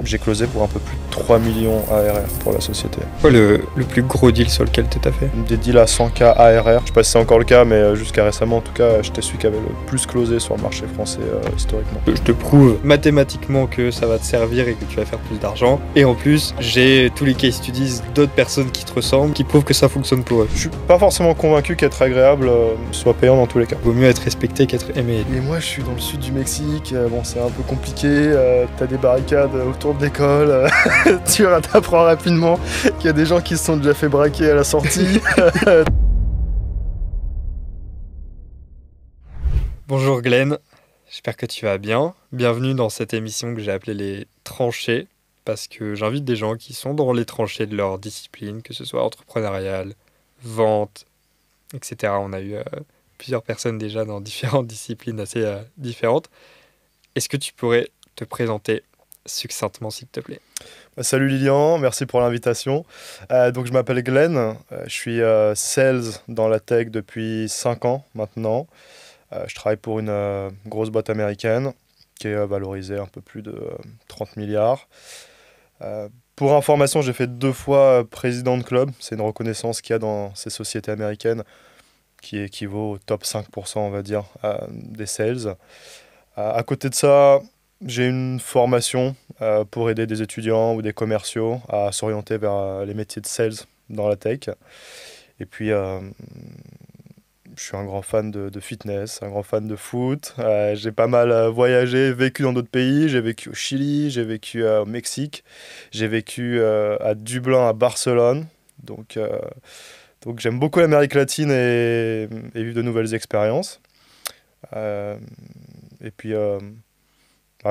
J'ai closé pour un peu plus de 3 millions ARR pour la société. Quoi le plus gros deal sur lequel tu t'as fait? Des deals à 100K ARR, je sais pas si c'est encore le cas, mais jusqu'à récemment en tout cas, j'étais celui qui avait le plus closé sur le marché français historiquement. Je te prouve mathématiquement que ça va te servir et que tu vas faire plus d'argent. Et en plus, j'ai tous les case studies d'autres personnes qui te ressemblent, qui prouvent que ça fonctionne pour eux. Je suis pas forcément convaincu qu'être agréable soit payant dans tous les cas. Vaut mieux être respecté qu'être aimé. Et moi je suis dans le sud du Mexique, bon c'est un peu compliqué, t'as des barricades autour de l'école, tu t'apprends rapidement qu'il y a des gens qui se sont déjà fait braquer à la sortie. Bonjour Glenn, j'espère que tu vas bien. Bienvenue dans cette émission que j'ai appelée les tranchées, parce que j'invite des gens qui sont dans les tranchées de leur discipline, que ce soit entrepreneuriale, vente, etc. On a eu plusieurs personnes déjà dans différentes disciplines assez différentes. Est-ce que tu pourrais te présenter succinctement, s'il te plaît? Salut Lilian, merci pour l'invitation. Donc je m'appelle Glenn, je suis sales dans la tech depuis 5 ans maintenant. Je travaille pour une grosse boîte américaine qui est valorisée un peu plus de 30 milliards. Pour information, j'ai fait 2 fois président de club. C'est une reconnaissance qu'il y a dans ces sociétés américaines qui équivaut au top 5%, on va dire, des sales. À côté de ça, j'ai une formation pour aider des étudiants ou des commerciaux à s'orienter vers les métiers de sales dans la tech. Et puis, je suis un grand fan de fitness, un grand fan de foot. J'ai pas mal voyagé, vécu dans d'autres pays. J'ai vécu au Chili, j'ai vécu au Mexique, j'ai vécu à Dublin, à Barcelone. Donc j'aime beaucoup l'Amérique latine et vivre de nouvelles expériences. Et puis,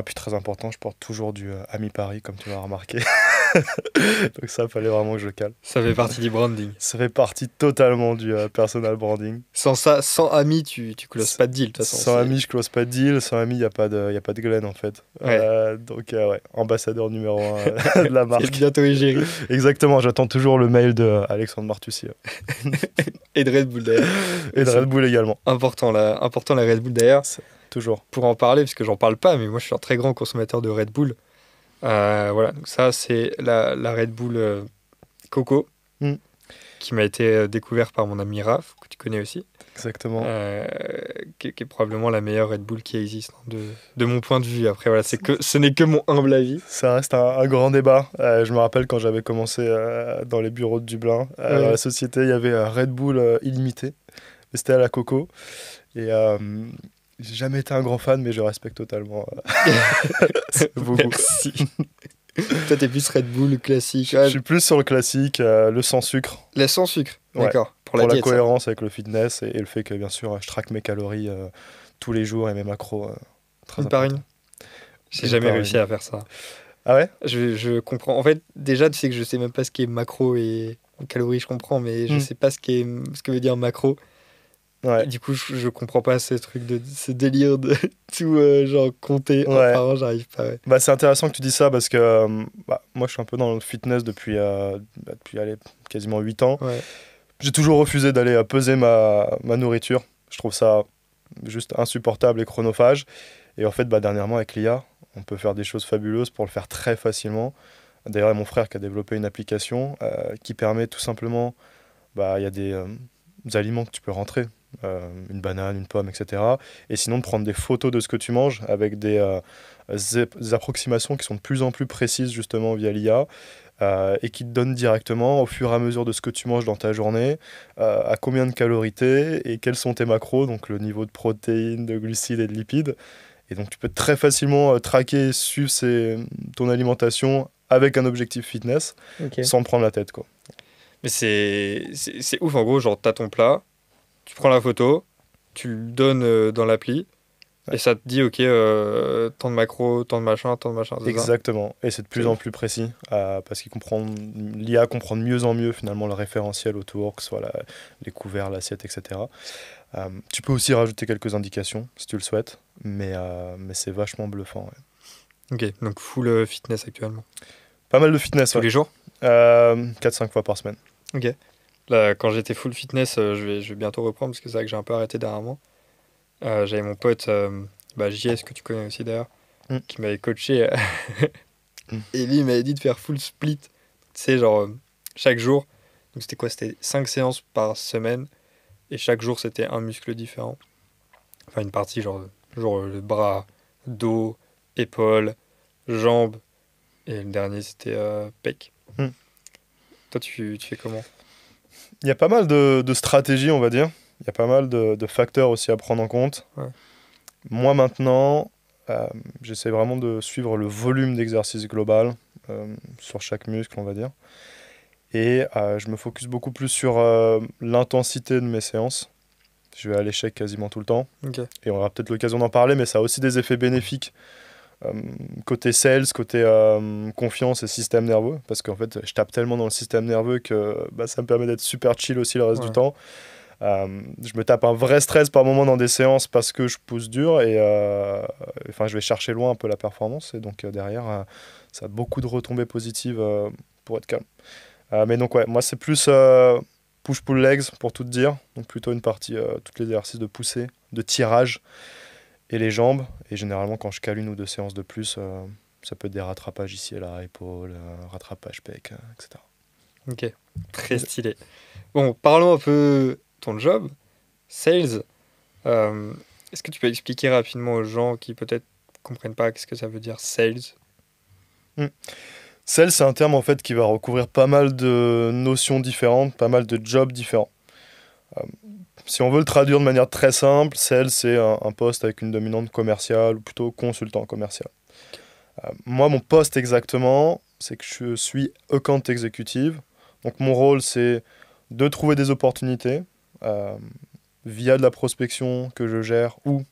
puis très important, je porte toujours du Ami Paris, comme tu l'as remarqué. Donc ça, fallait vraiment que je le cale. Ça fait partie du branding. Ça fait partie totalement du personal branding. Sans ça, sans Ami, tu closes pas de deal, de toute façon. Sans Ami, je close pas de deal. Sans Ami, il n'y a pas de Glenn, en fait. Ouais. Donc, ouais, ambassadeur numéro 1 de la marque. C'est bientôt égérie. Exactement, j'attends toujours le mail de Alexandre Martussi. Et de Red Bull, d'ailleurs. Et de Red Bull également. Important la Red Bull, d'ailleurs. Toujours. Pour en parler, parce que j'en parle pas, mais moi, je suis un très grand consommateur de Red Bull. Voilà, donc ça, c'est la Red Bull Coco, qui m'a été découvert par mon ami Raph, que tu connais aussi. Exactement. Qui est probablement la meilleure Red Bull qui existe, de mon point de vue. Après, voilà, ce n'est que mon humble avis. Ça reste un grand débat. Je me rappelle quand j'avais commencé dans les bureaux de Dublin, dans la société, il y avait Red Bull illimité. C'était à la Coco. Et j'ai jamais été un grand fan, mais je respecte totalement. Merci. Toi, t'es plus Red Bull classique. Je suis plus sur le classique, le sans sucre. Le sans sucre, d'accord. Ouais. Pour la diète, cohérence avec le fitness et le fait que, bien sûr, je traque mes calories tous les jours et mes macros. Une par une. J'ai jamais réussi à faire ça. Ah ouais? Je comprends. En fait, déjà, tu sais que je sais même pas ce qu'est macro et calories, je comprends, mais je sais pas ce que veut dire macro. Ouais. Du coup, je comprends pas ce délire de tout genre compter par an, j'arrive pas. Ouais. C'est intéressant que tu dis ça parce que moi je suis un peu dans le fitness depuis quasiment 8 ans. Ouais. J'ai toujours refusé d'aller peser ma nourriture. Je trouve ça juste insupportable et chronophage. Et en fait, dernièrement avec l'IA, on peut faire des choses fabuleuses pour le faire très facilement. D'ailleurs, il y a mon frère qui a développé une application qui permet tout simplement, il y a des aliments que tu peux rentrer. Une banane, une pomme, etc. Et sinon de prendre des photos de ce que tu manges avec des approximations qui sont de plus en plus précises justement via l'IA et qui te donnent directement au fur et à mesure de ce que tu manges dans ta journée, à combien de calories t'es et quels sont tes macros, donc le niveau de protéines, de glucides et de lipides. Et donc tu peux très facilement traquer, suivre ton alimentation avec un objectif fitness sans te prendre la tête, quoi. Mais c'est ouf, en gros, genre t'as ton plat, tu prends la photo, tu le donnes dans l'appli, et ça te dit, ok, tant de macros, tant de machin, Exactement, et c'est de plus en plus précis, parce l'IA comprend de mieux en mieux finalement le référentiel autour, que ce soit les couverts, l'assiette, etc. Tu peux aussi rajouter quelques indications, si tu le souhaites, mais c'est vachement bluffant. Ouais. Ok, donc full fitness actuellement. Pas mal de fitness, tous les jours 4-5 fois par semaine. Ok. Là, quand j'étais full fitness, je vais bientôt reprendre parce que c'est vrai que j'ai un peu arrêté dernièrement. J'avais mon pote JS, que tu connais aussi d'ailleurs, qui m'avait coaché Mm. Et lui, il m'avait dit de faire full split. Tu sais, genre, chaque jour. Donc, c'était quoi? C'était 5 séances par semaine. Et chaque jour, c'était un muscle différent. Enfin, une partie, genre le bras, dos, épaules, jambes. Et le dernier, c'était pec. Mm. Toi, tu fais comment? Il y a pas mal de stratégies, on va dire. Il y a pas mal de facteurs aussi à prendre en compte. Ouais. Moi maintenant, j'essaie vraiment de suivre le volume d'exercice global sur chaque muscle, on va dire. Et je me focus beaucoup plus sur l'intensité de mes séances. Je vais à l'échec quasiment tout le temps. Ok. Et on aura peut-être l'occasion d'en parler, mais ça a aussi des effets bénéfiques. euh, Côté sales, côté confiance et système nerveux. Parce qu'en fait, je tape tellement dans le système nerveux que bah, ça me permet d'être super chill aussi le reste du Ouais. temps. Je me tape un vrai stress par moment dans des séances parce que je pousse dur et enfin, je vais chercher loin un peu la performance. Et donc derrière, ça a beaucoup de retombées positives pour être calme. Mais donc ouais, moi c'est plus push-pull legs pour tout te dire. Donc plutôt une partie, tous les exercices de poussée, de tirage et les jambes. Et généralement quand je cale une ou deux séances de plus, ça peut être des rattrapages ici et là, épaules, rattrapage pec, etc. Ok. Très stylé. Bon, parlons un peu ton job, sales. Euh, Est-ce que tu peux expliquer rapidement aux gens qui peut-être comprennent pas qu'est-ce que ça veut dire sales? Sales, c'est un terme en fait qui va recouvrir pas mal de notions différentes, pas mal de jobs différents. Euh, Si on veut le traduire de manière très simple, sales, c'est un poste avec une dominante commerciale ou plutôt consultant commercial. Moi, mon poste exactement, c'est que je suis account executive. Donc mon rôle, c'est de trouver des opportunités euh, via de la prospection que je gère ou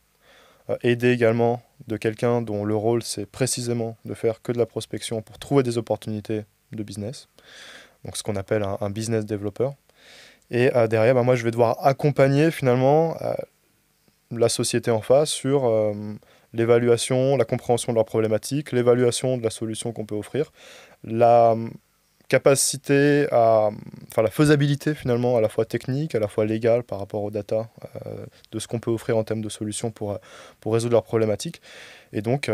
aider également de quelqu'un dont le rôle, c'est précisément de faire que de la prospection pour trouver des opportunités de business. Donc ce qu'on appelle un business developer. Et derrière, bah, moi, je vais devoir accompagner finalement la société en face sur l'évaluation, la compréhension de leurs problématiques, l'évaluation de la solution qu'on peut offrir, la capacité à, enfin la faisabilité finalement à la fois technique, à la fois légale par rapport aux data de ce qu'on peut offrir en termes de solutions pour résoudre leurs problématiques. Et donc,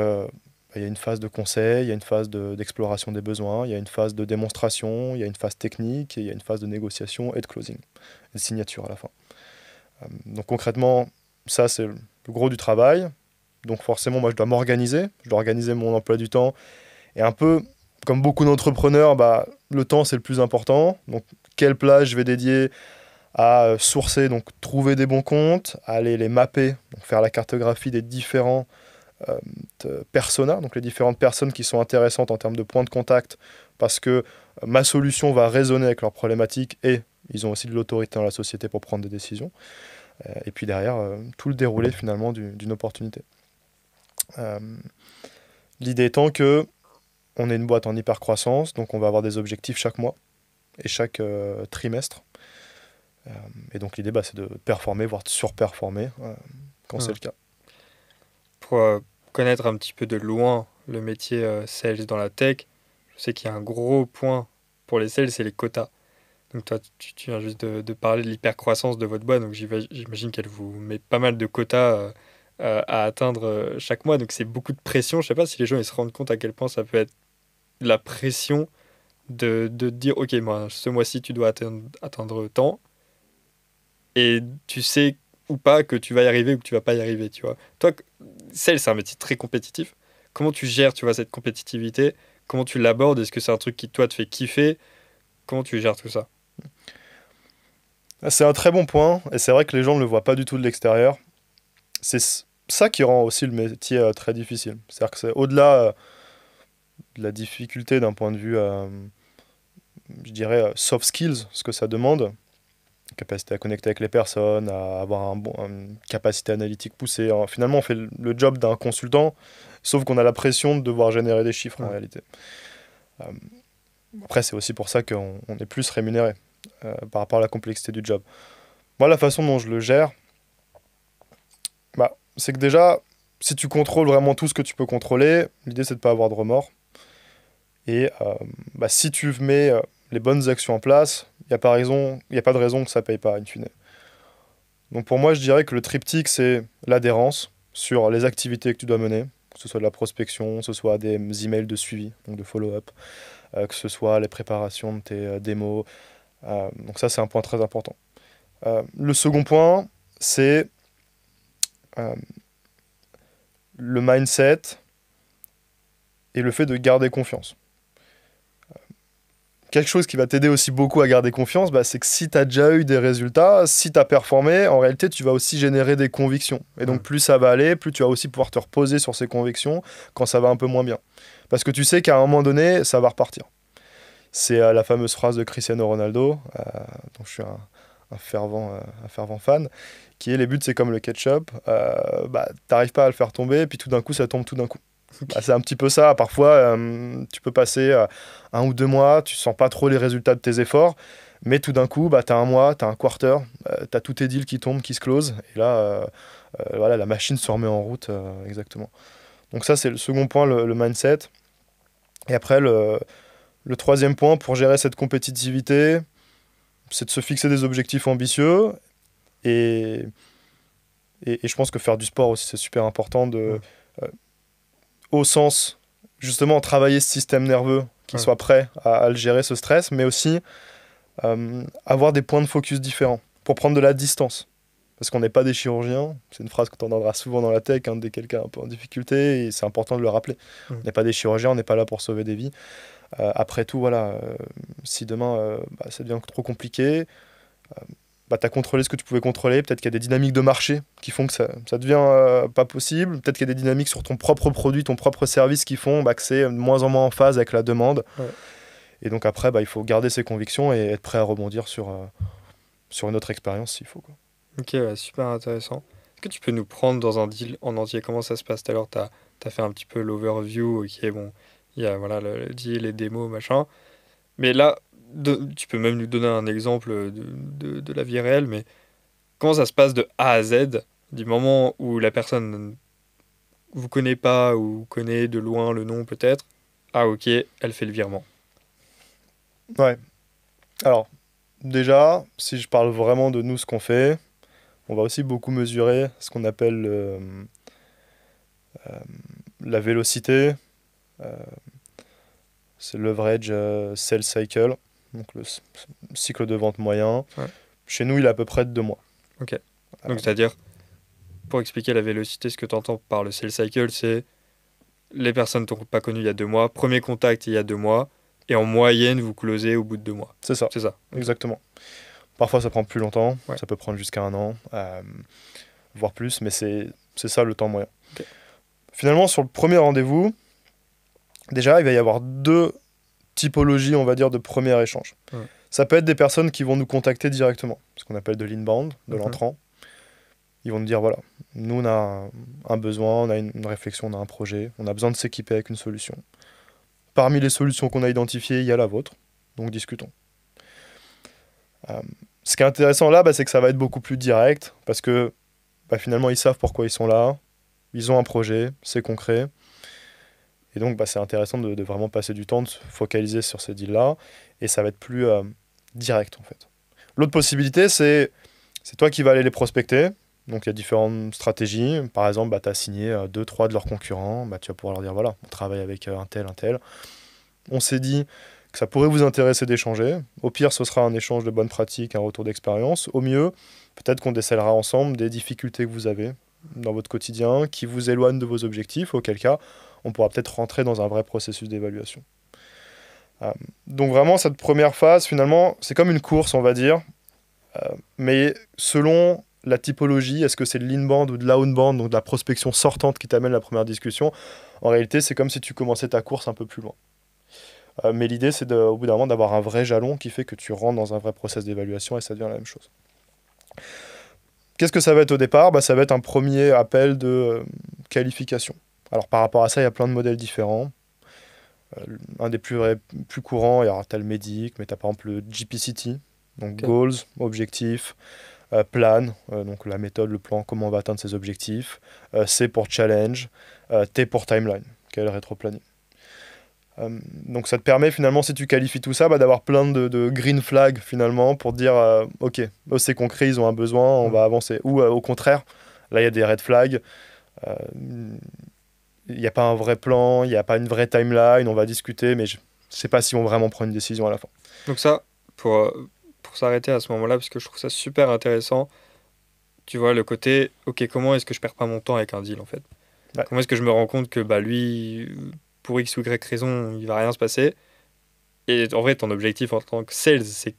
il y a une phase de conseil, il y a une phase d'exploration des besoins, il y a une phase de démonstration, il y a une phase technique, et il y a une phase de négociation et de closing, et de signature à la fin. Donc concrètement, ça c'est le gros du travail. Donc forcément, moi je dois m'organiser, je dois organiser mon emploi du temps. Et un peu comme beaucoup d'entrepreneurs, bah, le temps c'est le plus important. Donc quelle plage je vais dédier à sourcer, donc trouver des bons comptes, à aller les mapper, donc faire la cartographie des différents euh, personas, donc les différentes personnes qui sont intéressantes en termes de points de contact, parce que ma solution va résonner avec leurs problématiques et ils ont aussi de l'autorité dans la société pour prendre des décisions. Et puis derrière, tout le déroulé finalement d'une opportunité. Euh, L'idée étant que on est une boîte en hyper croissance, donc on va avoir des objectifs chaque mois et chaque trimestre. Euh, et donc l'idée, bah, c'est de performer, voire de surperformer quand c'est Hmm. le cas. Pour connaître un petit peu de loin le métier sales dans la tech, je sais qu'il y a un gros point pour les sales, c'est les quotas. Donc toi, tu viens juste de parler de l'hypercroissance de votre boîte, donc j'imagine qu'elle vous met pas mal de quotas à atteindre chaque mois, donc c'est beaucoup de pression. Je sais pas si les gens ils se rendent compte à quel point ça peut être de la pression de dire, ok, moi, ce mois-ci, tu dois atteindre tant, et tu sais ou pas que tu vas y arriver ou que tu vas pas y arriver, tu vois. Toi, sales, c'est un métier très compétitif. Comment tu gères, tu vois, cette compétitivité? Comment tu l'abordes? Est-ce que c'est un truc qui, toi, te fait kiffer? Comment tu gères tout ça? C'est un très bon point, et c'est vrai que les gens ne le voient pas du tout de l'extérieur. C'est ça qui rend aussi le métier très difficile. C'est-à-dire que c'est au-delà de la difficulté d'un point de vue, je dirais, soft skills, ce que ça demande, capacité à connecter avec les personnes, à avoir une capacité analytique poussée. Alors, finalement, on fait le job d'un consultant, sauf qu'on a la pression de devoir générer des chiffres en Hmm. réalité. Euh, Après, c'est aussi pour ça qu'on est plus rémunéré par rapport à la complexité du job. Moi, la façon dont je le gère, bah, c'est que déjà, si tu contrôles vraiment tout ce que tu peux contrôler, l'idée c'est de ne pas avoir de remords. Et bah, si tu mets les bonnes actions en place, il n'y a pas raison, y a pas de raison que ça ne paye pas, in fine. Donc pour moi, je dirais que le triptyque, c'est l'adhérence sur les activités que tu dois mener. que ce soit de la prospection, que ce soit des emails de suivi, donc de follow-up, que ce soit les préparations de tes démos. Donc ça, c'est un point très important. Le second point, c'est le mindset et le fait de garder confiance. Quelque chose qui va t'aider aussi beaucoup à garder confiance, c'est que si tu as déjà eu des résultats, si tu as performé, en réalité, tu vas aussi générer des convictions. Et donc, plus ça va aller, plus tu vas aussi pouvoir te reposer sur ces convictions quand ça va un peu moins bien. Parce que tu sais qu'à un moment donné, ça va repartir. C'est la fameuse phrase de Cristiano Ronaldo, dont je suis un fervent fan, qui est: les buts, c'est comme le ketchup, t'arrives pas à le faire tomber, puis tout d'un coup, ça tombe tout d'un coup. C'est un petit peu ça. Parfois, tu peux passer 1 ou 2 mois, tu sens pas trop les résultats de tes efforts, mais tout d'un coup, tu as un mois, tu as un quarter, tu as tous tes deals qui tombent, qui se closent, et là, voilà, la machine se remet en route exactement. Donc ça, c'est le second point, le mindset. Et après, le troisième point, pour gérer cette compétitivité, c'est de se fixer des objectifs ambitieux, et je pense que faire du sport aussi, c'est super important au sens, justement, travailler ce système nerveux, qu'il soit prêt à le gérer, ce stress, mais aussi avoir des points de focus différents pour prendre de la distance. Parce qu'on n'est pas des chirurgiens, c'est une phrase que tu entendras souvent dans la tech, dès quelqu'un est un peu en difficulté, et c'est important de le rappeler. On n'est pas des chirurgiens, on n'est pas là pour sauver des vies. Après tout, voilà, si demain ça devient trop compliqué, tu as contrôlé ce que tu pouvais contrôler. Peut-être qu'il y a des dynamiques de marché qui font que ça devient pas possible. Peut-être qu'il y a des dynamiques sur ton propre produit, ton propre service qui font que c'est de moins en moins en phase avec la demande. Et donc après, il faut garder ses convictions et être prêt à rebondir sur une autre expérience s'il faut, quoi. Ok, super intéressant. Est-ce que tu peux nous prendre dans un deal en entier? Comment ça se passe? Tout à l'heure, tu as fait un petit peu l'overview. Ok, bon, il y a voilà, le deal, les démos, machin. Mais là, tu peux même nous donner un exemple de la vie réelle, mais comment ça se passe de A à Z, du moment où la personne ne vous connaît pas ou connaît de loin le nom peut-être, ok, elle fait le virement. Ouais. Alors, déjà, si je parle vraiment de nous, ce qu'on fait, on va aussi beaucoup mesurer ce qu'on appelle la vélocité. C'est l'average sales cycle, donc le cycle de vente moyen. Chez nous, il est à peu près de 2 mois. Ok. Donc, c'est-à-dire, pour expliquer la vélocité, ce que tu entends par le sales cycle, c'est les personnes ne t'ont pas connu il y a 2 mois, premier contact il y a 2 mois, et en moyenne, vous closez au bout de 2 mois. C'est ça. Exactement. Parfois, ça prend plus longtemps, ça peut prendre jusqu'à 1 an, voire plus, mais c'est ça le temps moyen. Okay. Finalement, sur le premier rendez-vous, déjà, il va y avoir 2 typologies, on va dire, de premier échange. Ça peut être des personnes qui vont nous contacter directement, ce qu'on appelle de l'inbound, de l'entrant. Ils vont nous dire, voilà, nous, on a un besoin, on a une réflexion, on a un projet, on a besoin de s'équiper avec une solution. Parmi les solutions qu'on a identifiées, il y a la vôtre, donc discutons. Ce qui est intéressant là, c'est que ça va être beaucoup plus direct, parce que finalement, ils savent pourquoi ils sont là, ils ont un projet, c'est concret. Et donc, c'est intéressant de vraiment passer du temps, de se focaliser sur ces deals-là, et ça va être plus direct, en fait. L'autre possibilité, c'est toi qui vas aller les prospecter. Donc, il y a différentes stratégies. Par exemple, tu as signé 2-3 de leurs concurrents. Tu vas pouvoir leur dire, voilà, on travaille avec un tel. On s'est dit que ça pourrait vous intéresser d'échanger. Au pire, ce sera un échange de bonnes pratiques, un retour d'expérience. Au mieux, peut-être qu'on décèlera ensemble des difficultés que vous avez dans votre quotidien, qui vous éloignent de vos objectifs, auquel cas, on pourra peut-être rentrer dans un vrai processus d'évaluation. Donc vraiment, cette première phase, finalement, c'est comme une course, on va dire, mais selon la typologie, est-ce que c'est de l'inbound ou de l'outbound, donc de la prospection sortante qui t'amène à la première discussion, en réalité, c'est comme si tu commençais ta course un peu plus loin. Mais l'idée, c'est au bout d'un moment d'avoir un vrai jalon qui fait que tu rentres dans un vrai process d'évaluation et ça devient la même chose. Qu'est-ce que ça va être au départ ? Ça va être un premier appel de qualification. Alors par rapport à ça, il y a plein de modèles différents. Un des plus courants, il y aura tel Medic, mais tu as par exemple le GPCT, donc Goals, objectifs, Plan, donc la méthode, le plan, comment on va atteindre ses objectifs, C pour Challenge, T pour Timeline, qui est le rétro-planning. Donc ça te permet finalement, si tu qualifies tout ça, d'avoir plein de green flags finalement pour dire ok, c'est concret, ils ont un besoin, on va avancer. Ou au contraire, là il y a des red flags. il n'y a pas un vrai plan, il n'y a pas une vraie timeline, on va discuter, mais je ne sais pas si on vraiment prend une décision à la fin. Donc ça, pour s'arrêter à ce moment-là, parce que je trouve ça super intéressant, tu vois, le côté, ok, comment est-ce que je perds pas mon temps avec un deal en fait? Ouais. Comment est-ce que je me rends compte que bah lui, pour X ou Y raison, il va rien se passer? Et en vrai, ton objectif en tant que sales, c'est que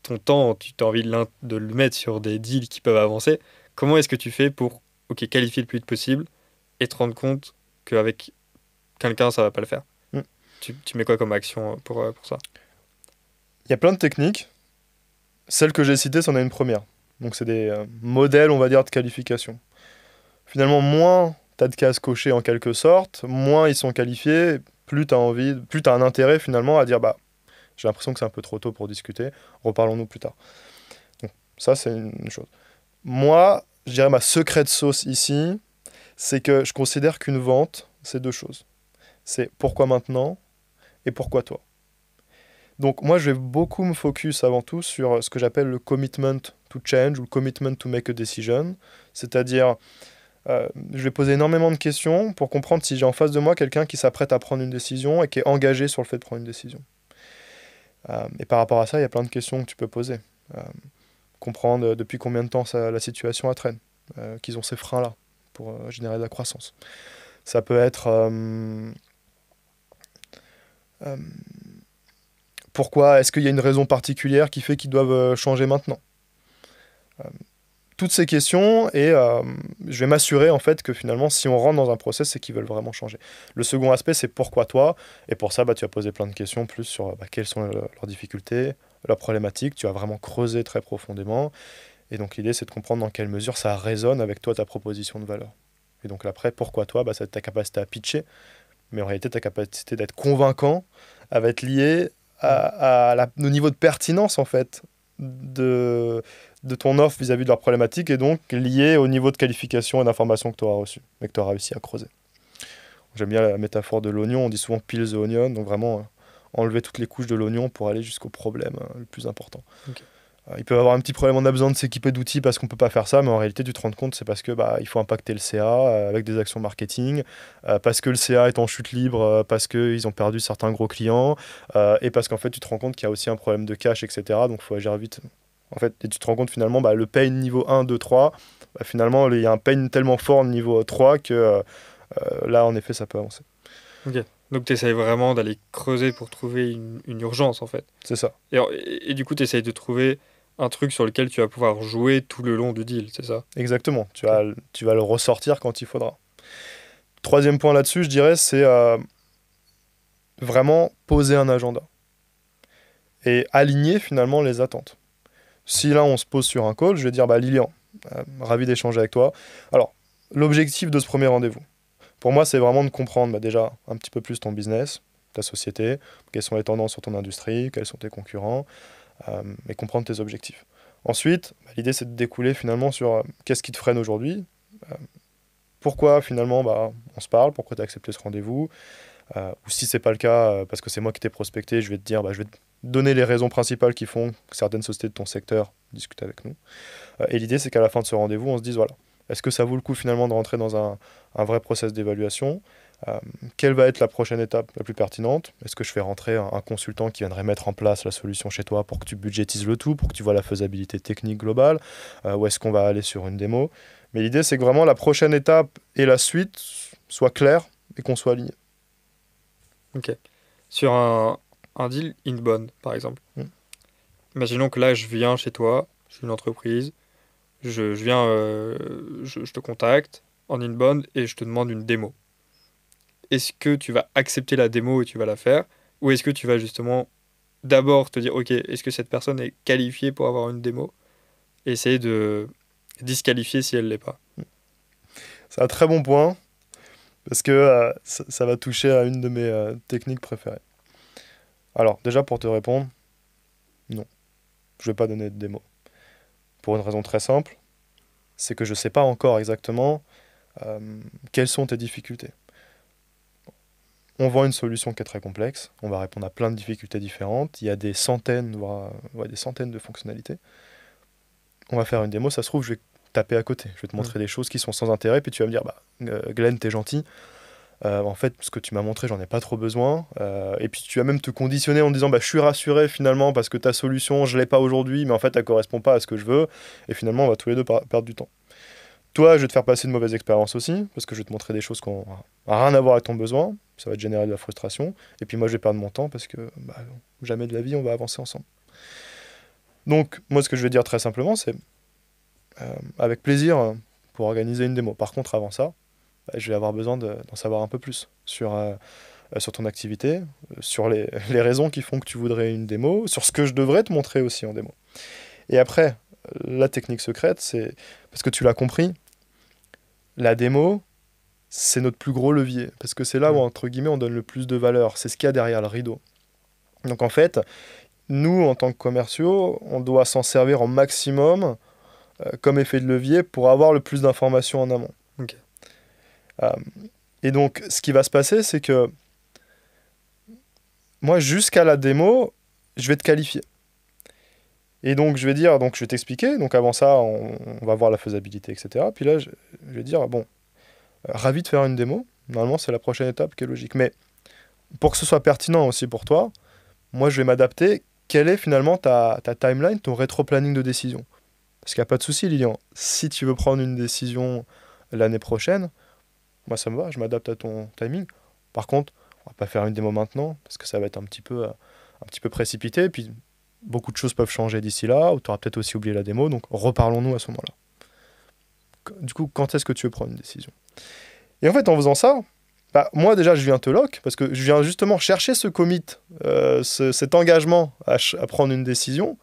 ton temps, tu as envie de le mettre sur des deals qui peuvent avancer. Comment est-ce que tu fais pour, ok, qualifier le plus vite possible et te rendre compte qu'avec quelqu'un, ça va pas le faire? Mm. Tu mets quoi comme action pour ça? Il y a plein de techniques. Celle que j'ai citée, c'en est une première. Donc c'est des modèles, on va dire, de qualification. Finalement, moins tu as de cases cochées en quelque sorte, moins ils sont qualifiés, plus tu as envie, plus tu as un intérêt finalement à dire bah j'ai l'impression que c'est un peu trop tôt pour discuter, reparlons-nous plus tard. Donc ça c'est une chose. Moi, je dirais ma secret sauce ici, c'est que je considère qu'une vente, c'est deux choses. C'est pourquoi maintenant et pourquoi toi. Donc moi, je vais beaucoup me focus avant tout sur ce que j'appelle le commitment to change ou le commitment to make a decision. C'est-à-dire, je vais poser énormément de questions pour comprendre si j'ai en face de moi quelqu'un qui s'apprête à prendre une décision et qui est engagé sur le fait de prendre une décision. Et par rapport à ça, il y a plein de questions que tu peux poser. Comprendre depuis combien de temps la situation traîne, qu'ils ont ces freins-là pour générer de la croissance. Ça peut être euh, pourquoi est-ce qu'il y a une raison particulière qui fait qu'ils doivent changer maintenant. Toutes ces questions et je vais m'assurer en fait que finalement si on rentre dans un process c'est qu'ils veulent vraiment changer. Le second aspect c'est pourquoi toi et pour ça bah, tu vas poser plein de questions plus sur bah, quelles sont leurs difficultés, leurs problématiques, tu vas vraiment creuser très profondément et donc l'idée c'est de comprendre dans quelle mesure ça résonne avec toi ta proposition de valeur. Et donc après pourquoi toi bah, c'est ta capacité à pitcher mais en réalité ta capacité d'être convaincant elle va être liée au niveau de pertinence en fait de ton offre vis-à-vis de leur problématique et donc lié au niveau de qualification et d'information que tu auras reçu et que tu auras réussi à creuser. J'aime bien la métaphore de l'oignon, on dit souvent peel the onion, donc vraiment enlever toutes les couches de l'oignon pour aller jusqu'au problème le plus important. Ok. Il peut y avoir un petit problème, on a besoin de s'équiper d'outils parce qu'on peut pas faire ça, mais en réalité tu te rends compte c'est parce que bah, il faut impacter le CA avec des actions marketing, parce que le CA est en chute libre, parce qu'ils ont perdu certains gros clients, et parce qu'en fait tu te rends compte qu'il y a aussi un problème de cash, etc. Donc il faut agir vite. En fait, et tu te rends compte finalement bah, le pain niveau 1, 2, 3, bah, finalement il y a un pain tellement fort niveau 3 que là en effet ça peut avancer. Ok. Donc tu essayes vraiment d'aller creuser pour trouver une urgence en fait. C'est ça. Et du coup, tu essayes de trouver un truc sur lequel tu vas pouvoir jouer tout le long du deal, c'est ça? Exactement. Ok. Tu vas le ressortir quand il faudra. Troisième point là-dessus, je dirais, c'est vraiment poser un agenda et aligner finalement les attentes. Si là on se pose sur un call, je vais dire bah Lilian, ravi d'échanger avec toi. Alors, l'objectif de ce premier rendez-vous, pour moi, c'est vraiment de comprendre bah, déjà un petit peu plus ton business, ta société, quelles sont les tendances sur ton industrie, quels sont tes concurrents, et comprendre tes objectifs. Ensuite, bah, l'idée c'est de découler finalement sur qu'est-ce qui te freine aujourd'hui, euh, pourquoi finalement bah, on se parle, pourquoi tu as accepté ce rendez-vous, ou si c'est pas le cas, parce que c'est moi qui t'ai prospecté, je vais te dire, bah, je vais te donner les raisons principales qui font que certaines sociétés de ton secteur discutent avec nous. Et l'idée, c'est qu'à la fin de ce rendez-vous, on se dise, voilà, est-ce que ça vaut le coup finalement de rentrer dans un vrai process d'évaluation? Quelle va être la prochaine étape la plus pertinente? Est-ce que je fais rentrer un consultant qui viendrait mettre en place la solution chez toi pour que tu budgétises le tout, pour que tu vois la faisabilité technique globale? Ou est-ce qu'on va aller sur une démo? Mais l'idée, c'est que vraiment la prochaine étape et la suite soient claires et qu'on soit aligné. Ok. Sur un deal inbound, par exemple. Mm. Imaginons que là, je viens chez toi, je suis une entreprise, je viens, je te contacte en inbound et je te demande une démo. Est-ce que tu vas accepter la démo et tu vas la faire? Ou est-ce que tu vas justement d'abord te dire, ok, est-ce que cette personne est qualifiée pour avoir une démo? Et essayer de disqualifier si elle l'est pas. C'est un très bon point, parce que ça va toucher à une de mes techniques préférées. Alors, déjà pour te répondre, non, je ne vais pas donner de démo. Pour une raison très simple, c'est que je ne sais pas encore exactement euh, quelles sont tes difficultés. On vend une solution qui est très complexe, on va répondre à plein de difficultés différentes, il y a des centaines, voire ouais, des centaines de fonctionnalités. On va faire une démo, ça se trouve, je vais taper à côté, je vais te montrer des choses qui sont sans intérêt, puis tu vas me dire, bah, Glenn, t'es gentil, En fait, ce que tu m'as montré, j'en ai pas trop besoin. Et puis tu vas même te conditionner en disant, bah, je suis rassuré finalement parce que ta solution, je l'ai pas aujourd'hui, mais en fait, elle correspond pas à ce que je veux. Et finalement, on va tous les deux perdre du temps. Toi, je vais te faire passer une mauvaise expérience aussi, parce que je vais te montrer des choses qui n'ont rien à voir avec ton besoin. Ça va te générer de la frustration. Et puis moi, je vais perdre mon temps parce que bah, jamais de la vie, on va avancer ensemble. Donc, moi, ce que je vais dire très simplement, c'est avec plaisir pour organiser une démo. Par contre, avant ça, bah, je vais avoir besoin d'en savoir un peu plus sur ton activité, sur les raisons qui font que tu voudrais une démo, sur ce que je devrais te montrer aussi en démo. Et après, la technique secrète, c'est, parce que tu l'as compris, la démo, c'est notre plus gros levier, parce que c'est là où, entre guillemets, on donne le plus de valeur. C'est ce qu'il y a derrière le rideau. Donc en fait, nous, en tant que commerciaux, on doit s'en servir au maximum comme effet de levier pour avoir le plus d'informations en amont. Ok. Et donc, ce qui va se passer, c'est que moi, jusqu'à la démo, je vais te qualifier. Et donc, je vais dire, donc je vais t'expliquer. Donc, avant ça, on va voir la faisabilité, etc. Puis là, je vais dire, bon, ravi de faire une démo. Normalement, c'est la prochaine étape qui est logique. Mais pour que ce soit pertinent aussi pour toi, moi, je vais m'adapter. Quelle est finalement ta timeline, ton rétro-planning de décision? Parce qu'il n'y a pas de souci, Lilian. Si tu veux prendre une décision l'année prochaine, moi, ça me va, je m'adapte à ton timing. Par contre, on va pas faire une démo maintenant, parce que ça va être un petit peu précipité. Puis, beaucoup de choses peuvent changer d'ici là, ou tu auras peut-être aussi oublié la démo, donc reparlons-nous à ce moment-là. Du coup, quand est-ce que tu veux prendre une décision? Et en fait, en faisant ça, bah, moi déjà, je viens te lock, parce que je viens justement chercher ce commit, cet engagement à prendre une décision.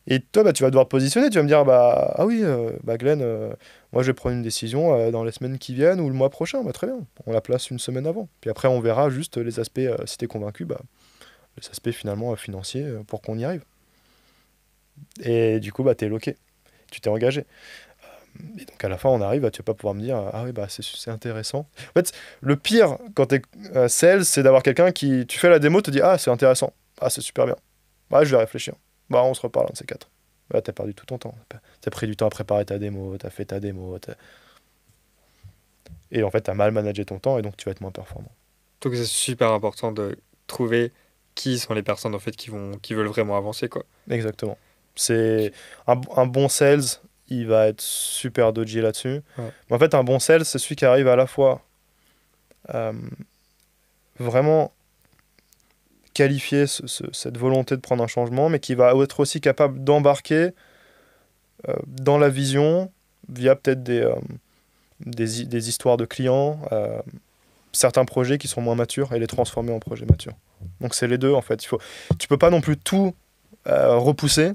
Et toi, bah, tu vas devoir te positionner, tu vas me dire, bah, ah oui, bah, Glenn, moi je vais prendre une décision dans les semaines qui viennent ou le mois prochain, bah, très bien, on la place une semaine avant. Puis après, on verra juste les aspects, si tu es convaincu, bah, les aspects finalement financiers pour qu'on y arrive. Et du coup, bah, tu es loqué, tu t'es engagé. Et donc à la fin, on arrive, bah, tu vas pas pouvoir me dire, ah oui, bah, c'est intéressant. En fait, le pire quand tu es sales, c'est d'avoir quelqu'un qui, tu fais la démo, te dit, ah, c'est intéressant, ah, c'est super bien, bah, je vais réfléchir. Bah, on se reparle un de ces quatre. Là, t'as perdu tout ton temps. T'as pris du temps à préparer ta démo, t'as fait ta démo. Et en fait, t'as mal managé ton temps et donc tu vas être moins performant. Donc c'est super important de trouver qui sont les personnes en fait qui veulent vraiment avancer quoi. Exactement. C'est un bon sales, il va être super dodgy là-dessus. Ouais. Mais en fait, un bon sales, c'est celui qui arrive à la fois euh, vraiment qualifier cette volonté de prendre un changement, mais qui va être aussi capable d'embarquer dans la vision via peut-être des histoires de clients, certains projets qui sont moins matures et les transformer en projets matures. Donc c'est les deux en fait. Tu peux pas non plus tout repousser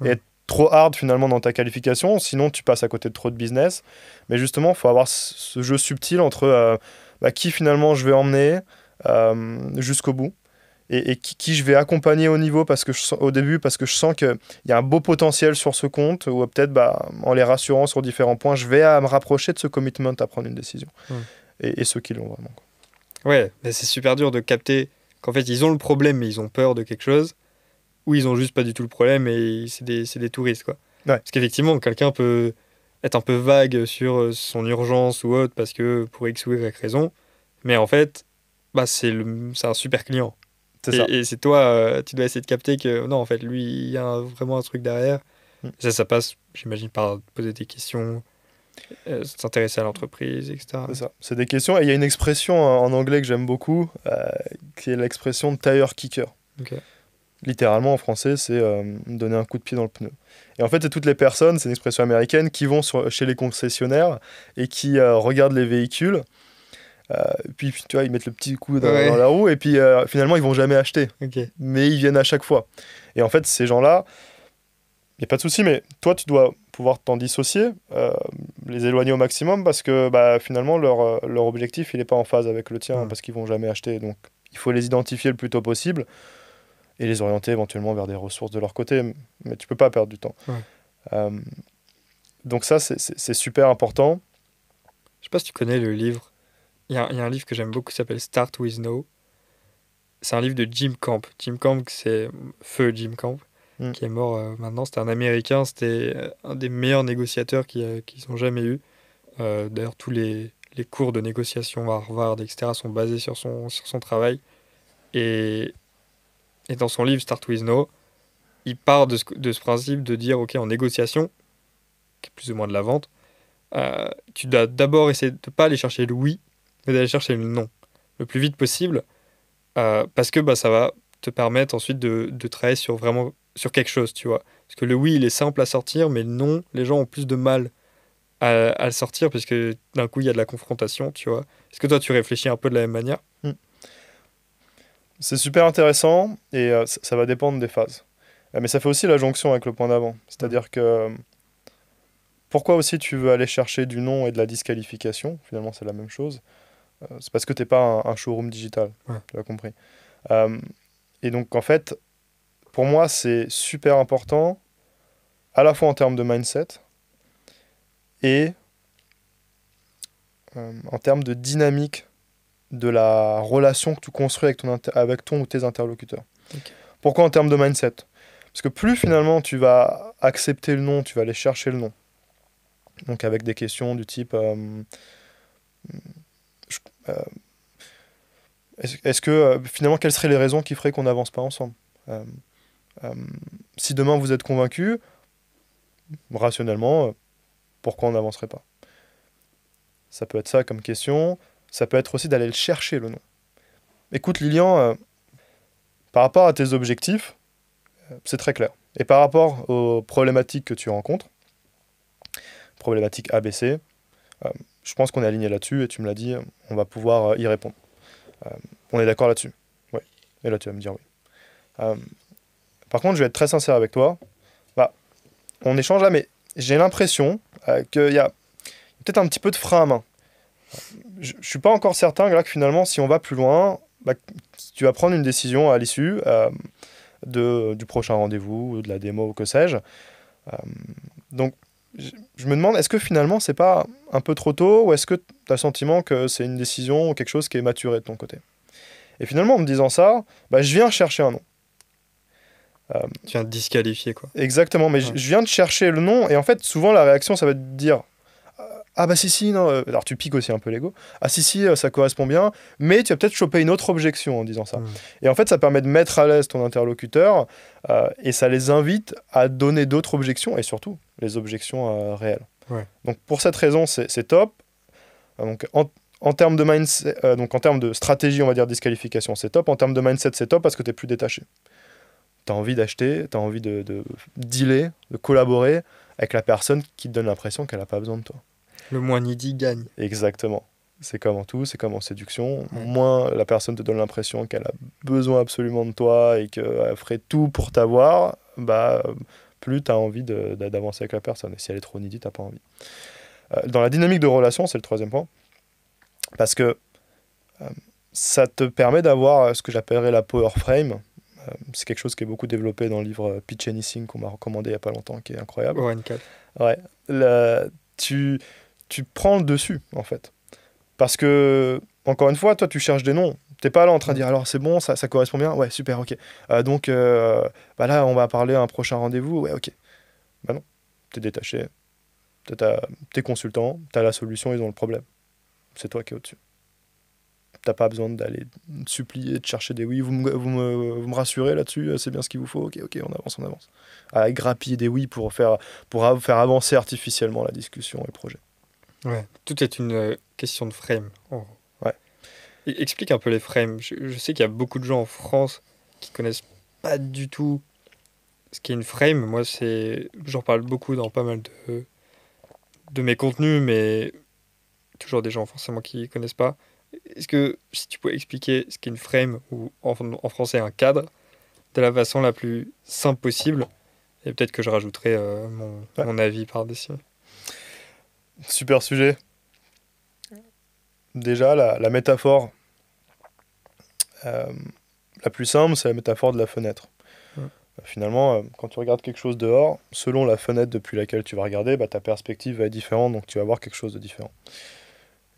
et être trop hard finalement dans ta qualification, sinon tu passes à côté de trop de business. Mais justement, il faut avoir ce jeu subtil entre qui finalement je vais emmener jusqu'au bout et qui je vais accompagner au niveau au début parce que je sens qu'il y a un beau potentiel sur ce compte ou peut-être en les rassurant sur différents points, je vais me rapprocher de ce commitment à prendre une décision. Et ceux qui l'ont vraiment. Ouais, mais c'est super dur de capter qu'en fait ils ont le problème mais ils ont peur de quelque chose ou ils ont juste pas du tout le problème et c'est des touristes quoi. Ouais. Parce qu'effectivement quelqu'un peut être un peu vague sur son urgence ou autre parce que pour X ou Y raison, mais en fait bah c'est un super client. C'est ça. Et c'est toi, tu dois essayer de capter que non, en fait, lui, il y a vraiment un truc derrière. Ça passe, j'imagine, par poser des questions, s'intéresser à l'entreprise, etc. C'est ça. C'est des questions. Et il y a une expression en anglais que j'aime beaucoup, qui est l'expression de tire kicker. Okay. Littéralement, en français, c'est donner un coup de pied dans le pneu. Et en fait, c'est toutes les personnes, c'est une expression américaine, qui vont chez les concessionnaires et qui regardent les véhicules. Puis tu vois, ils mettent le petit coup dans la roue et puis finalement ils vont jamais acheter. Okay. Mais ils viennent à chaque fois. Et en fait, ces gens-là, il n'y a pas de souci, mais toi tu dois pouvoir t'en dissocier, les éloigner au maximum parce que finalement leur objectif il n'est pas en phase avec le tien parce qu'ils vont jamais acheter. Donc il faut les identifier le plus tôt possible et les orienter éventuellement vers des ressources de leur côté. Mais tu peux pas perdre du temps. Donc ça, c'est super important. Je sais pas si tu connais le livre. Il y a un livre que j'aime beaucoup qui s'appelle Start with No. C'est un livre de Jim Camp. Jim Camp, c'est feu Jim Camp, qui est mort maintenant. C'était un Américain, c'était un des meilleurs négociateurs qu'ils ont jamais eu. D'ailleurs, tous les les cours de négociation à Harvard, etc., sont basés sur son travail. Et, et dans son livre Start with No, il part de ce principe de dire, OK, en négociation, qui est plus ou moins de la vente, tu dois d'abord essayer de ne pas aller chercher le oui, mais d'aller chercher le non le plus vite possible, parce que bah, ça va te permettre ensuite de travailler vraiment sur quelque chose, tu vois. Parce que le oui, il est simple à sortir, mais le non, les gens ont plus de mal à le sortir, parce que d'un coup, il y a de la confrontation, tu vois. Est-ce que toi, tu réfléchis un peu de la même manière? Hmm. C'est super intéressant et ça va dépendre des phases. Mais ça fait aussi la jonction avec le point d'avant. C'est-à-dire que pourquoi aussi tu veux aller chercher du non et de la disqualification, finalement c'est la même chose, c'est parce que t'es pas un showroom digital, Ouais. tu as compris. Euh, et donc en fait, pour moi c'est super important, à la fois en termes de mindset et en termes de dynamique de la relation que tu construis avec ton ou tes interlocuteurs. Ok. Pourquoi en termes de mindset? Parce que plus finalement tu vas accepter le non, tu vas aller chercher le non. Donc avec des questions du type je- euh, est-ce que finalement quelles seraient les raisons qui feraient qu'on n'avance pas ensemble? Euh, euh, Si demain vous êtes convaincu, rationnellement, pourquoi on n'avancerait pas? Ça peut être ça comme question. Ça peut être aussi d'aller le chercher le non. Écoute Lilian, par rapport à tes objectifs, c'est très clair. Et par rapport aux problématiques que tu rencontres, problématiques ABC, euh, je pense qu'on est aligné là-dessus et tu me l'as dit, on va pouvoir y répondre. Euh, on est d'accord là-dessus. Oui. Et là tu vas me dire oui. Euh, Par contre, je vais être très sincère avec toi. Bah, on échange là, mais j'ai l'impression qu'il y a peut-être un petit peu de frein à main. Je ne suis pas encore certain là, que finalement, si on va plus loin, bah, tu vas prendre une décision à l'issue du prochain rendez-vous, ou de la démo, ou que sais-je. Euh, donc, je me demande, est-ce que finalement, c'est pas un peu trop tôt, ou est-ce que tu as le sentiment que c'est une décision ou quelque chose qui est maturé de ton côté? Et finalement, en me disant ça, bah, je viens chercher un nom. Euh, Tu viens de disqualifier, quoi. Exactement, mais Ouais. je viens de chercher le nom, et en fait, souvent, la réaction, ça va te dire ah bah si, si, non. Alors tu piques aussi un peu l'ego. Ah si, si, ça correspond bien, mais tu vas peut-être choper une autre objection en disant ça. Mm. Et en fait, ça permet de mettre à l'aise ton interlocuteur, et ça les invite à donner d'autres objections, et surtout les objections réelles. Ouais. Donc pour cette raison, c'est top. Donc en termes de mindset, donc en termes de stratégie, on va dire disqualification, c'est top. En termes de mindset, c'est top parce que tu es plus détaché. Tu as envie d'acheter, tu as envie de dealer, de collaborer avec la personne qui te donne l'impression qu'elle n'a pas besoin de toi. Le moins needy gagne. Exactement. C'est comme en tout, c'est comme en séduction. Ouais. Moins la personne te donne l'impression qu'elle a besoin absolument de toi et qu'elle ferait tout pour t'avoir, bah, plus tu as envie d'avancer avec la personne. Et si elle est trop needy, tu n'as pas envie. Dans la dynamique de relation, c'est le troisième point. Parce que euh, ça te permet d'avoir ce que j'appellerais la power frame. C'est quelque chose qui est beaucoup développé dans le livre Pitch Anything qu'on m'a recommandé il n'y a pas longtemps, qui est incroyable. Warren Cal. Ouais. Tu, tu prends le dessus, en fait. Parce que, encore une fois, toi, tu cherches des noms. T'es pas là en train de dire, alors c'est bon, ça correspond bien. Ouais, super, ok. Donc, bah là, on va parler à un prochain rendez-vous. Ouais, ok. Bah non, t'es détaché. T'es consultant, t'as la solution, ils ont le problème. C'est toi qui es au-dessus. T'as pas besoin d'aller te supplier, de chercher des oui, vous me rassurez là-dessus, c'est bien ce qu'il vous faut. Ok, ok, on avance, on avance. À grappiller des oui pour faire avancer artificiellement la discussion et le projet. Ouais. Tout est une question de frame. Oh. Ouais. Explique un peu les frames. Je sais qu'il y a beaucoup de gens en France qui connaissent pas du tout ce qu'est une frame. Moi, j'en parle beaucoup dans pas mal de mes contenus, mais toujours des gens forcément qui connaissent pas. Est-ce que si tu pouvais expliquer ce qu'est une frame, ou en français un cadre, de la façon la plus simple possible, et peut-être que je rajouterai Ouais. mon avis par-dessus. Super sujet. Déjà, la métaphore euh, la plus simple, c'est la métaphore de la fenêtre. Ouais. Finalement, quand tu regardes quelque chose dehors, selon la fenêtre depuis laquelle tu vas regarder, bah, ta perspective va être différente, donc tu vas voir quelque chose de différent.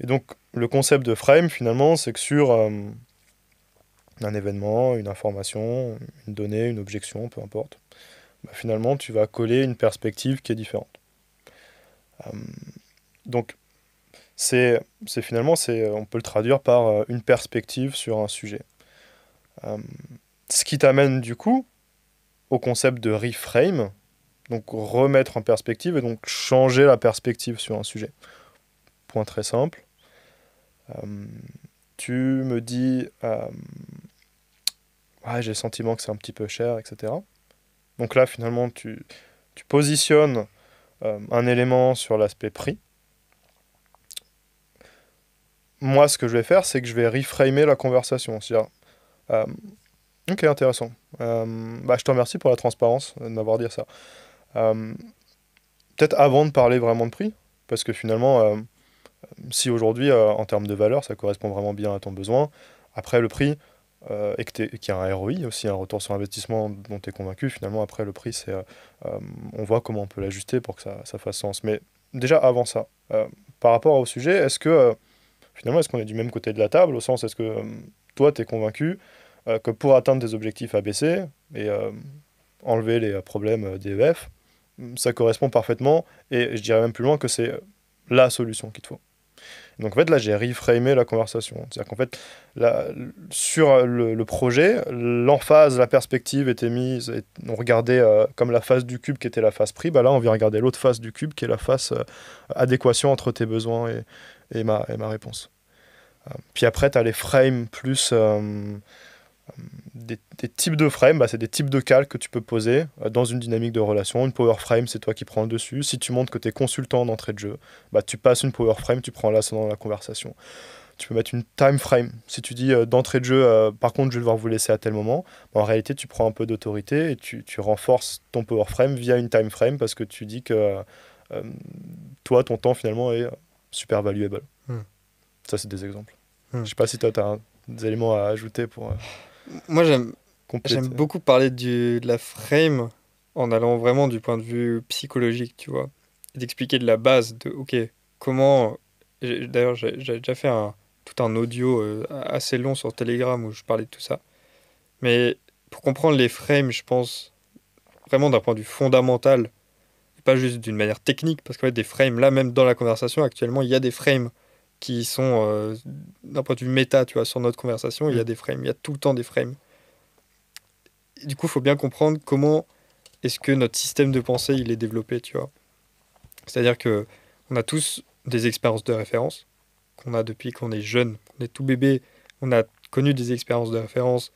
Et donc, le concept de frame, finalement, c'est que sur un événement, une information, une donnée, une objection, peu importe, bah, finalement, tu vas coller une perspective qui est différente. Euh, donc, Finalement, on peut le traduire par une perspective sur un sujet. Euh, Ce qui t'amène du coup au concept de reframe, donc remettre en perspective et donc changer la perspective sur un sujet. Point très simple. Euh, Tu me dis, ouais, j'ai le sentiment que c'est un petit peu cher, etc. Donc là, finalement, tu positionnes un élément sur l'aspect prix. Moi, ce que je vais faire, c'est que je vais reframer la conversation. C'est-à-dire, euh, ok, intéressant. Bah, je te remercie pour la transparence de m'avoir dit ça. Euh, Peut-être avant de parler vraiment de prix, parce que finalement, si aujourd'hui, en termes de valeur, ça correspond vraiment bien à ton besoin, après le prix, et qu'il y a un ROI aussi, un retour sur investissement dont tu es convaincu, finalement, après le prix, on voit comment on peut l'ajuster pour que ça fasse sens. Mais déjà, avant ça, par rapport au sujet, finalement, est-ce qu'on est du même côté de la table, au sens, est-ce que toi, tu es convaincu que pour atteindre des objectifs ABC et enlever les problèmes DEF, ça correspond parfaitement, et je dirais même plus loin que c'est la solution qu'il te faut. Donc en fait, là, j'ai reframé la conversation. C'est-à-dire qu'en fait, là, sur le projet, l'emphase, la perspective était mise, et on regardait comme la face du cube qui était la face prix, bah là, on vient regarder l'autre face du cube qui est la face adéquation entre tes besoins et ma réponse. Puis après, tu as les frames plus des types de frames, bah, c'est des types de calques que tu peux poser dans une dynamique de relation. Une power frame, c'est toi qui prends le dessus. Si tu montres que tu es consultant d'entrée de jeu, bah, tu passes une power frame, tu prends l'ascendant dans la conversation. Tu peux mettre une time frame. Si tu dis d'entrée de jeu, par contre, je vais devoir vous laisser à tel moment, bah, en réalité, tu prends un peu d'autorité et tu renforces ton power frame via une time frame parce que tu dis que euh, toi, ton temps finalement est super valuable. Hmm. Ça, c'est des exemples. Hmm. Je sais pas si toi, tu as des éléments à ajouter pour Moi, j'aime compléter. beaucoup parler de la frame en allant vraiment du point de vue psychologique, tu vois. Et d'expliquer de la base de, ok, comment... D'ailleurs, j'ai déjà fait tout un audio assez long sur Telegram où je parlais de tout ça. Mais pour comprendre les frames, je pense vraiment d'un point de vue fondamental, et pas juste d'une manière technique, parce qu'en fait, des frames, là, même dans la conversation, actuellement, il y a des frames qui sont d'un point de vue méta, tu vois, sur notre conversation, il y a des frames, il y a tout le temps des frames. Et du coup, il faut bien comprendre comment est-ce que notre système de pensée, il est développé, tu vois. C'est-à-dire que on a tous des expériences de référence, qu'on a depuis qu'on est jeune, qu'on est tout bébé, on a connu des expériences de référence.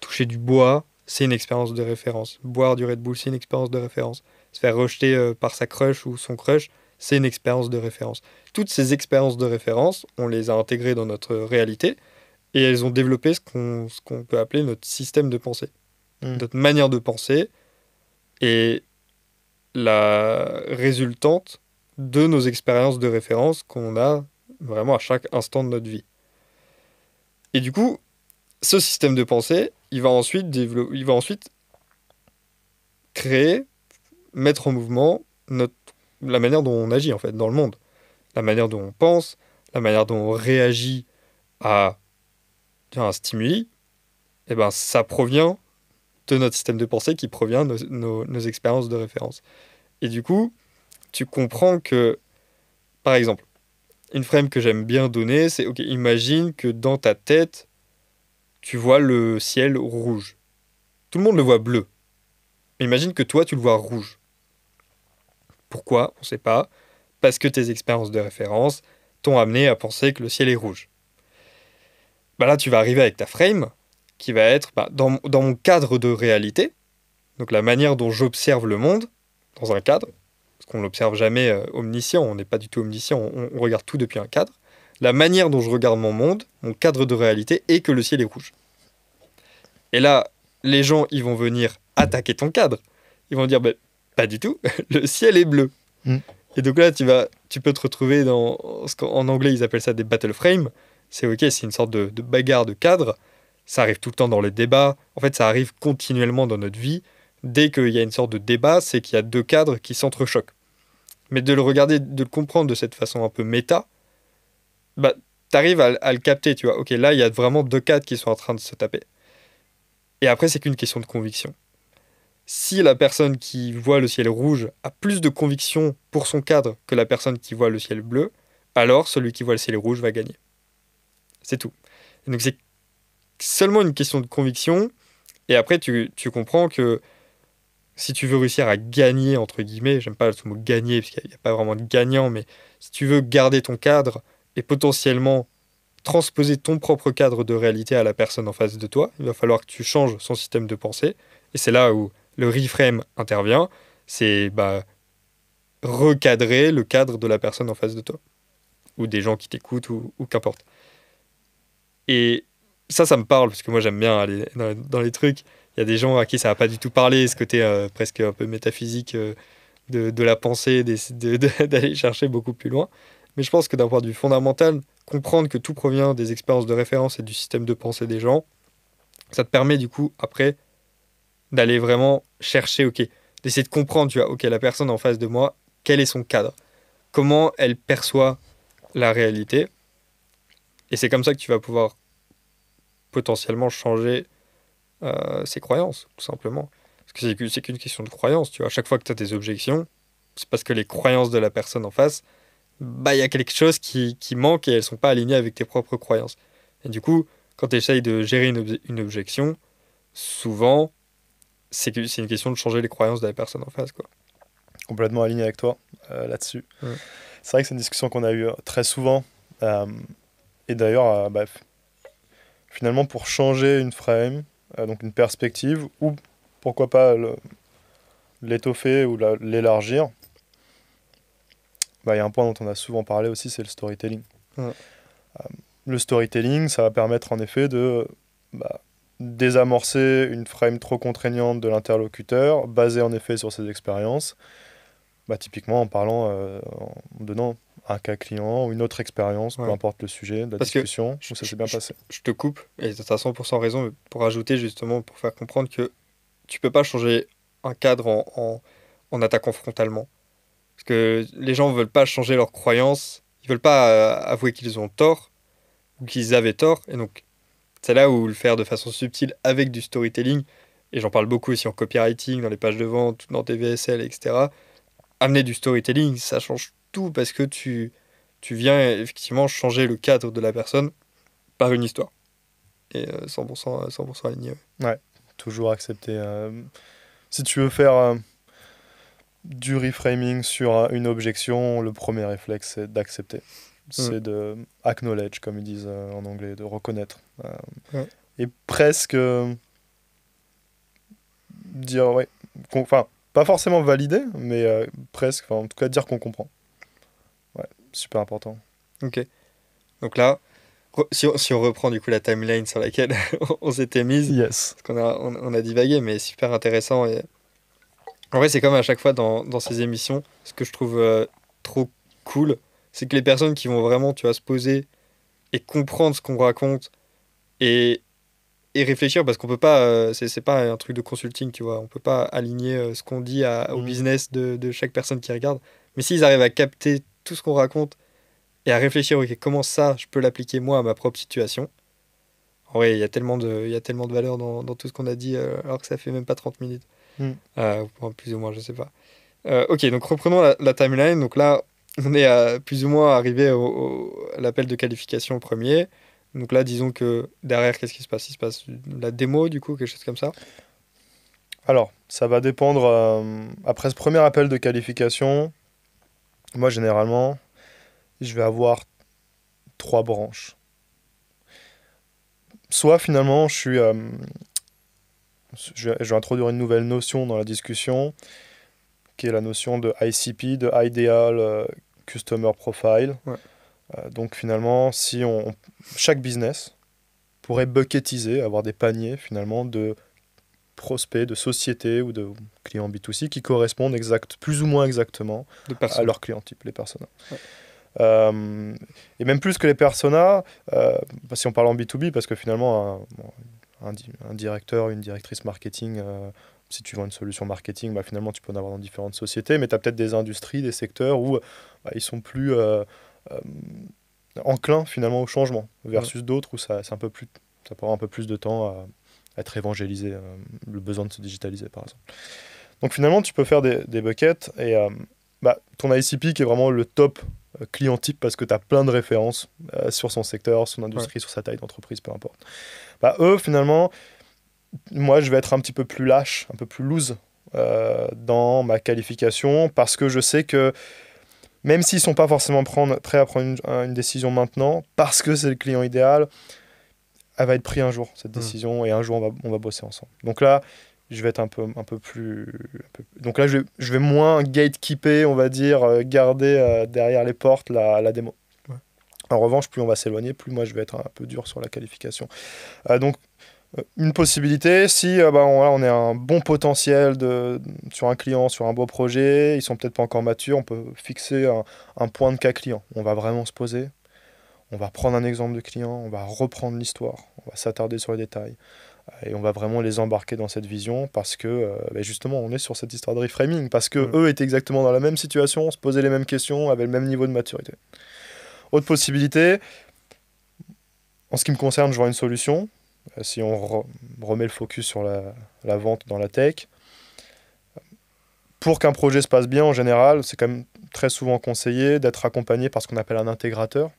Toucher du bois, c'est une expérience de référence. Boire du Red Bull, c'est une expérience de référence. Se faire rejeter par sa crush ou son crush, c'est une expérience de référence. Toutes ces expériences de référence, on les a intégrées dans notre réalité et elles ont développé ce qu'on peut appeler notre système de pensée. Notre manière de penser est la résultante de nos expériences de référence qu'on a vraiment à chaque instant de notre vie. Et du coup, ce système de pensée, il va ensuite créer, mettre en mouvement la manière dont on agit en fait dans le monde, la manière dont on pense, la manière dont on réagit à un stimuli. Et ben ça provient de notre système de pensée qui provient de nos expériences de référence. Et du coup, tu comprends que, par exemple, une frame que j'aime bien donner, c'est, ok, imagine que dans ta tête, tu vois le ciel rouge. Tout le monde le voit bleu. Mais imagine que toi, tu le vois rouge. Pourquoi? On ne sait pas. Parce que tes expériences de référence t'ont amené à penser que le ciel est rouge. Bah là, tu vas arriver avec ta frame, qui va être dans mon cadre de réalité, donc la manière dont j'observe le monde, dans un cadre, parce qu'on ne l'observe jamais omniscient, on n'est pas du tout omniscient, on regarde tout depuis un cadre. La manière dont je regarde mon monde, mon cadre de réalité, est que le ciel est rouge. Et là, les gens, ils vont venir attaquer ton cadre. Ils vont dire, bah, pas du tout, le ciel est bleu. Mm. Et donc là, tu peux te retrouver dans ce qu'en anglais, ils appellent ça des battle frames. C'est ok, c'est une sorte de bagarre de cadre. Ça arrive tout le temps dans les débats. En fait, ça arrive continuellement dans notre vie. Dès qu'il y a une sorte de débat, c'est qu'il y a deux cadres qui s'entrechoquent. Mais de le regarder, de le comprendre de cette façon un peu méta, bah, t'arrives à le capter, tu vois. Ok, là, il y a vraiment deux cadres qui sont en train de se taper. Et après, c'est qu'une question de conviction. Si la personne qui voit le ciel rouge a plus de conviction pour son cadre que la personne qui voit le ciel bleu, alors celui qui voit le ciel rouge va gagner. C'est tout. Et donc c'est seulement une question de conviction. Et après, tu comprends que si tu veux réussir à gagner, entre guillemets, j'aime pas le mot gagner, parce qu'il n'y a pas vraiment de gagnant, mais si tu veux garder ton cadre et potentiellement transposer ton propre cadre de réalité à la personne en face de toi, il va falloir que tu changes son système de pensée. Et c'est là où le reframe intervient. C'est recadrer le cadre de la personne en face de toi, ou des gens qui t'écoutent, ou qu'importe. Et ça me parle, parce que moi j'aime bien aller dans les trucs. Il y a des gens à qui ça va pas du tout parler, ce côté presque un peu métaphysique de la pensée, d'aller chercher beaucoup plus loin. Mais je pense que d'un point de vue fondamental, comprendre que tout provient des expériences de référence et du système de pensée des gens, ça te permet du coup, après, d'aller vraiment chercher, ok, d'essayer de comprendre, tu vois, ok, la personne en face de moi, quel est son cadre? Comment elle perçoit la réalité? Et c'est comme ça que tu vas pouvoir potentiellement changer ses croyances, tout simplement. Parce que c'est qu'une question de croyance, tu vois. À chaque fois que tu as des objections, c'est parce que les croyances de la personne en face, il y a quelque chose qui manque et elles sont pas alignées avec tes propres croyances. Et du coup, quand tu essayes de gérer une objection, souvent, c'est une question de changer les croyances de la personne en face, quoi. Complètement aligné avec toi là-dessus. Ouais. C'est vrai que c'est une discussion qu'on a eue très souvent. Et d'ailleurs, finalement, pour changer une frame, donc une perspective, ou pourquoi pas l'étoffer ou l'élargir, il y a un point dont on a souvent parlé aussi, c'est le storytelling. Ouais. Le storytelling, ça va permettre en effet de désamorcer une frame trop contraignante de l'interlocuteur, basée en effet sur ses expériences, typiquement en parlant, en donnant un cas client ou une autre expérience, Ouais. peu importe le sujet de la Parce que discussion, où ça s'est bien passé. Je te coupe, et tu as 100% raison, pour ajouter justement, pour faire comprendre que tu peux pas changer un cadre en attaquant frontalement. Parce que les gens veulent pas changer leurs croyances, ils veulent pas avouer qu'ils ont tort, ou qu'ils avaient tort, et donc c'est là où le faire de façon subtile avec du storytelling, et j'en parle beaucoup aussi en copywriting, dans les pages de vente, dans tes VSL, etc. Amener du storytelling, ça change tout, parce que tu viens effectivement changer le cadre de la personne par une histoire. Et 100% aligné. Ouais, toujours accepter. Si tu veux faire du reframing sur une objection, le premier réflexe, c'est d'accepter. C'est de acknowledge, comme ils disent en anglais, de reconnaître. Et presque dire, ouais, enfin, pas forcément valider, mais presque, en tout cas dire qu'on comprend. Ouais, super important. Ok. Donc là, si on reprend du coup la timeline sur laquelle on s'était mise, Yes. parce on a divagué, mais super intéressant. Et en vrai, c'est comme à chaque fois dans ces émissions, ce que je trouve trop cool, c'est que les personnes qui vont vraiment, tu vois, se poser et comprendre ce qu'on raconte et réfléchir, parce qu'on peut pas, c'est pas un truc de consulting, tu vois, on peut pas aligner ce qu'on dit au business de chaque personne qui regarde. Mais s'ils arrivent à capter tout ce qu'on raconte et à réfléchir, ok, comment ça, je peux l'appliquer moi à ma propre situation. En vrai, il y a tellement de valeur dans tout ce qu'on a dit, alors que ça fait même pas 30 minutes. Plus ou moins, je sais pas. Ok, donc reprenons la timeline. Donc là, on est plus ou moins arrivé à l'appel de qualification premier. Donc là, disons que derrière, qu'est-ce qui se passe? Il se passe la démo, du coup, quelque chose comme ça? Alors, ça va dépendre. Après ce premier appel de qualification, moi, généralement, je vais avoir 3 branches. Soit, finalement, je vais introduire une nouvelle notion dans la discussion, qui est la notion de ICP, de Ideal Customer Profile. Ouais. Donc, finalement, chaque business pourrait bucketiser, avoir des paniers, finalement, de prospects, de sociétés ou de clients B2C qui correspondent plus ou moins exactement à leur client type, les personas. Ouais. Et même plus que les personas, si on parle en B2B, parce que finalement, un directeur, une directrice marketing, si tu vends une solution marketing, finalement, tu peux en avoir dans différentes sociétés, mais tu as peut-être des industries, des secteurs où ils sont plus enclins finalement au changement, versus d'autres où ça prend un peu plus de temps à être évangélisé, le besoin de se digitaliser par exemple. Donc finalement tu peux faire des buckets et ton ICP qui est vraiment le top client type parce que tu as plein de références sur son secteur, son industrie, sur sa taille d'entreprise, peu importe. Bah, eux, finalement, moi, je vais être un petit peu plus lâche, un peu plus loose dans ma qualification parce que je sais que même s'ils ne sont pas forcément prêts à prendre une décision maintenant, parce que c'est le client idéal, elle va être prise un jour, cette décision, et un jour, on va bosser ensemble. Donc là, je vais être un peu plus... Donc là, je vais moins gatekeeper, on va dire, garder derrière les portes la démo. Ouais. En revanche, plus on va s'éloigner, plus moi, je vais être un peu dur sur la qualification. Donc, une possibilité, si on a un bon potentiel sur un client, sur un beau projet, ils sont peut-être pas encore matures, on peut fixer un point de cas client. On va vraiment se poser, on va prendre un exemple de client, on va reprendre l'histoire, on va s'attarder sur les détails. Et on va vraiment les embarquer dans cette vision parce que, justement, on est sur cette histoire de reframing, parce qu'eux étaient exactement dans la même situation, se posaient les mêmes questions, avaient le même niveau de maturité. Autre possibilité, en ce qui me concerne, je vois une solution. Si on remet le focus sur la vente dans la tech, pour qu'un projet se passe bien, en général, c'est quand même très souvent conseillé d'être accompagné par ce qu'on appelle un intégrateur.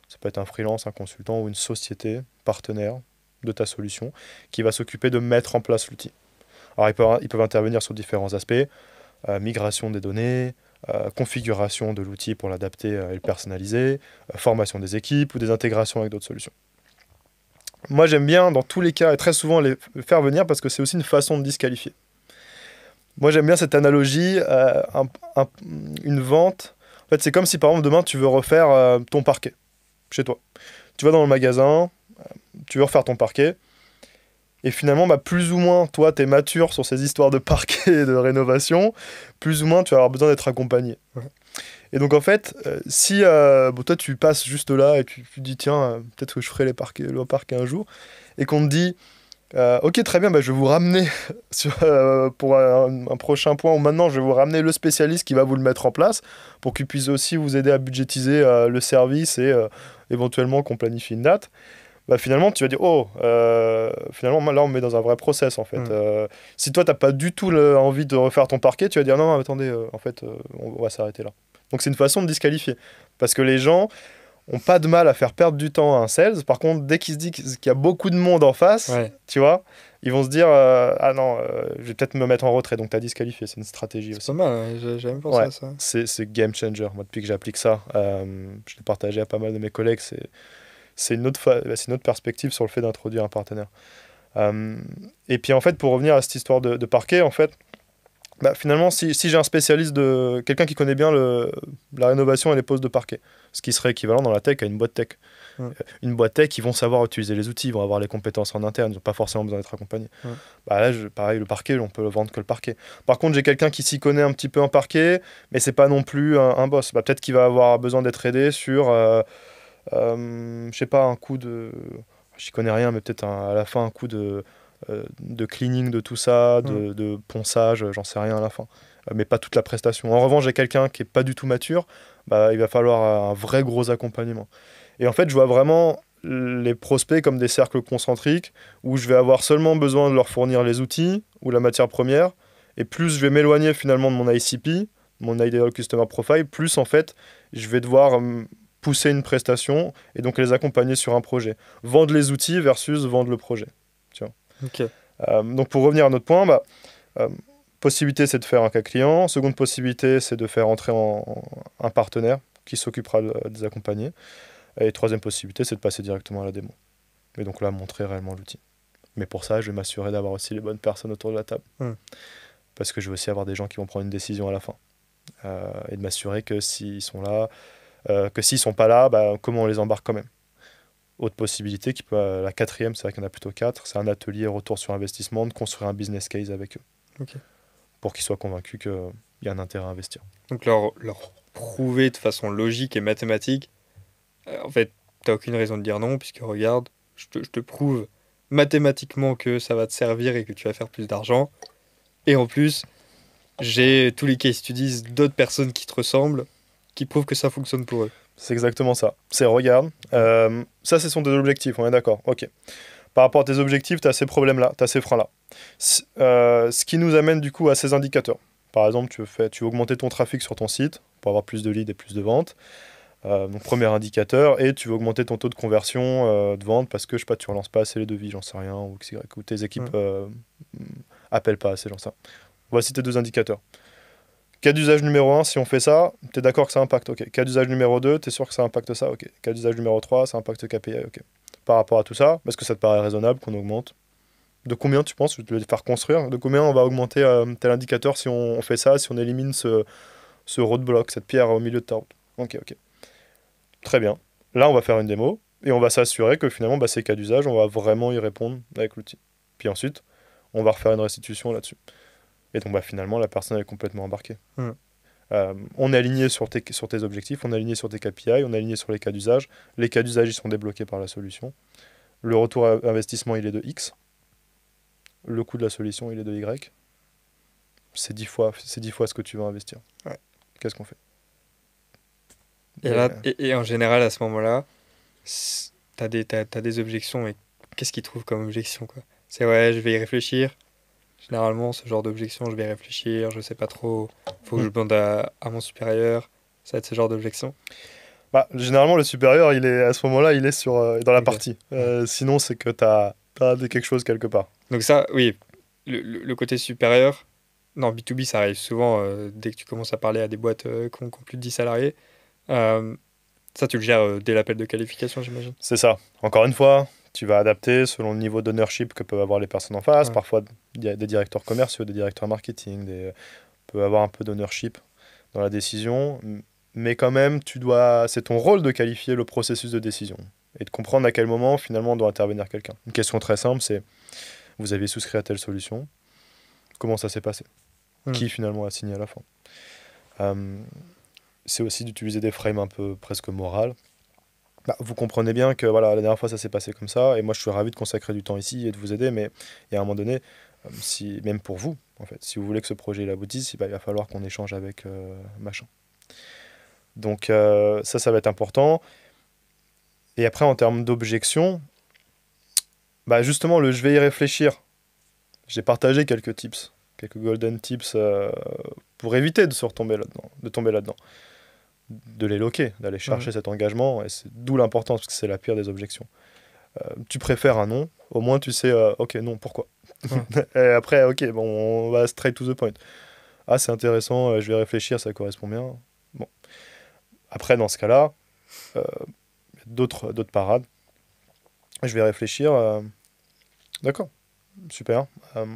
Ça peut être un freelance, un consultant ou une société partenaire de ta solution qui va s'occuper de mettre en place l'outil. Alors, ils peuvent intervenir sur différents aspects, migration des données, configuration de l'outil pour l'adapter et le personnaliser, formation des équipes ou des intégrations avec d'autres solutions. Moi, j'aime bien, dans tous les cas, et très souvent, les faire venir parce que c'est aussi une façon de disqualifier. Moi, j'aime bien cette analogie, une vente. En fait, c'est comme si, par exemple, demain, tu veux refaire ton parquet chez toi. Tu vas dans le magasin, tu veux refaire ton parquet, et finalement, plus ou moins, toi, tu es mature sur ces histoires de parquet et de rénovation, plus ou moins, tu vas avoir besoin d'être accompagné. Ouais. Et donc, en fait, si toi, tu passes juste là et tu dis, tiens, peut-être que je ferai le parquet un jour, et qu'on te dit, ok, très bien, je vais vous ramener pour un prochain point, où maintenant, je vais vous ramener le spécialiste qui va vous le mettre en place, pour qu'il puisse aussi vous aider à budgétiser le service et éventuellement qu'on planifie une date. Finalement, tu vas dire, finalement, là, on me met dans un vrai process, en fait. Si toi, tu n'as pas du tout envie de refaire ton parquet, tu vas dire, non, attendez, en fait, on va s'arrêter là. Donc, c'est une façon de disqualifier. Parce que les gens n'ont pas de mal à faire perdre du temps à un sales. Par contre, dès qu'il se dit qu'il y a beaucoup de monde en face, tu vois, ils vont se dire, ah non, je vais peut-être me mettre en retrait. Donc, tu as disqualifié. C'est une stratégie aussi. C'est pas mal, j'aime penser à ça. C'est game changer. Moi, depuis que j'applique ça, je l'ai partagé à pas mal de mes collègues, c'est une autre perspective sur le fait d'introduire un partenaire. Et puis en fait, pour revenir à cette histoire de parquet, en fait, finalement, si j'ai un spécialiste, quelqu'un qui connaît bien la rénovation et les poses de parquet, ce qui serait équivalent dans la tech à une boîte tech. Une boîte tech, ils vont savoir utiliser les outils, ils vont avoir les compétences en interne, ils n'ont pas forcément besoin d'être accompagnés. Là, pareil, le parquet, on peut le vendre que le parquet. Par contre, j'ai quelqu'un qui s'y connaît un petit peu en parquet, mais c'est pas non plus un boss. Peut-être qu'il va avoir besoin d'être aidé sur... je sais pas, un coup de... J'y connais rien, mais peut-être à la fin un coup de cleaning de tout ça, de ponçage, j'en sais rien à la fin. Mais pas toute la prestation. En revanche, j'ai quelqu'un qui est pas du tout mature, il va falloir un vrai gros accompagnement. Et en fait, je vois vraiment les prospects comme des cercles concentriques où je vais avoir seulement besoin de leur fournir les outils ou la matière première, et plus je vais m'éloigner finalement de mon ICP, mon Ideal Customer Profile, plus en fait, je vais devoir... pousser une prestation et donc les accompagner sur un projet. Vendre les outils versus vendre le projet. Tu vois. Okay. Donc pour revenir à notre point, possibilité c'est de faire un cas client. Seconde possibilité c'est de faire entrer un partenaire qui s'occupera de les accompagner. Et troisième possibilité c'est de passer directement à la démo. Et donc là montrer réellement l'outil. Mais pour ça je vais m'assurer d'avoir aussi les bonnes personnes autour de la table. Parce que je vais aussi avoir des gens qui vont prendre une décision à la fin. Et de m'assurer que s'ils sont là, que s'ils sont pas là, comment on les embarque quand même. Autre possibilité, la quatrième, c'est vrai qu'il y en a plutôt 4, c'est un atelier retour sur investissement, de construire un business case avec eux. Okay. Pour qu'ils soient convaincus qu'il y a un intérêt à investir. Donc leur prouver de façon logique et mathématique, en fait, tu n'as aucune raison de dire non, puisque regarde, je te prouve mathématiquement que ça va te servir et que tu vas faire plus d'argent. Et en plus, j'ai tous les case studies d'autres personnes qui te ressemblent, qui prouvent que ça fonctionne pour eux. C'est exactement ça. C'est regarde, ça ce sont des objectifs, on est d'accord. Ok. Par rapport à tes objectifs, tu as ces problèmes-là, tu as ces freins-là. Ce qui nous amène du coup à ces indicateurs. Par exemple, tu veux augmenter ton trafic sur ton site pour avoir plus de leads et plus de ventes. Donc, premier indicateur. Et tu veux augmenter ton taux de conversion de vente parce que, je sais pas, tu relances pas assez les devis, j'en sais rien, ou, ou tes équipes appellent pas assez, j'en sais rien. Voici tes deux indicateurs. Cas d'usage numéro 1, si on fait ça, tu es d'accord que ça impacte, ok. Cas d'usage numéro 2, tu es sûr que ça impacte ça, ok. Cas d'usage numéro 3, ça impacte KPI, ok. Par rapport à tout ça, est-ce que ça te paraît raisonnable qu'on augmente? De combien tu penses? Je vais te faire construire. De combien on va augmenter tel indicateur si on fait ça, si on élimine ce roadblock, cette pierre au milieu de ta route? Ok, ok. Très bien. Là, on va faire une démo et on va s'assurer que finalement, bah, ces cas d'usage, on va vraiment y répondre avec l'outil. Puis ensuite, on va refaire une restitution là-dessus. Et donc, bah, finalement, la personne est complètement embarquée. On est aligné sur tes objectifs, on est aligné sur tes KPI, on est aligné sur les cas d'usage. Les cas d'usage, ils sont débloqués par la solution. Le retour à investissement, il est de X. Le coût de la solution, il est de Y. C'est 10 fois ce que tu veux investir. Ouais. Qu'est-ce qu'on fait? Et en général, à ce moment-là, t'as des objections. Et qu'est-ce qu'ils trouvent comme objection, quoi? C'est ouais, je vais y réfléchir. Généralement, ce genre d'objection, je vais y réfléchir, je sais pas trop. Faut que je demande à mon supérieur. Ça va être ce genre d'objection. Bah, généralement, le supérieur, il est, à ce moment-là, il est dans la Ok. partie. Sinon, c'est que tu as quelque chose quelque part. Donc ça, oui, le côté supérieur, non, B2B, ça arrive souvent dès que tu commences à parler à des boîtes qui ont plus de 10 salariés. Euh, Ça, tu le gères dès l'appel de qualification, j'imagine. C'est ça. Encore une fois, tu vas adapter selon le niveau d'ownership que peuvent avoir les personnes en face. Ouais. Parfois, il y a des directeurs commerciaux, des directeurs marketing, peuvent avoir un peu d'ownership dans la décision. Mais quand même, c'est ton rôle de qualifier le processus de décision et de comprendre à quel moment, finalement, doit intervenir quelqu'un. Une question très simple, c'est: vous avez souscrit à telle solution, comment ça s'est passé? Qui, finalement, a signé à la fin? C'est aussi d'utiliser des frames un peu presque morales. Bah, vous comprenez bien que voilà, la dernière fois ça s'est passé comme ça, et moi je suis ravi de consacrer du temps ici et de vous aider, mais il y a un moment donné, même pour vous, en fait, si vous voulez que ce projet il aboutisse, il va falloir qu'on échange avec machin. Donc ça va être important. Et après, en termes d'objection, bah justement, je vais y réfléchir. J'ai partagé quelques tips, quelques golden tips pour éviter de tomber là-dedans. De les loquer, d'aller chercher cet engagement, et c'est d'où l'importance, parce que c'est la pire des objections. Tu préfères un non, au moins tu sais, ok, non, pourquoi? Et après, ok, bon, on va straight to the point. Ah, c'est intéressant, je vais réfléchir, ça correspond bien. Bon. Après, dans ce cas-là, d'autres parades. Je vais réfléchir. D'accord, super.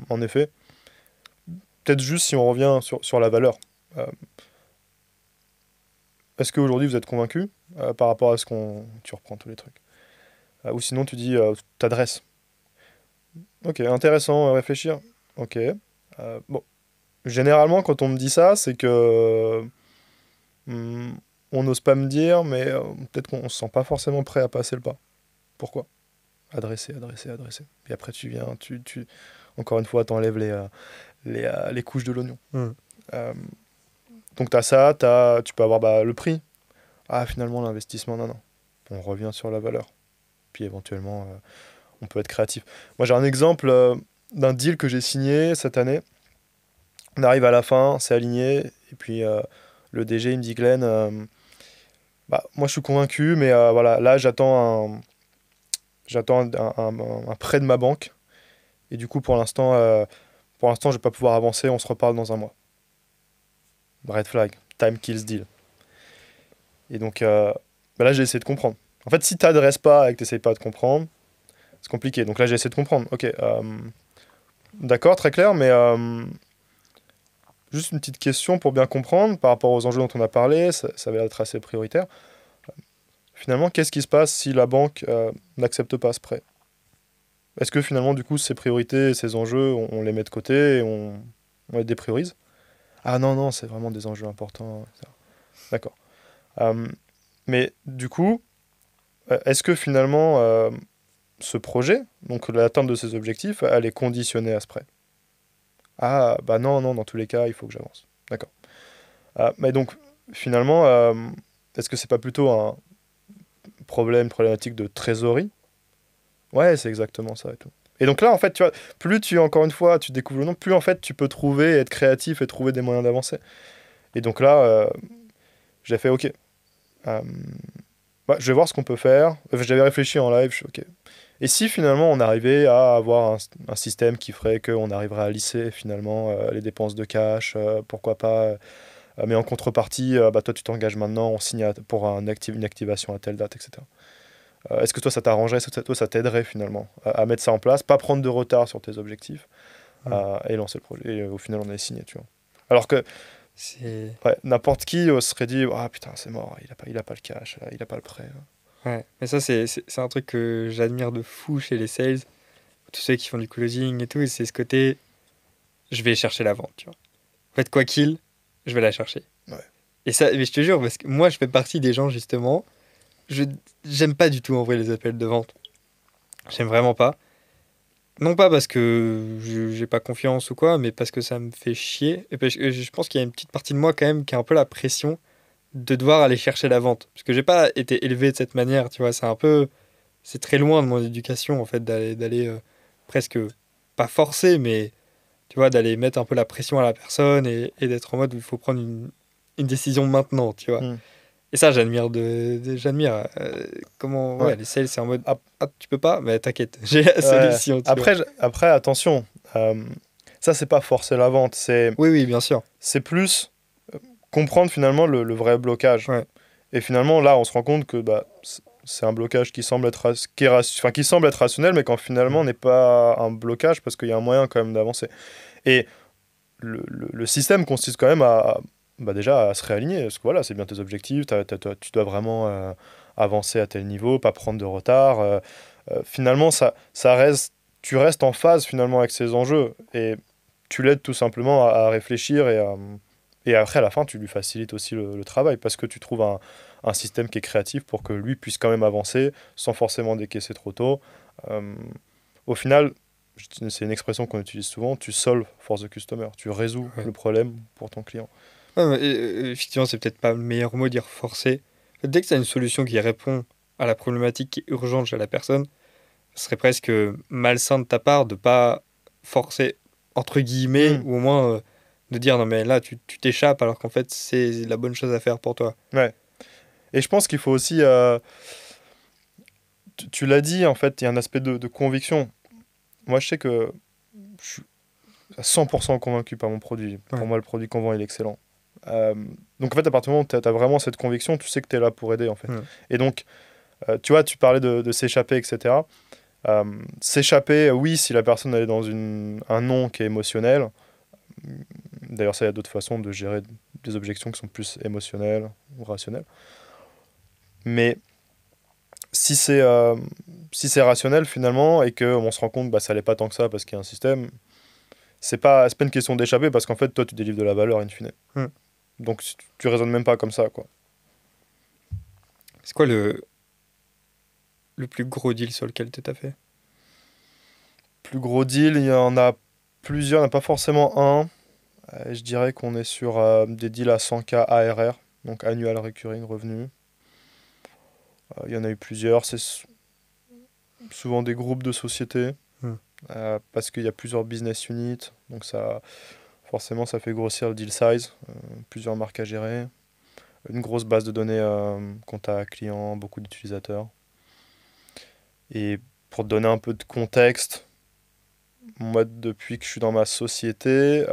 En effet, peut-être juste si on revient sur la valeur. Est-ce qu'aujourd'hui vous êtes convaincu par rapport à tu reprends tous les trucs. Ou sinon tu dis t'adresses. Ok, intéressant, réfléchir. Ok. Bon. Généralement, quand on me dit ça, c'est que on n'ose pas me dire, mais peut-être qu'on ne se sent pas forcément prêt à passer le pas. Pourquoi? Adresser. Et après, tu viens, encore une fois, t'enlèves les couches de l'oignon. Donc, tu as ça, tu peux avoir le prix. Ah, finalement, l'investissement, non. On revient sur la valeur. Puis éventuellement, on peut être créatif. Moi, j'ai un exemple d'un deal que j'ai signé cette année. On arrive à la fin, c'est aligné, et puis le DG il me dit: Glenn, moi je suis convaincu, mais voilà, là j'attends un prêt de ma banque, et du coup pour l'instant je vais pas pouvoir avancer, on se reparle dans un mois. Red flag, time kills deal. Et donc là j'ai essayé de comprendre. En fait, si t'adresses pas et que t'essayes pas de comprendre, c'est compliqué. Donc là j'ai essayé de comprendre. Ok, d'accord, très clair, mais juste une petite question pour bien comprendre par rapport aux enjeux dont on a parlé, ça va être assez prioritaire. Finalement, qu'est-ce qui se passe si la banque n'accepte pas ce prêt? Est-ce que finalement, du coup, ces priorités, ces enjeux, on les met de côté et on les dépriorise? Ah non, c'est vraiment des enjeux importants, etc. D'accord. Mais du coup, est-ce que finalement, ce projet, donc l'atteinte de ces objectifs, elle est conditionnée à ce prêt? Ah, bah non, dans tous les cas, il faut que j'avance. D'accord. Mais donc, finalement, est-ce que c'est pas plutôt une problématique de trésorerie? Ouais, c'est exactement ça et tout. Et donc là, en fait, tu vois, plus tu, encore une fois, tu découvres le nom, plus en fait, tu peux trouver, être créatif et trouver des moyens d'avancer. Et donc là, j'ai fait, OK, euh, je vais voir ce qu'on peut faire. J'avais réfléchi en live, je suis OK. Et si finalement on arrivait à avoir un système qui ferait qu'on arriverait à lisser finalement les dépenses de cash, pourquoi pas, mais en contrepartie, toi tu t'engages maintenant, on signe pour une activation à telle date, etc. Est-ce que toi ça t'arrangerait, est-ce que toi ça t'aiderait finalement à mettre ça en place, pas prendre de retard sur tes objectifs et lancer le projet. Et au final on avait signé, tu vois. Alors que C'est... ouais, n'importe qui se serait dit ah putain c'est mort, il a pas le cash, il a pas le prêt. Ouais, mais ça, c'est un truc que j'admire de fou chez les sales, tous ceux qui font du closing et tout, et c'est ce côté, je vais chercher la vente, tu vois. En fait, quoi qu'il, je vais la chercher. Ouais. Et ça, mais je te jure, parce que moi, je fais partie des gens, justement, je j'aime pas du tout envoyer les appels de vente. J'aime vraiment pas. Non pas parce que j'ai pas confiance ou quoi, mais parce que ça me fait chier. Et parce que je pense qu'il y a une petite partie de moi, quand même, qui a un peu la pression de devoir aller chercher la vente. Parce que j'ai pas été élevé de cette manière, tu vois, c'est un peu... C'est très loin de mon éducation, en fait, d'aller presque, pas forcer, mais, tu vois, d'aller mettre un peu la pression à la personne et d'être en mode où il faut prendre une décision maintenant, tu vois. Hmm. Et ça, j'admire comment, Ouais. ouais, les sales, c'est en mode, Ap- ah, tu peux pas, mais t'inquiète, j'ai la ouais. solution, tu vois. Après, attention, ça c'est pas forcer la vente, Oui, oui, bien sûr. c'est plus comprendre finalement le vrai blocage. Ouais. Et finalement, là, on se rend compte que c'est un blocage qui semble être, qui semble être rationnel, mais quand Mm. finalement n'est pas un blocage parce qu'il y a un moyen quand même d'avancer. Et le système consiste quand même déjà à se réaligner. Parce que voilà, c'est bien tes objectifs, tu dois vraiment avancer à tel niveau, pas prendre de retard. Finalement, ça reste, tu restes en phase finalement avec ces enjeux. Et tu l'aides tout simplement à réfléchir et après, à la fin, tu lui facilites aussi le travail parce que tu trouves un système qui est créatif pour que lui puisse quand même avancer sans forcément décaisser trop tôt. Euh, Au final, c'est une expression qu'on utilise souvent, tu solves for the customer, tu résous Ouais. le problème pour ton client. Ouais, mais, effectivement, c'est peut-être pas le meilleur mot dire forcer. Dès que tu as une solution qui répond à la problématique qui est urgente chez la personne, ce serait presque malsain de ta part de pas forcer, entre guillemets, Hmm, ou au moins de dire non, mais là, tu t'échappes alors qu'en fait, c'est la bonne chose à faire pour toi. ouais. Et je pense qu'il faut aussi, tu l'as dit, en fait, il y a un aspect de conviction. Moi, je sais que je suis à 100% convaincu par mon produit. Pour Ouais. moi, le produit qu'on vend, il est excellent. Euh, donc, en fait, à partir du moment où tu as vraiment cette conviction, tu sais que tu es là pour aider, en fait. Mm. Et donc, tu vois, tu parlais de s'échapper, etc. S'échapper, oui, si la personne elle est dans un non qui est émotionnel. D'ailleurs, ça, il y a d'autres façons de gérer des objections qui sont plus émotionnelles ou rationnelles. Mais si c'est rationnel finalement et qu'on se rend compte que ça l'est pas tant que ça parce qu'il y a un système, c'est pas une question d'échapper parce qu'en fait, toi, tu délivres de la valeur in fine. Mm. Donc, tu raisonnes même pas comme ça, quoi. C'est quoi le plus gros deal sur lequel tu t'as fait? Plus gros deal, il y en a plusieurs, il n'y en a pas forcément un. Je dirais qu'on est sur des deals à 100K ARR, donc Annual Recurring Revenue. Il y en a eu plusieurs. C'est souvent des groupes de sociétés Mm. parce qu'il y a plusieurs business units. Donc forcément, ça fait grossir le deal size. Plusieurs marques à gérer. Une grosse base de données contact client, beaucoup d'utilisateurs. Et pour te donner un peu de contexte, moi, depuis que je suis dans ma société,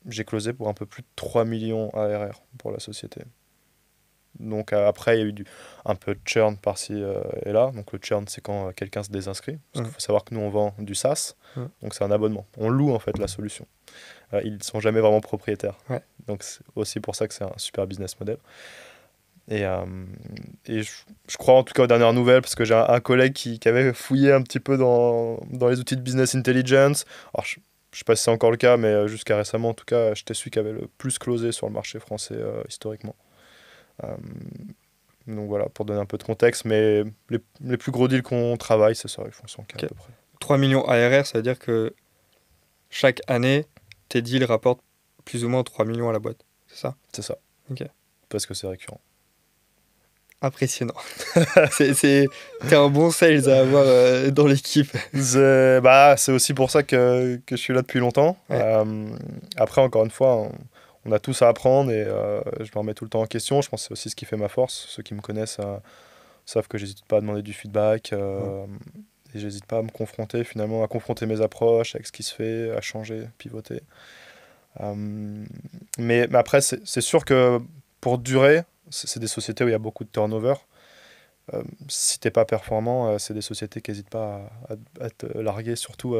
j'ai closé pour un peu plus de 3 millions ARR pour la société. Donc après, il y a eu un peu de churn par-ci et là. Donc le churn, c'est quand quelqu'un se désinscrit. Parce qu'il Mm. faut savoir que nous, on vend du SaaS. Mm. Donc c'est un abonnement. On loue en fait la solution. Ils ne sont jamais vraiment propriétaires. Ouais. Donc c'est aussi pour ça que c'est un super business model. Et, euh, et je crois en tout cas aux dernières nouvelles, parce que j'ai un collègue qui avait fouillé un petit peu dans les outils de business intelligence. Alors je ne sais pas si c'est encore le cas, mais jusqu'à récemment, en tout cas, j'étais celui qui avait le plus closé sur le marché français historiquement. Euh, donc voilà, pour donner un peu de contexte, mais les plus gros deals qu'on travaille, c'est ça, ils font 100K Ok. à peu près. 3 millions ARR, ça veut dire que chaque année, tes deals rapportent plus ou moins 3 millions à la boîte. C'est ça? C'est ça, Ok. parce que c'est récurrent. Impressionnant. T'es un bon sales à avoir dans l'équipe. C'est aussi pour ça que je suis là depuis longtemps. Ouais. Après, encore une fois, on a tous à apprendre et je me remets tout le temps en question. Je pense que c'est aussi ce qui fait ma force. Ceux qui me connaissent savent que j'hésite pas à demander du feedback et j'hésite pas à me confronter finalement, à confronter mes approches avec ce qui se fait, à changer, pivoter. Mais après, c'est sûr que pour durer, c'est des sociétés où il y a beaucoup de turnover. Si t'es pas performant, c'est des sociétés qui n'hésitent pas à te larguer, surtout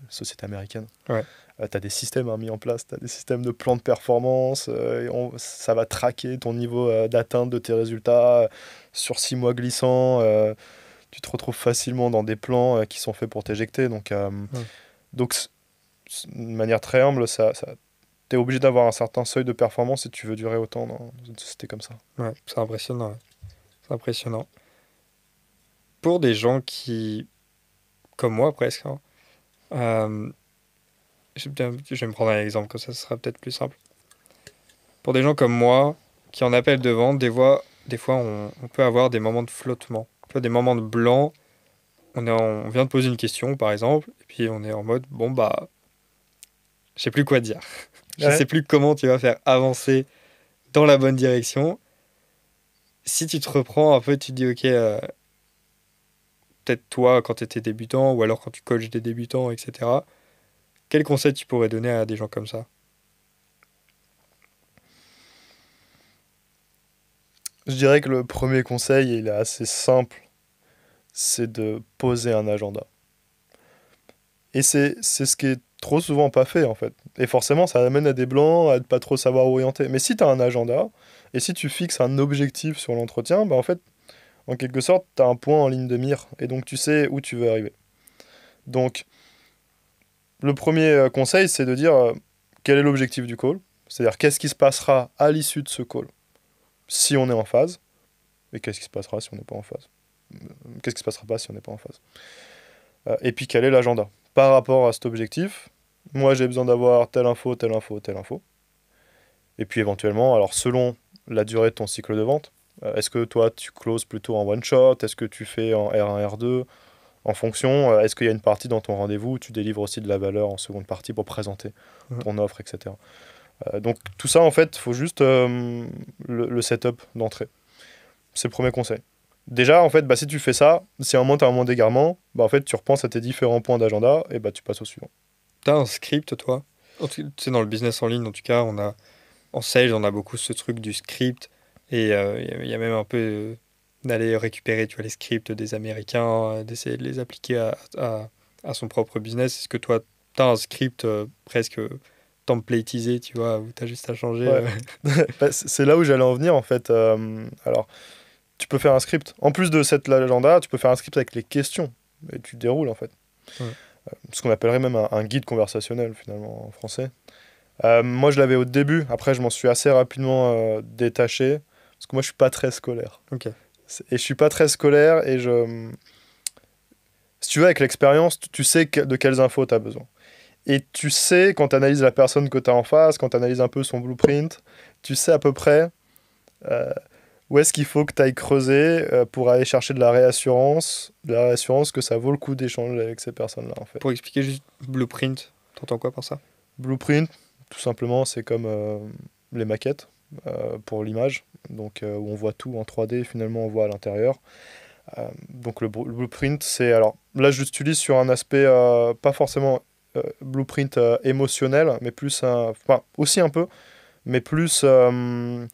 sociétés américaines. Ouais. Tu as des systèmes mis en place, tu as des systèmes de plans de performance, ça va traquer ton niveau d'atteinte de tes résultats sur 6 mois glissants. Tu te retrouves facilement dans des plans qui sont faits pour t'éjecter. Donc de manière très humble, tu es obligé d'avoir un certain seuil de performance si tu veux durer autant dans une société comme ça. Ouais, c'est impressionnant. Ouais. C'est impressionnant. Pour des gens qui, comme moi presque, hein, je vais me prendre un exemple, comme ça ce sera peut-être plus simple. Pour des gens comme moi, qui en appellent de vente, des fois on peut avoir des moments de flottement. Tu vois, des moments de blanc. On vient de poser une question, par exemple, et puis on est en mode, bon, bah, je sais plus quoi dire. Je Ouais. sais plus comment tu vas faire avancer dans la bonne direction. Si tu te reprends un peu, tu te dis, ok, peut-être toi quand tu étais débutant, ou alors quand tu coaches des débutants, etc. Quel conseil tu pourrais donner à des gens comme ça? Je dirais que le premier conseil, il est assez simple, c'est de poser un agenda. Et c'est ce qui est trop souvent pas fait en fait. Et forcément, ça amène à des blancs, à ne pas trop savoir orienter. Mais si tu as un agenda, et si tu fixes un objectif sur l'entretien, bah en fait, en quelque sorte, tu as un point en ligne de mire. Et donc tu sais où tu veux arriver. Donc, le premier conseil, c'est de dire quel est l'objectif du call. C'est-à-dire qu'est-ce qui se passera à l'issue de ce call si on est en phase. Et qu'est-ce qui se passera si on n'est pas en phase. Qu'est-ce qui se passera pas si on n'est pas en phase. Et puis quel est l'agenda par rapport à cet objectif. Moi, j'ai besoin d'avoir telle info, telle info, telle info. Et puis éventuellement, alors selon la durée de ton cycle de vente, est-ce que toi, tu closes plutôt en one shot? Est-ce que tu fais en R1, R2? En fonction, est-ce qu'il y a une partie dans ton rendez-vous où tu délivres aussi de la valeur en seconde partie pour présenter Mhm. ton offre, etc. Donc tout ça, en fait, il faut juste le setup d'entrée. C'est le premier conseil. Déjà, en fait, bah, si tu fais ça, si à un moment tu as un moment d'égarement, bah, en fait, tu repenses à tes différents points d'agenda et bah, tu passes au suivant. T'as un script, toi? Tu sais, dans le business en ligne, en tout cas, en sales, on a beaucoup ce truc du script. Et il y a même un peu d'aller récupérer, tu vois, les scripts des Américains, d'essayer de les appliquer à son propre business. Est-ce que toi, t'as un script presque templatisé, tu vois, où t'as juste à changer Ouais. Bah, c'est là où j'allais en venir, en fait. Alors, tu peux faire un script. En plus de cet agenda, tu peux faire un script avec les questions. Et tu déroules, en fait. Ouais. Ce qu'on appellerait même un guide conversationnel, finalement, en français. Moi, je l'avais au début. Après, je m'en suis assez rapidement détaché. Parce que moi, je suis pas très scolaire. Ok. Et je suis pas très scolaire. Et si tu veux, avec l'expérience, tu sais de quelles infos tu as besoin. Et tu sais, quand tu analyses la personne que tu as en face, quand tu analyses un peu son blueprint, tu sais à peu près euh, où est-ce qu'il faut que tu ailles creuser pour aller chercher de la réassurance que ça vaut le coup d'échanger avec ces personnes-là, en fait. Pour expliquer juste blueprint, t'entends quoi par ça? Blueprint, tout simplement, c'est comme les maquettes pour l'image, donc où on voit tout en 3D, finalement on voit à l'intérieur. Donc le blueprint, c'est... Alors là, je l'utilise sur un aspect pas forcément blueprint émotionnel, mais plus... Enfin, aussi un peu, mais plus... je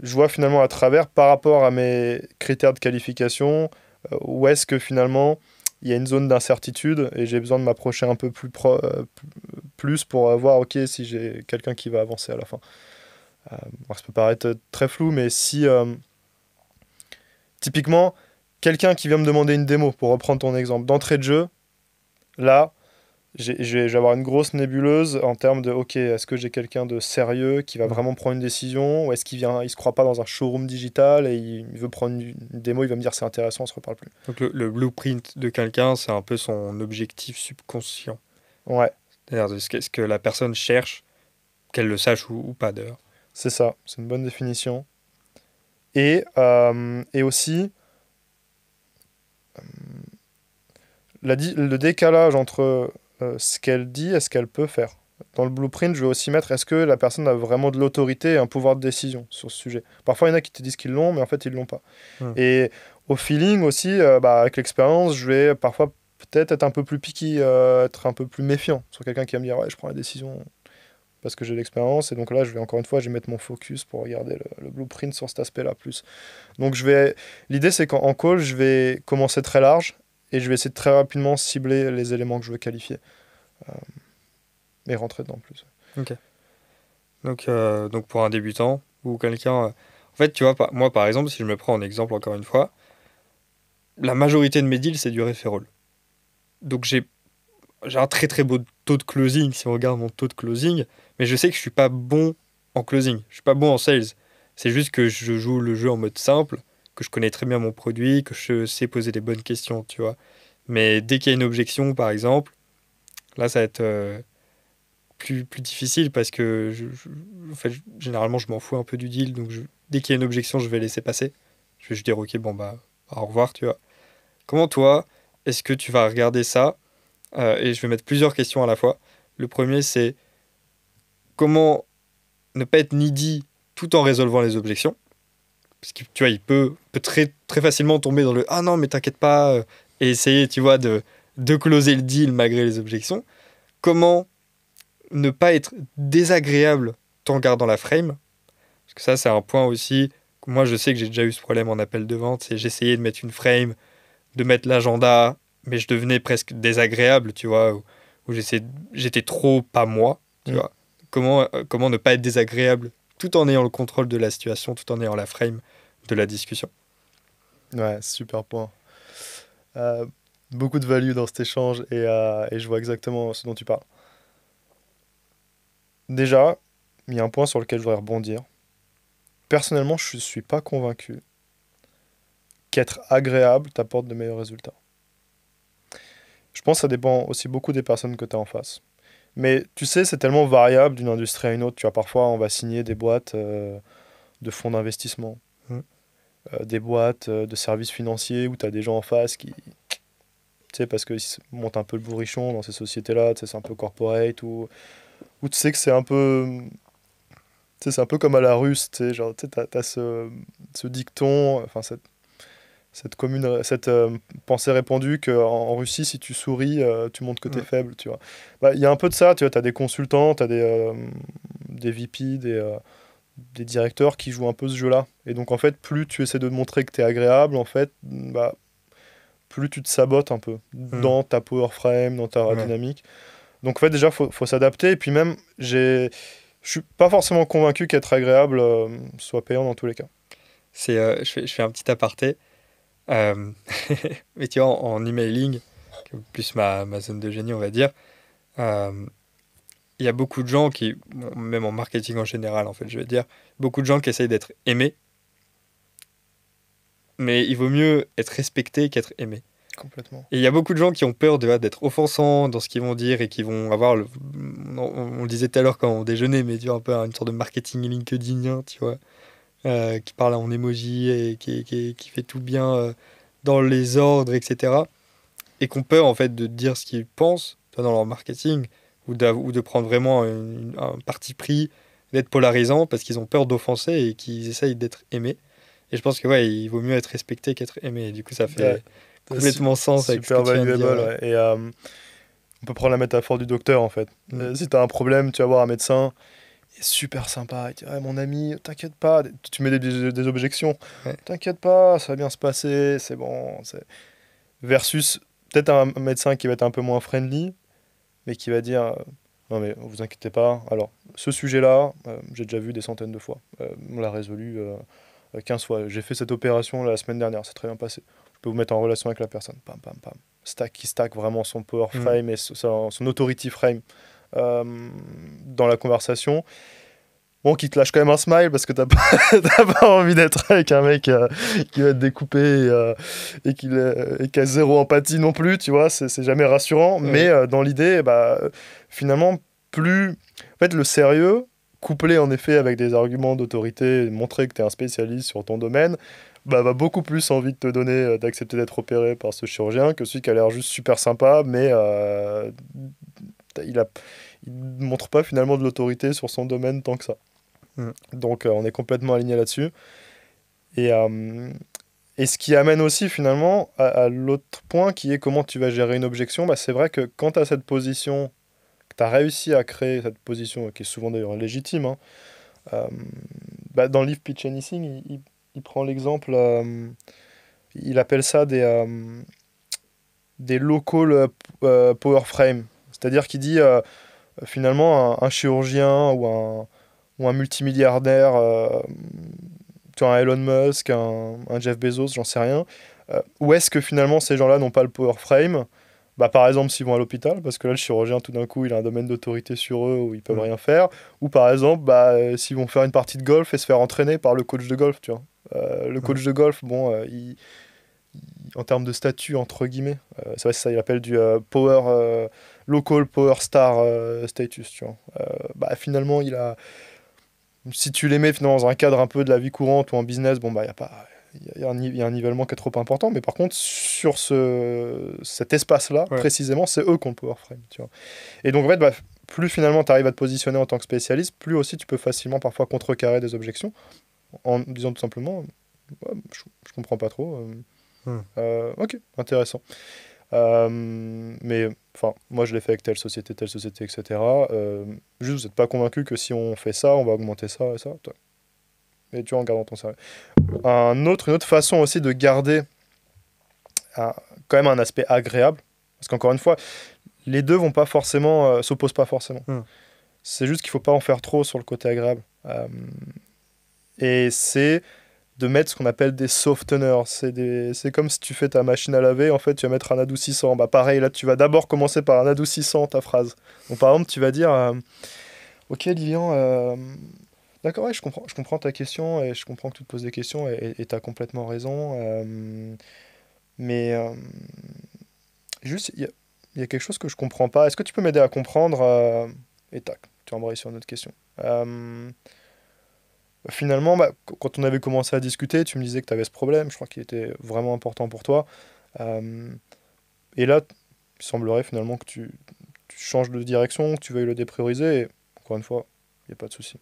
vois finalement à travers, par rapport à mes critères de qualification, où est-ce que finalement il y a une zone d'incertitude et j'ai besoin de m'approcher un peu plus pour voir, ok, si j'ai quelqu'un qui va avancer à la fin. Alors, ça peut paraître très flou, mais si typiquement quelqu'un qui vient me demander une démo, pour reprendre ton exemple, d'entrée de jeu, là, je vais avoir une grosse nébuleuse en termes de, ok, est-ce que j'ai quelqu'un de sérieux qui va Ouais. vraiment prendre une décision, ou est-ce qu'il vient, il se croit pas dans un showroom digital et il veut prendre une démo, il va me dire c'est intéressant, on se reparle plus. Donc le blueprint de quelqu'un, c'est un peu son objectif subconscient. Ouais, C'est-à-dire ce que la personne cherche, qu'elle le sache ou pas d'ailleurs. c'est ça, c'est une bonne définition. Et aussi, le décalage entre ce qu'elle dit et ce qu'elle peut faire. Dans le blueprint, je vais aussi mettre est-ce que la personne a vraiment de l'autorité et un pouvoir de décision sur ce sujet. Parfois, il y en a qui te disent qu'ils l'ont, mais en fait, ils l'ont pas. Et au feeling aussi, avec l'expérience, je vais parfois peut-être être un peu plus picky, être un peu plus méfiant sur quelqu'un qui va me dire ouais, je prends la décision parce que j'ai l'expérience. Et donc là, encore une fois, je vais mettre mon focus pour regarder le blueprint sur cet aspect-là plus. Donc l'idée, c'est qu'en call, je vais commencer très large et je vais essayer de très rapidement cibler les éléments que je veux qualifier. Et rentrer dedans plus. Ok. Donc pour un débutant ou quelqu'un... En fait, tu vois, moi par exemple, si je me prends en exemple encore une fois, la majorité de mes deals, c'est du referral. Donc j'ai un très très beau taux de closing si on regarde mon taux de closing, mais je sais que je suis pas bon en closing, je suis pas bon en sales. C'est juste que je joue le jeu en mode simple, que je connais très bien mon produit, que je sais poser les bonnes questions, tu vois. Mais dès qu'il y a une objection, par exemple, là ça va être plus difficile parce que en fait, généralement je m'en fous un peu du deal, donc dès qu'il y a une objection, je vais laisser passer. Je vais juste dire ok, bon bah au revoir, tu vois. Comment toi, est-ce que tu vas regarder ça et je vais mettre plusieurs questions à la fois. Le premier, c'est comment ne pas être needy tout en résolvant les objections. Parce que tu vois, il peut très, très facilement tomber dans le ah non, mais t'inquiète pas, et essayer, tu vois, de closer le deal malgré les objections. Comment ne pas être désagréable tout en gardant la frame. Parce que ça, c'est un point aussi. Moi, je sais que j'ai déjà eu ce problème en appel de vente. C'est j'essayais de mettre une frame, de mettre l'agenda, mais je devenais presque désagréable, tu vois, où j'étais trop pas moi, tu vois. Comment ne pas être désagréable tout en ayant le contrôle de la situation, tout en ayant la frame de la discussion. Ouais, super point. Beaucoup de value dans cet échange et je vois exactement ce dont tu parles. Déjà, il y a un point sur lequel je voudrais rebondir. Personnellement, je ne suis pas convaincu qu'être agréable t'apporte de meilleurs résultats. Je pense que ça dépend aussi beaucoup des personnes que tu as en face. Mais tu sais, c'est tellement variable d'une industrie à une autre. Tu vois, parfois, on va signer des boîtes de fonds d'investissement, des boîtes de services financiers où tu as des gens en face qui, tu sais, parce qu'ils montent un peu le bourrichon dans ces sociétés-là, tu sais, c'est un peu corporate, ou tu sais que c'est un peu... Tu sais, c'est un peu comme à la russe, tu sais, genre, tu sais, t'as ce dicton, enfin, cette pensée répandue qu'en Russie, si tu souris, tu montres que t'es faible, tu vois. Bah, il y a un peu de ça, tu vois, t'as des consultants, t'as des VP, des directeurs qui jouent un peu ce jeu-là. Et donc, en fait, plus tu essaies de montrer que t'es agréable, en fait, bah, plus tu te sabotes un peu dans ta power frame, dans ta dynamique. Donc, en fait, déjà, faut s'adapter. Et puis même, je suis pas forcément convaincu qu'être agréable soit payant dans tous les cas. Je fais un petit aparté. Mais tu vois, en emailing, plus ma zone de génie, on va dire, il y a beaucoup de gens qui, bon, même en marketing en général, en fait, je vais dire, beaucoup de gens qui essayent d'être aimés, mais il vaut mieux être respecté qu'être aimé. Complètement. Et il y a beaucoup de gens qui ont peur d'être offensants dans ce qu'ils vont dire et qui vont avoir, on le disait tout à l'heure quand on déjeunait, mais tu vois, un peu une sorte de marketing LinkedInien, tu vois, qui parle en emoji et qui fait tout bien dans les ordres, etc. Et qu'on peur en fait de dire ce qu'ils pensent tu vois, dans leur marketing ou de prendre vraiment un parti pris, d'être polarisant parce qu'ils ont peur d'offenser et qu'ils essayent d'être aimés. Et je pense que ouais, il vaut mieux être respecté qu'être aimé. Et du coup, ça fait complètement sens avec ce que super tu viens de dire. valuable, ouais. Et on peut prendre la métaphore du docteur en fait. Si tu as un problème, tu vas voir un médecin, il est super sympa, il dit ouais, mon ami, t'inquiète pas, tu mets des objections, t'inquiète pas, ça va bien se passer, c'est bon. Versus peut-être un médecin qui va être un peu moins friendly, mais qui va dire non mais vous inquiétez pas, alors ce sujet-là, j'ai déjà vu des centaines de fois, on l'a résolu 15 fois, j'ai fait cette opération la semaine dernière, c'est très bien passé, je peux vous mettre en relation avec la personne, pam pam pam, qui stack vraiment son power frame et son authority frame dans la conversation. Bon, qui te lâche quand même un smile parce que t'as pas, t'as pas envie d'être avec un mec qui va te découper et qui a zéro empathie non plus, tu vois, c'est jamais rassurant. Mais dans l'idée, bah, finalement, plus. En fait, le sérieux couplé en effet avec des arguments d'autorité, montrer que tu es un spécialiste sur ton domaine, bah, va beaucoup plus envie de te donner, d'accepter d'être opéré par ce chirurgien que celui qui a l'air juste super sympa, mais il a, il montre pas finalement de l'autorité sur son domaine tant que ça. Mm. Donc on est complètement aligné là-dessus. Et, euh, et ce qui amène aussi finalement à l'autre point qui est comment tu vas gérer une objection. Bah, c'est vrai que quand tu as cette position, que tu as réussi à créer cette position, qui est souvent d'ailleurs légitime, hein, euh, bah, dans le livre Pitch Anything, il prend l'exemple, il appelle ça des local power frame. C'est-à-dire qu'il dit finalement un chirurgien ou un multimilliardaire, tu vois, un Elon Musk, un Jeff Bezos, j'en sais rien, où est-ce que finalement ces gens-là n'ont pas le power frame? Bah, par exemple, s'ils vont à l'hôpital, parce que là, le chirurgien, tout d'un coup, il a un domaine d'autorité sur eux où ils peuvent rien faire. Ou par exemple, bah, s'ils vont faire une partie de golf et se faire entraîner par le coach de golf, tu vois. Le coach de golf, bon, en termes de statut, entre guillemets, c'est vrai, c'est ça, il appelle du local power star status, tu vois. Bah, finalement, si tu les mets finalement dans un cadre un peu de la vie courante ou en business, bon, bah, il y a pas. Il y a un nivellement qui est trop important, mais par contre, sur cet espace-là, Ouais. précisément, c'est eux qui ont le power frame. Tu vois. Et donc, en fait, bah, plus finalement tu arrives à te positionner en tant que spécialiste, plus aussi tu peux facilement parfois contrecarrer des objections en disant tout simplement ouais, je comprends pas trop. Mm. Ok, intéressant. Mais enfin, moi je l'ai fait avec telle société, etc. Juste, vous n'êtes pas convaincu que si on fait ça, on va augmenter ça et ça. Et tu vois, en gardant ton sérieux. Une autre façon aussi de garder un- quand même un aspect agréable, parce qu'encore une fois, les deux vont pas forcément, s'opposent pas forcément. Mm. C'est juste qu'il faut pas en faire trop sur le côté agréable. Et c'est de mettre ce qu'on appelle des softeners. C'est comme si tu fais ta machine à laver, en fait, tu vas mettre un adoucissant. Bah pareil, là, tu vas d'abord commencer par un adoucissant, ta phrase. Donc par exemple, tu vas dire, ok Lilian, d'accord, ouais, je comprends ta question et je comprends que tu te poses des questions et tu as complètement raison. Mais juste, il y a quelque chose que je comprends pas. Est-ce que tu peux m'aider à comprendre et tac, tu embrayes sur une autre question. Finalement, bah, quand on avait commencé à discuter, tu me disais que tu avais ce problème. Je crois qu'il était vraiment important pour toi. Euh, et là, il semblerait finalement que tu changes de direction, que tu veuilles le déprioriser. Et encore une fois, il n'y a pas de souci.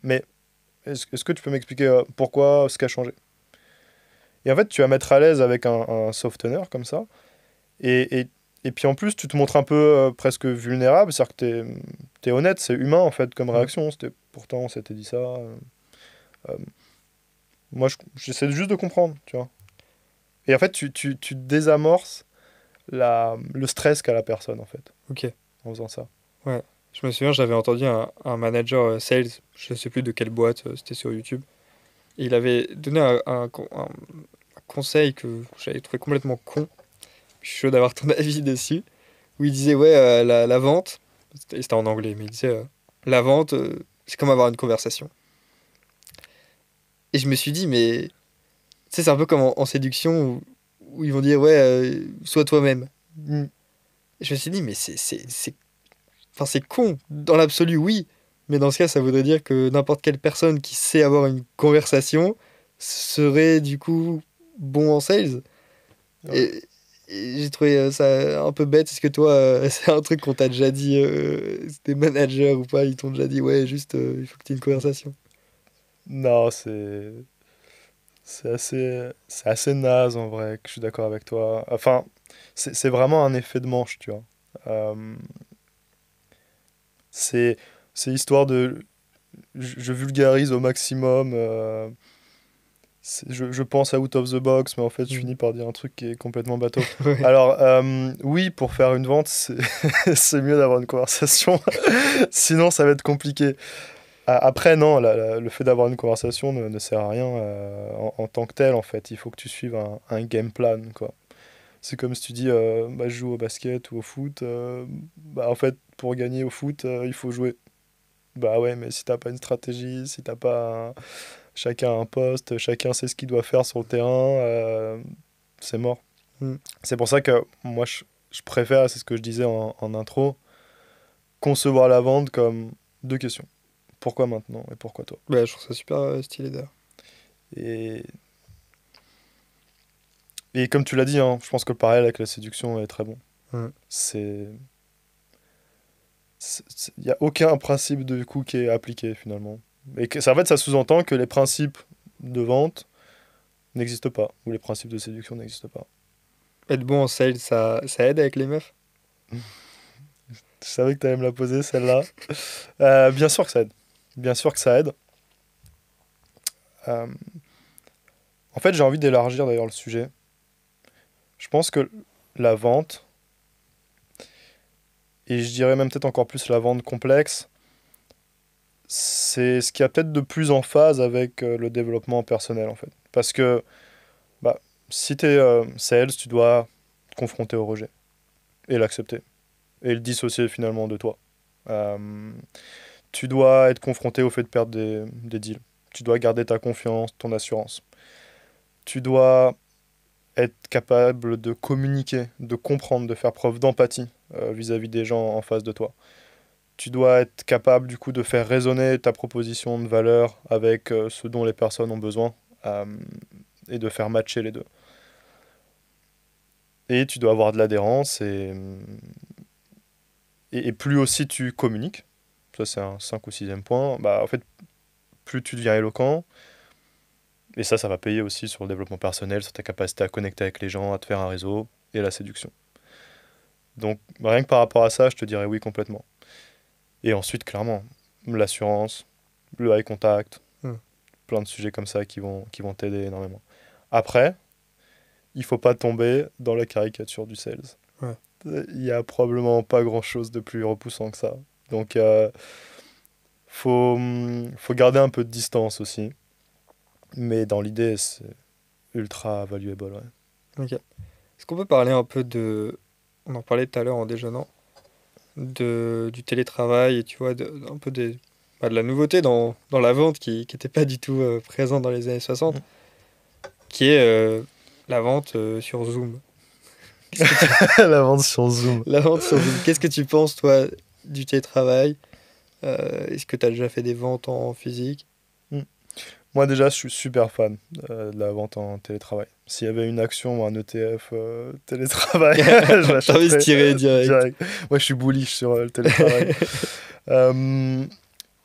Mais est-ce que tu peux m'expliquer pourquoi, ce qui a changé? Et en fait, tu vas mettre à l'aise avec un softener comme ça. Et puis en plus, tu te montres un peu presque vulnérable. C'est-à-dire que tu es honnête, c'est humain en fait comme Mm. réaction. Pourtant, on s'était dit ça. Euh, Moi, j'essaie juste de comprendre, tu vois. Et en fait, tu désamorces le stress qu'a la personne, en fait, Ok. en faisant ça. Ouais. Je me souviens, j'avais entendu un manager sales, je sais plus de quelle boîte, c'était sur YouTube. Et il avait donné un conseil que j'avais trouvé complètement con. Je suis chaud d'avoir ton avis dessus. Où il disait, ouais, la vente, c'était en anglais, mais il disait, la vente, c'est comme avoir une conversation. Et je me suis dit, mais tu sais, c'est un peu comme en séduction où ils vont dire, ouais, sois toi-même. Mm. Et je me suis dit, mais enfin, c'est con. Dans l'absolu, oui. Mais dans ce cas, ça voudrait dire que n'importe quelle personne qui sait avoir une conversation serait du coup bon en sales. Ouais. Et, et j'ai trouvé ça un peu bête. Est-ce que toi, c'est un truc qu'on t'a déjà dit, des managers ou pas, ils t'ont déjà dit, ouais, juste, il faut que tu aies une conversation. Non, c'est assez naze, en vrai, que je suis d'accord avec toi. Enfin, c'est vraiment un effet de manche, tu vois. Euh, c'est c'est histoire de... je vulgarise au maximum. Je pense à out of the box, mais en fait, je Mm. finis par dire un truc qui est complètement bateau. Ouais. Alors, oui, pour faire une vente, c'est mieux d'avoir une conversation. Sinon, ça va être compliqué. Après, non, le fait d'avoir une conversation ne sert à rien en tant que tel, en fait. Il faut que tu suives un game plan, quoi. C'est comme si tu dis, bah, je joue au basket ou au foot. Bah, en fait, pour gagner au foot, il faut jouer. Bah ouais, mais si t'as pas une stratégie, si t'as pas chacun a un poste, chacun sait ce qu'il doit faire sur le terrain, c'est mort. Mm. C'est pour ça que moi, je préfère, c'est ce que je disais en intro, concevoir la vente comme deux questions. pourquoi maintenant et pourquoi toi. Bah, je trouve ça super stylé d'ailleurs. Et, et comme tu l'as dit, hein, je pense que le parallèle avec la séduction est très bon. Mm. C'est... Il n'y a aucun principe de coup qui est appliqué finalement. Et en fait, ça sous-entend que les principes de vente n'existent pas, ou les principes de séduction n'existent pas. Être bon en sales, ça aide avec les meufs? Je savais que tu allais me la poser, celle-là. Bien sûr que ça aide. Bien sûr que ça aide. Euh, En fait, j'ai envie d'élargir d'ailleurs le sujet. Je pense que la vente, et je dirais même peut-être encore plus la vente complexe, c'est ce qui a peut-être de plus en phase avec le développement personnel en fait. Parce que bah, si tu es sales, tu dois te confronter au rejet et l'accepter et le dissocier finalement de toi. Euh, Tu dois être confronté au fait de perdre des deals. Tu dois garder ta confiance, ton assurance. Tu dois être capable de communiquer, de comprendre, de faire preuve d'empathie vis-à-vis des gens en face de toi. Tu dois être capable du coup de faire résonner ta proposition de valeur avec ce dont les personnes ont besoin euh, et de faire matcher les deux. Et tu dois avoir de l'adhérence et plus aussi tu communiques, ça c'est un 5 ou sixième point, bah, en fait plus tu deviens éloquent, et ça va payer aussi sur le développement personnel, sur ta capacité à connecter avec les gens, à te faire un réseau et la séduction. Donc rien que par rapport à ça, je te dirais oui complètement. Et ensuite, clairement, l'assurance, le eye contact, Mm. plein de sujets comme ça qui vont t'aider énormément. Après, il faut pas tomber dans la caricature du sales. Ouais. Il y a probablement pas grand-chose de plus repoussant que ça. Donc, faut garder un peu de distance aussi. Mais dans l'idée, c'est ultra valuable, ouais. Ok. Est-ce qu'on peut parler un peu de... On en parlait tout à l'heure en déjeunant, du télétravail et tu vois, un peu de la nouveauté dans la vente qui n'était pas du tout présente dans les années 60, Mm. qui est la vente sur Zoom. Qu'est-ce que tu... La vente sur Zoom. La vente sur Zoom. Qu'est-ce que tu penses, toi, du télétravail? Est-ce que tu as déjà fait des ventes en physique? Mm. Moi déjà, je suis super fan de la vente en télétravail. S'il y avait une action ou un ETF télétravail, je l'achèterais T'investirais direct. direct. Moi, je suis bullish sur le télétravail. Euh,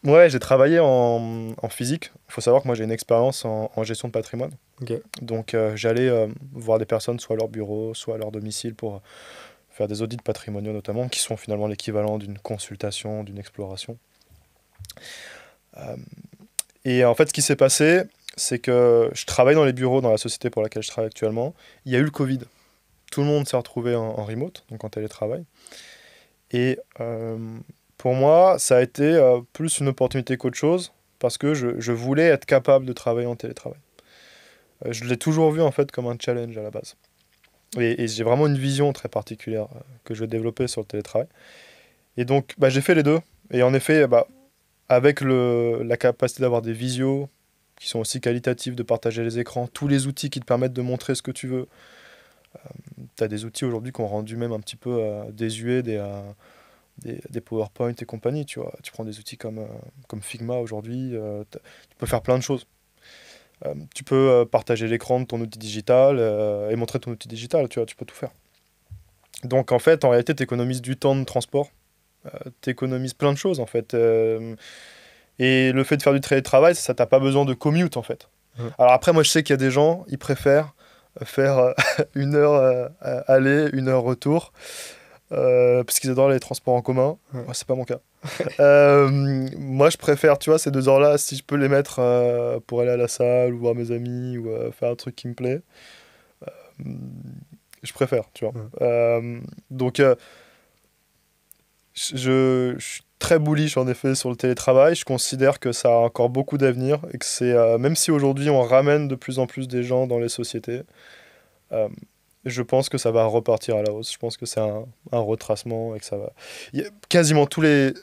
ouais, j'ai travaillé en physique. Il faut savoir que moi, j'ai une expérience en gestion de patrimoine. Ok. Donc, j'allais voir des personnes soit à leur bureau, soit à leur domicile pour faire des audits patrimoniaux notamment, qui sont finalement l'équivalent d'une consultation, d'une exploration. Euh, Et en fait, ce qui s'est passé, c'est que je travaille dans les bureaux dans la société pour laquelle je travaille actuellement. Il y a eu le Covid. Tout le monde s'est retrouvé en remote, donc en télétravail. Et pour moi, ça a été plus une opportunité qu'autre chose, parce que je voulais être capable de travailler en télétravail. Je l'ai toujours vu en fait comme un challenge à la base. Et j'ai vraiment une vision très particulière que je vais développer sur le télétravail. Et donc, bah, j'ai fait les deux. Et en effet, bah, avec la capacité d'avoir des visios qui sont aussi qualitatifs, de partager les écrans, tous les outils qui te permettent de montrer ce que tu veux. Tu as des outils aujourd'hui qui ont rendu même un petit peu désuets des PowerPoint et compagnie, tu vois. Tu prends des outils comme Figma aujourd'hui, tu peux faire plein de choses. Tu peux partager l'écran de ton outil digital et montrer ton outil digital, tu vois, tu peux tout faire. Donc en fait, en réalité, tu économises du temps de transport, tu économises plein de choses en fait. Et le fait de faire du télétravail, ça t'a pas besoin de commute en fait. Ouais. Alors après, moi je sais qu'il y a des gens, ils préfèrent faire 1 heure aller, 1 heure retour, parce qu'ils adorent les transports en commun. Ouais. Moi, c'est pas mon cas. Moi je préfère, tu vois, ces 2 heures-là, si je peux les mettre pour aller à la salle ou voir mes amis ou faire un truc qui me plaît, je préfère, tu vois. Ouais. Donc je suis très bullish en effet sur le télétravail. Je considère que ça a encore beaucoup d'avenir et que c'est même si aujourd'hui on ramène de plus en plus des gens dans les sociétés, euh, je pense que ça va repartir à la hausse. Je pense que c'est un retracement et que ça va. Quasiment tous les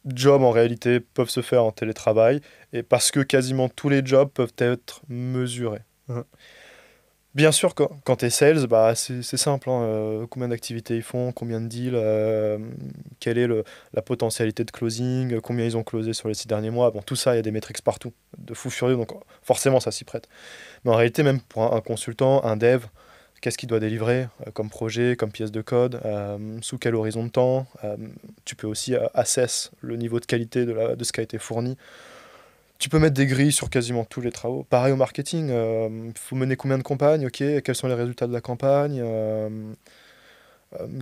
jobs en réalité peuvent se faire en télétravail et parce que quasiment tous les jobs peuvent être mesurés. Ouais. Bien sûr, quand tu es sales, bah, c'est simple, hein, combien d'activités ils font, combien de deals, quelle est la potentialité de closing, combien ils ont closé sur les 6 derniers mois. Bon, tout ça, il y a des métriques partout, de fou furieux, donc forcément ça s'y prête. Mais en réalité, même pour un consultant, un dev, qu'est-ce qu'il doit délivrer comme projet, comme pièce de code, sous quel horizon de temps. Tu peux aussi assess le niveau de qualité de ce qui a été fourni. Tu peux mettre des grilles sur quasiment tous les travaux. Pareil au marketing, il faut mener combien de campagnes, ok, quels sont les résultats de la campagne,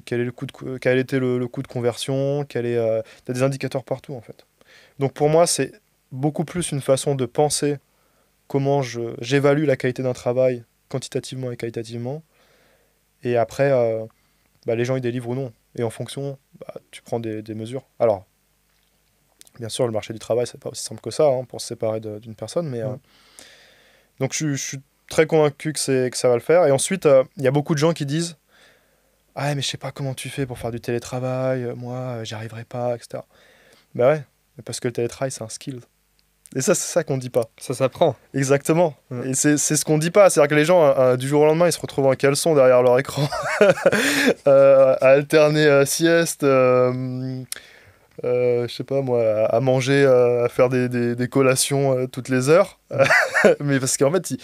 quel était le coût de conversion, tu as des indicateurs partout en fait. Donc pour moi, c'est beaucoup plus une façon de penser comment j'évalue la qualité d'un travail quantitativement et qualitativement. Et après, bah, les gens ils délivrent ou non. Et en fonction, bah, tu prends des mesures. Alors, bien sûr, le marché du travail, c'est pas aussi simple que ça hein, pour se séparer d'une personne, mais Ouais. donc je suis très convaincu que ça va le faire. Et ensuite, il y a beaucoup de gens qui disent ah, mais je sais pas comment tu fais pour faire du télétravail, moi, j'y arriverai pas, etc. Bah ouais, mais parce que le télétravail, c'est un skill. Et ça, c'est ça qu'on dit pas. Ça s'apprend. Exactement. Ouais. Et c'est ce qu'on dit pas. C'est-à-dire que les gens, du jour au lendemain, ils se retrouvent en caleçon derrière leur écran, à alterner sieste, je sais pas moi, à manger, à faire des collations toutes les heures. Ouais. Mais parce qu'en fait,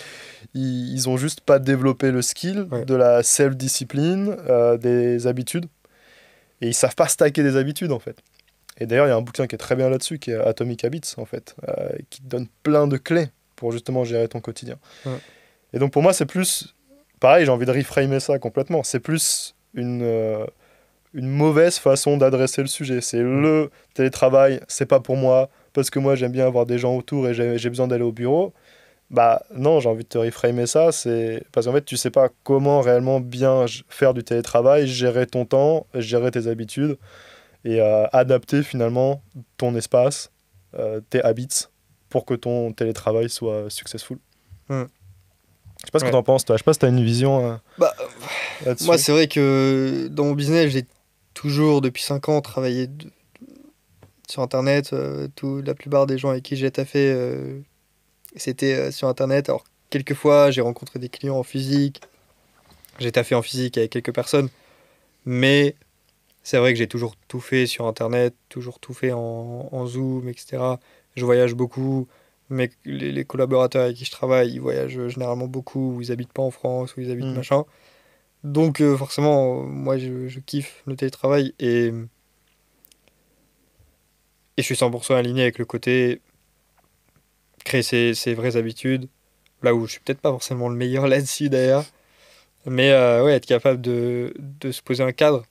ils ont juste pas développé le skill Ouais. de la self-discipline, des habitudes. Et ils savent pas stacker des habitudes, en fait. Et d'ailleurs, il y a un bouquin qui est très bien là-dessus, qui est Atomic Habits, en fait, qui te donne plein de clés pour justement gérer ton quotidien. Ouais. Et donc pour moi, c'est plus... Pareil, j'ai envie de reframer ça complètement. C'est plus une mauvaise façon d'adresser le sujet. C'est Ouais. le télétravail, c'est pas pour moi, parce que moi j'aime bien avoir des gens autour et j'ai besoin d'aller au bureau. Bah non, j'ai envie de te reframer ça, c'est parce qu'en fait tu sais pas comment réellement bien faire du télétravail, gérer ton temps, gérer tes habitudes et adapter finalement ton espace, tes habits pour que ton télétravail soit successful. Ouais. Je sais pas ce que Ouais. t'en penses, toi. Je sais pas si t'as une vision Bah, moi, là-dessus. c'est vrai que dans mon business, j'ai toujours, depuis 5 ans, travaillé sur Internet. La plupart des gens avec qui j'ai taffé, c'était sur Internet. Alors, quelquefois, j'ai rencontré des clients en physique. J'ai taffé en physique avec quelques personnes. Mais c'est vrai que j'ai toujours tout fait sur Internet, toujours tout fait en Zoom, etc. Je voyage beaucoup. Mais les collaborateurs avec qui je travaille, ils voyagent généralement beaucoup, ou ils habitent pas en France, ou ils habitent Hmm. machin. Donc forcément, moi je kiffe le télétravail et je suis 100% aligné avec le côté créer ses vraies habitudes, là où je suis peut-être pas forcément le meilleur là-dessus d'ailleurs, mais ouais, être capable de se poser un cadre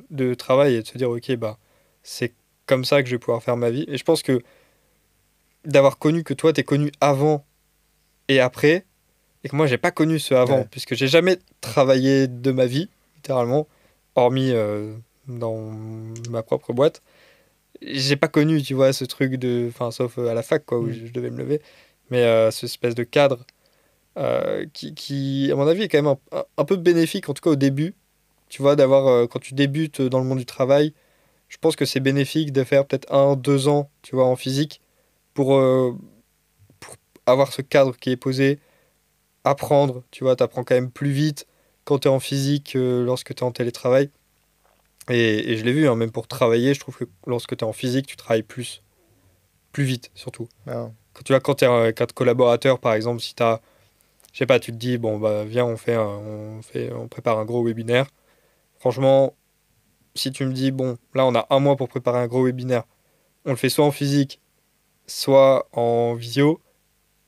de travail et de se dire ok, bah c'est comme ça que je vais pouvoir faire ma vie. Et je pense que d'avoir connu que toi t'es connu avant et après, et que moi j'ai pas connu ce avant, Ouais. puisque j'ai jamais travaillé de ma vie, littéralement, hormis dans ma propre boîte. J'ai pas connu, tu vois, ce truc de. Enfin, sauf à la fac, quoi, où Hmm. je devais me lever. Mais ce espèce de cadre qui, à mon avis, est quand même un peu bénéfique, en tout cas au début. Tu vois, d'avoir. Quand tu débutes dans le monde du travail, je pense que c'est bénéfique de faire peut-être 1, 2 ans, tu vois, en physique, pour avoir ce cadre qui est posé, apprendre, tu vois, t'apprends quand même plus vite quand t'es en physique que lorsque t'es en télétravail. Et je l'ai vu, hein, même pour travailler, je trouve que lorsque t'es en physique, tu travailles plus vite, surtout. Ah. Quand tu vois, quand tu es un cadre collaborateur, par exemple, si tu as, je sais pas, tu te dis, bon, bah, viens, on prépare un gros webinaire. Franchement, si tu me dis, bon, là, on a un mois pour préparer un gros webinaire, on le fait soit en physique, soit en visio,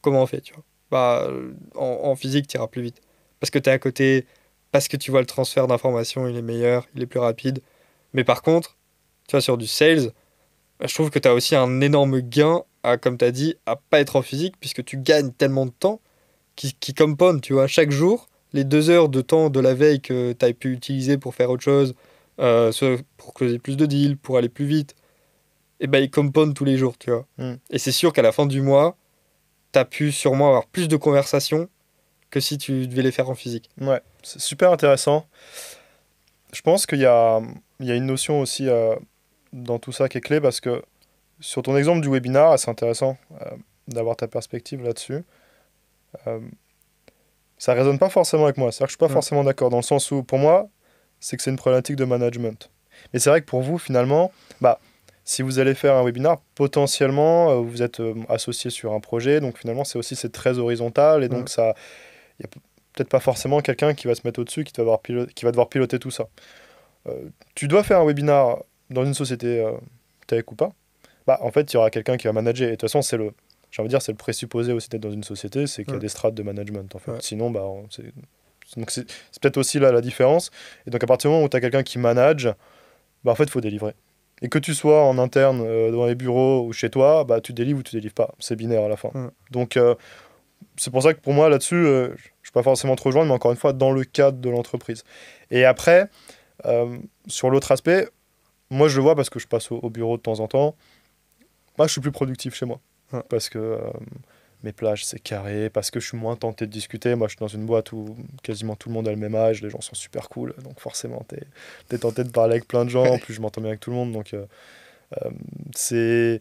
comment on fait, tu vois? Bah, en physique, tu iras plus vite. Parce que tu es à côté, parce que tu vois le transfert d'informations, il est meilleur, il est plus rapide. Mais par contre, tu vois, sur du sales, bah, je trouve que tu as aussi un énorme gain à, comme tu as dit, à pas être en physique, puisque tu gagnes tellement de temps qui compound, tu vois. Chaque jour, les 2 heures de temps de la veille que tu as pu utiliser pour faire autre chose, soit pour closer plus de deals, pour aller plus vite, et ben ils compoundent tous les jours, tu vois. Hmm. Et c'est sûr qu'à la fin du mois, tu as pu sûrement avoir plus de conversations que si tu devais les faire en physique. Ouais, c'est super intéressant. Je pense qu'il y a une notion aussi dans tout ça qui est clé parce que sur ton exemple du webinar, c'est intéressant d'avoir ta perspective là-dessus. Euh, ça résonne pas forcément avec moi. C'est-à-dire que je suis pas Mm. forcément d'accord, dans le sens où, pour moi, c'est que c'est une problématique de management. Mais c'est vrai que pour vous, finalement, bah, si vous allez faire un webinar, potentiellement, vous êtes associé sur un projet, donc finalement, c'est très horizontal, et Mm. donc ça, il y a peut-être pas forcément quelqu'un qui va se mettre au-dessus, qui va devoir piloter tout ça. Tu dois faire un webinar dans une société tech ou pas, bah, en fait, il y aura quelqu'un qui va manager. Et de toute façon, j'ai envie de dire, c'est le présupposé aussi d'être dans une société, c'est qu'il y a Mm. des strates de management, en fait. Ouais. Sinon, bah, c'est peut-être aussi là la différence. Et donc, à partir du moment où tu as quelqu'un qui manage, bah, en fait, il faut délivrer. Et que tu sois en interne, dans les bureaux ou chez toi, bah, tu délivres ou tu délivres pas. C'est binaire à la fin. Mm. Donc, c'est pour ça que pour moi, là-dessus, je ne suis pas forcément trop joindre, mais encore une fois, dans le cadre de l'entreprise. Et après, sur l'autre aspect, moi, je le vois parce que je passe au bureau de temps en temps. Moi, je suis plus productif chez moi. Mm. Parce que mes plages, c'est carré. Parce que je suis moins tenté de discuter. Moi, je suis dans une boîte où quasiment tout le monde a le même âge. Les gens sont super cool. Donc, forcément, t'es tenté de parler avec plein de gens. En plus, je m'entends bien avec tout le monde. Donc, euh, c'est,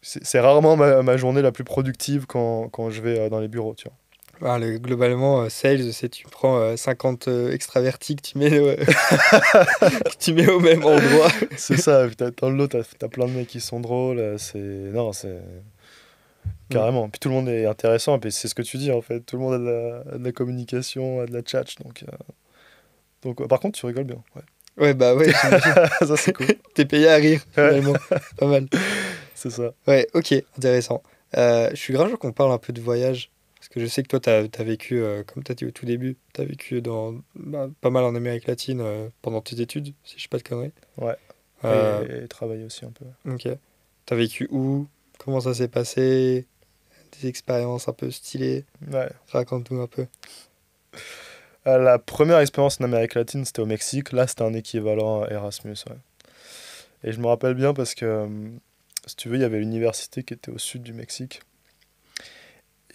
c'est rarement ma journée la plus productive quand je vais dans les bureaux, tu vois. Ah, globalement, sales, c'est tu prends 50 extravertis que tu mets, que tu mets au même endroit. C'est ça. Puis dans le lot, t'as plein de mecs qui sont drôles. Non, c'est Mm. carrément. Puis tout le monde est intéressant. Et puis c'est ce que tu dis, en fait. Tout le monde a de la communication, a de la chat. Donc, par contre, tu rigoles bien. Ouais. Ouais, bah ouais, j'imagine. Ça, c'est cool. T'es payé à rire, Ouais, finalement. Pas mal. c'est ça. Ouais, ok, intéressant. Je suis grave qu'on parle un peu de voyage. Parce que je sais que toi, t'as vécu, comme t'as dit au tout début, t'as vécu pas mal en Amérique latine pendant tes études, si je sais pas de conneries. Ouais. Euh, Et travailler aussi un peu. ok. T'as vécu où? Comment ça s'est passé? Des expériences un peu stylées? Ouais. Raconte-nous un peu. La première expérience en Amérique latine, c'était au Mexique. Là, c'était un équivalent à Erasmus. Ouais. Et je me rappelle bien parce que, si tu veux, il y avait l'université qui était au sud du Mexique.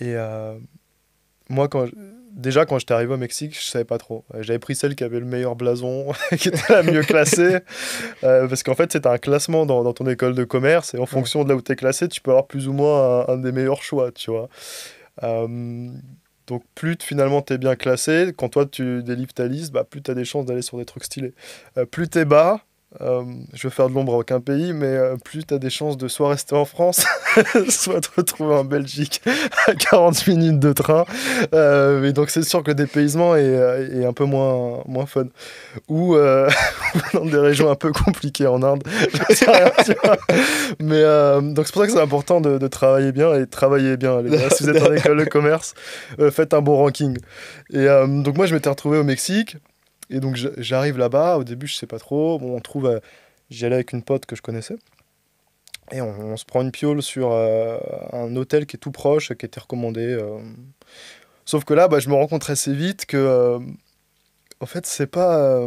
Et moi, déjà, quand j'étais arrivé au Mexique, je savais pas trop. J'avais pris celle qui avait le meilleur blason, qui était la mieux classée. Parce qu'en fait, c'est un classement dans ton école de commerce. Et en Ouais. fonction de là où tu es classé, tu peux avoir plus ou moins un des meilleurs choix, tu vois. Euh, donc plus finalement t'es bien classé, quand toi tu délivres ta liste, bah, plus t'as des chances d'aller sur des trucs stylés. Plus t'es bas, je veux faire de l'ombre à aucun pays, mais plus t'as des chances de soit rester en France, soit te retrouver en Belgique à 40 minutes de train. Et donc c'est sûr que le dépaysement est un peu moins fun. Ou dans des régions un peu compliquées en Inde, je sais rien, tu vois. Mais donc c'est pour ça que c'est important de travailler bien et travailler bien, les gars. Si vous êtes en école de commerce, faites un bon ranking. Et donc moi je m'étais retrouvé au Mexique et donc j'arrive là-bas. Au début je sais pas trop. Bon, on trouve, j'y allais avec une pote que je connaissais et on se prend une piole sur un hôtel qui est tout proche, qui était recommandé. Sauf que là, bah, je me rends compte assez vite que en fait c'est pas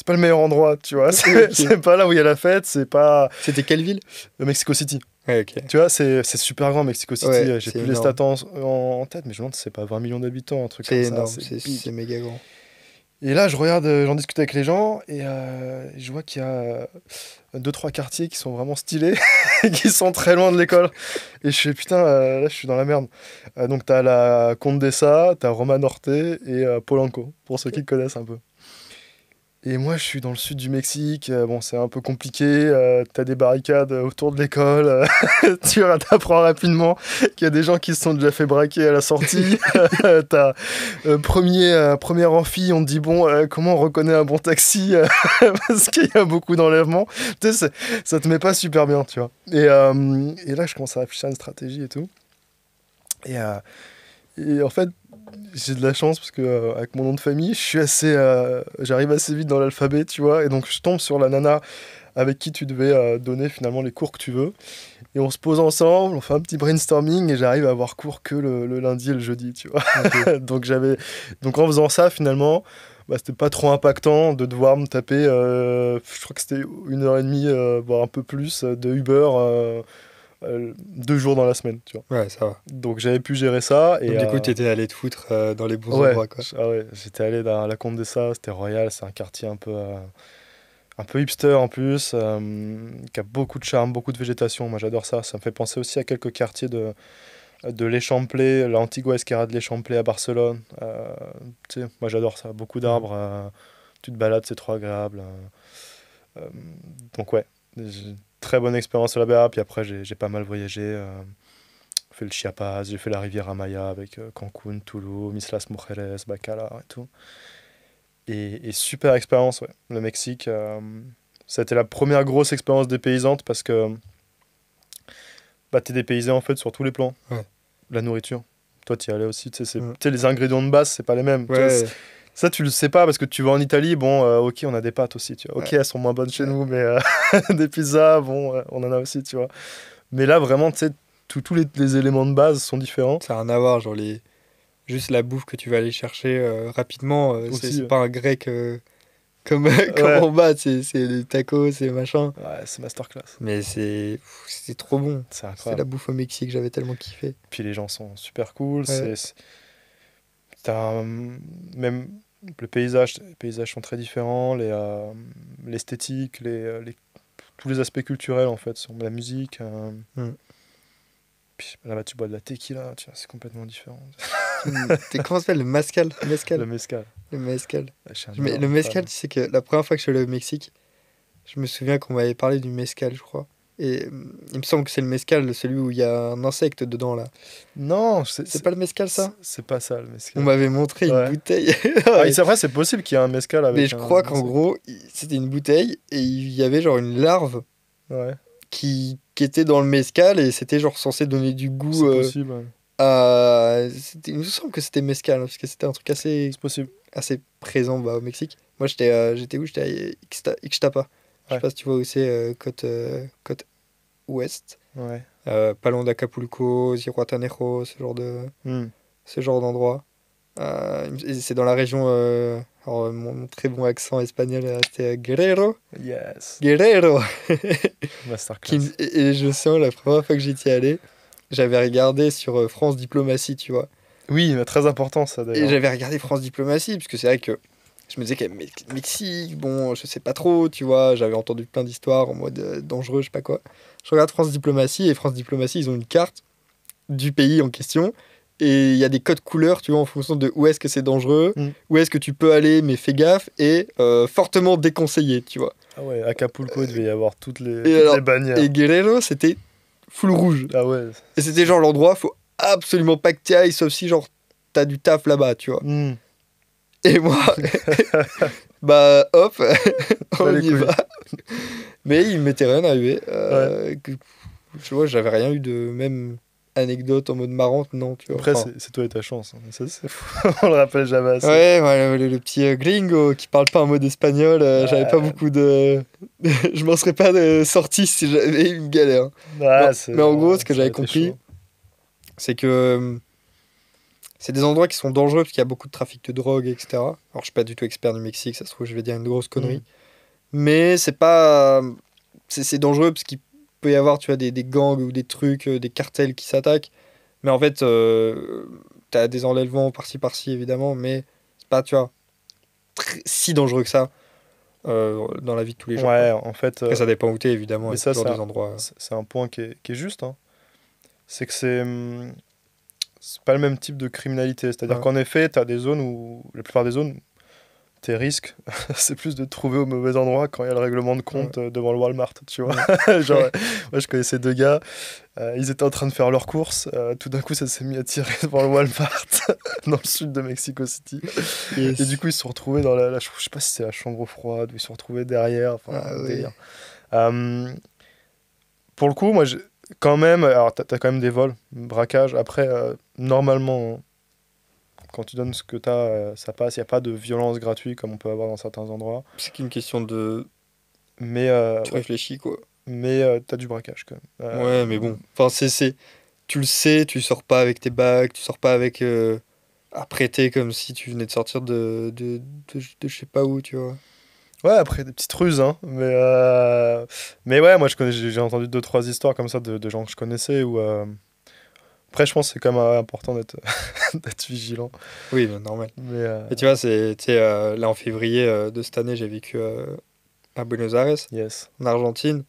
le meilleur endroit, tu vois. C'est Ok. pas là où il y a la fête. C'est pas C'était quelle ville? Mexico City. Ouais, ok. Tu vois, c'est super grand, Mexico City. Ouais, J'ai c'est plus les stats énorme. en tête, mais je me demande si c'est pas 20 millions d'habitants, un truc comme C'est ça. énorme, C'est c'est big. méga grand. Et là, je regarde, j'en discute avec les gens, et je vois qu'il y a deux, trois quartiers qui sont vraiment stylés, et qui sont très loin de l'école. Et je fais, putain, là, je suis dans la merde. Donc, t'as la Condesa, t'as Roma Norte et Polanco, pour ceux qui connaissent un peu. Et moi, je suis dans le sud du Mexique. Bon, c'est un peu compliqué. T'as des barricades autour de l'école. T'apprends rapidement qu'il y a des gens qui se sont déjà fait braquer à la sortie. T'as première amphi, on te dit bon, comment on reconnaît un bon taxi parce qu'il y a beaucoup d'enlèvements. Tu sais, ça te met pas super bien, tu vois. Et là, je commence à réfléchir à une stratégie et tout. Et, euh, et en fait, j'ai de la chance parce que avec mon nom de famille, j'arrive assez vite dans l'alphabet, tu vois, et donc je tombe sur la nana avec qui tu devais donner finalement les cours que tu veux, et on se pose ensemble, on fait un petit brainstorming, et j'arrive à avoir cours que le lundi et le jeudi, tu vois. Ok. Donc en faisant ça finalement, bah, c'était pas trop impactant de devoir me taper, je crois que c'était 1 heure et demie, voire un peu plus, de Uber. 2 jours dans la semaine, tu vois. Ouais, ça va. Donc j'avais pu gérer ça Donc et du coup, t'étais allé te foutre dans les bons ouais, endroits, quoi. j'étais allé dans la Condesa, c'était royal, c'est un quartier un peu hipster en plus, qui a beaucoup de charme, beaucoup de végétation. Moi j'adore ça. Ça me fait penser aussi à quelques quartiers de l'Échamplet, l'Antigua Esquerra de l'Échamplet à Barcelone. Tu sais, moi j'adore ça, beaucoup d'arbres, tu te balades, c'est trop agréable. Donc ouais, j'ai une très bonne expérience là-bas. Puis après, j'ai pas mal voyagé. Fait le Chiapas, j'ai fait la Riviera Maya avec Cancun, Tulum, Islas Mujeres, Bacalar et tout. Et super expérience, ouais. Le Mexique, ça a été la première grosse expérience dépaysante parce que bah, t'es dépaysé en fait sur tous les plans. Ouais. La nourriture. Toi, tu y allais aussi, tu sais, Mm. tu sais, les ingrédients de base, c'est pas les mêmes. Tu vois, Ouais, ça, tu le sais pas parce que tu vas en Italie, bon, ok, on a des pâtes aussi, tu vois. Ok, ouais. elles sont moins bonnes chez Ouais. nous, mais des pizzas, bon, on en a aussi, tu vois. Mais là, vraiment, tu sais, tous les éléments de base sont différents. Ça n'a rien à voir, genre juste la bouffe que tu vas aller chercher rapidement, Aussi, c'est pas un grec comme, comme ouais, en bas, c'est des tacos, c'est machin. ouais, c'est masterclass. Mais c'est trop bon. C'est C'est la incroyable. bouffe au Mexique, j'avais tellement kiffé. Puis les gens sont super cool. Ouais. Même les paysages sont très différents, l'esthétique, tous les aspects culturels en fait, sont la musique. Mm. Puis là-bas, tu bois de la tequila, tu vois, c'est complètement différent. Comment ça s'appelle? Le mezcal? Le mezcal. Le mezcal. Je suis un Mais le énorme mezcal, fan. tu sais que la première fois que je suis allé au Mexique, je me souviens qu'on m'avait parlé du mezcal, je crois. Et il me semble que c'est le mezcal, celui où il y a un insecte dedans, là. Non, C'est pas le mezcal, ça? c'est pas ça le On mezcal. m'avait montré une Ouais. bouteille. Ah, Ouais. c'est vrai, c'est possible qu'il y ait un mezcal Mais avec je un crois qu'en insecte. gros, c'était une bouteille et il y avait genre une larve Ouais, qui était dans le mezcal et c'était genre censé donner du goût c'est possible. Ouais. à... Il me semble que c'était mezcal, hein, parce que c'était un truc C'est possible. assez présent bah, au Mexique. Moi, j'étais où? J'étais à Ixtapa. Je sais Ouais. pas si tu vois où c'est, côte ouest. Ouais. Pas loin d'Acapulco, Zihuatanejo, Hmm. ce genre d'endroit. Et c'est dans la région... alors, mon très bon accent espagnol, c'était Guerrero. Yes. Guerrero! Masterclass. Et je sens, la première fois que j'étais allé, j'avais regardé sur France Diplomatie, tu vois. Oui, mais très important ça Et d'ailleurs. j'avais regardé France Diplomatie, parce que c'est vrai que je me disais que Mexique, bon, je sais pas trop, tu vois. J'avais entendu plein d'histoires en mode dangereux, je sais pas quoi. Je regarde France Diplomatie, et France Diplomatie, ils ont une carte du pays en question. Et il y a des codes couleurs, tu vois, en fonction de où est-ce que c'est dangereux, Hmm. où est-ce que tu peux aller, mais fais gaffe, et fortement déconseillé, tu vois. Ah ouais, Acapulco, il devait y avoir toutes Et toutes alors, les bannières. et Guerrero, c'était full rouge. Ah ouais. Et c'était genre l'endroit, faut absolument pas que tu ailles, sauf si genre t'as du taf là-bas, tu vois. Hmm. Et moi, bah hop, Bah, on les y couilles. va. Mais il m'était rien arrivé. Ouais. Tu vois, j'avais rien eu de même anecdote en mode marrante, non, tu vois. Après, Enfin, c'est toi et ta chance. Hein. Ça, c'est fou. On le rappelle jamais assez. ouais, ouais, le petit gringo qui parle pas en mode espagnol, j'avais pas Ouais, beaucoup de. Je m'en serais pas sorti si j'avais eu une galère. ouais, Mais en gros, ce que ça a j'avais été compris, chaud. c'est que c'est des endroits qui sont dangereux parce qu'il y a beaucoup de trafic de drogue, etc. Alors, je suis pas du tout expert du Mexique, ça se trouve, je vais dire une grosse connerie. Hmm. Mais c'est pas. C'est dangereux parce qu'il peut y avoir, tu vois, des gangs ou des trucs, des cartels qui s'attaquent. Mais en fait, t'as des enlèvements par-ci, évidemment, mais c'est pas, tu vois, si dangereux que ça dans la vie de tous les jours, quoi. Ouais, en fait, Après, ça dépend où t'es, évidemment, il mais y a ça, toujours des endroits. c'est un point qui est juste. Hein. C'est que c'est pas le même type de criminalité. C'est-à-dire Ouais, qu'en effet, tu as des zones où, la plupart des zones, tes risques, c'est plus de te trouver au mauvais endroit quand il y a le règlement de ouais, compte devant le Walmart, tu vois. ouais. Genre, moi, je connaissais deux gars, ils étaient en train de faire leurs courses, tout d'un coup, ça s'est mis à tirer devant le Walmart, dans le sud de Mexico City. Et du Yes. coup, ils se sont retrouvés dans je sais pas si c'est la chambre froide, ou ils se sont retrouvés derrière, enfin, Ah un oui. délire. Euh, pour le coup, moi, quand même, alors t'as quand même des vols, braquages. Après, normalement, quand tu donnes ce que t'as, ça passe. Il n'y a pas de violence gratuite comme on peut avoir dans certains endroits. C'est qu'une question de. Mais Tu ouais, réfléchis, quoi. mais t'as du braquage quand même. Ouais, mais bon. Enfin, tu le sais, tu sors pas avec tes bagues, tu sors pas avec. À prêter comme si tu venais de sortir de je sais pas où, tu vois. Ouais, après des petites ruses, hein. Mais ouais, moi j'ai entendu deux trois histoires comme ça de gens que je connaissais où. Après, je pense que c'est quand même important d'être d'être vigilant. Oui, bah, normal. Mais Et tu vois, tu sais, là en février de cette année, j'ai vécu à Buenos Aires, yes. en Argentine.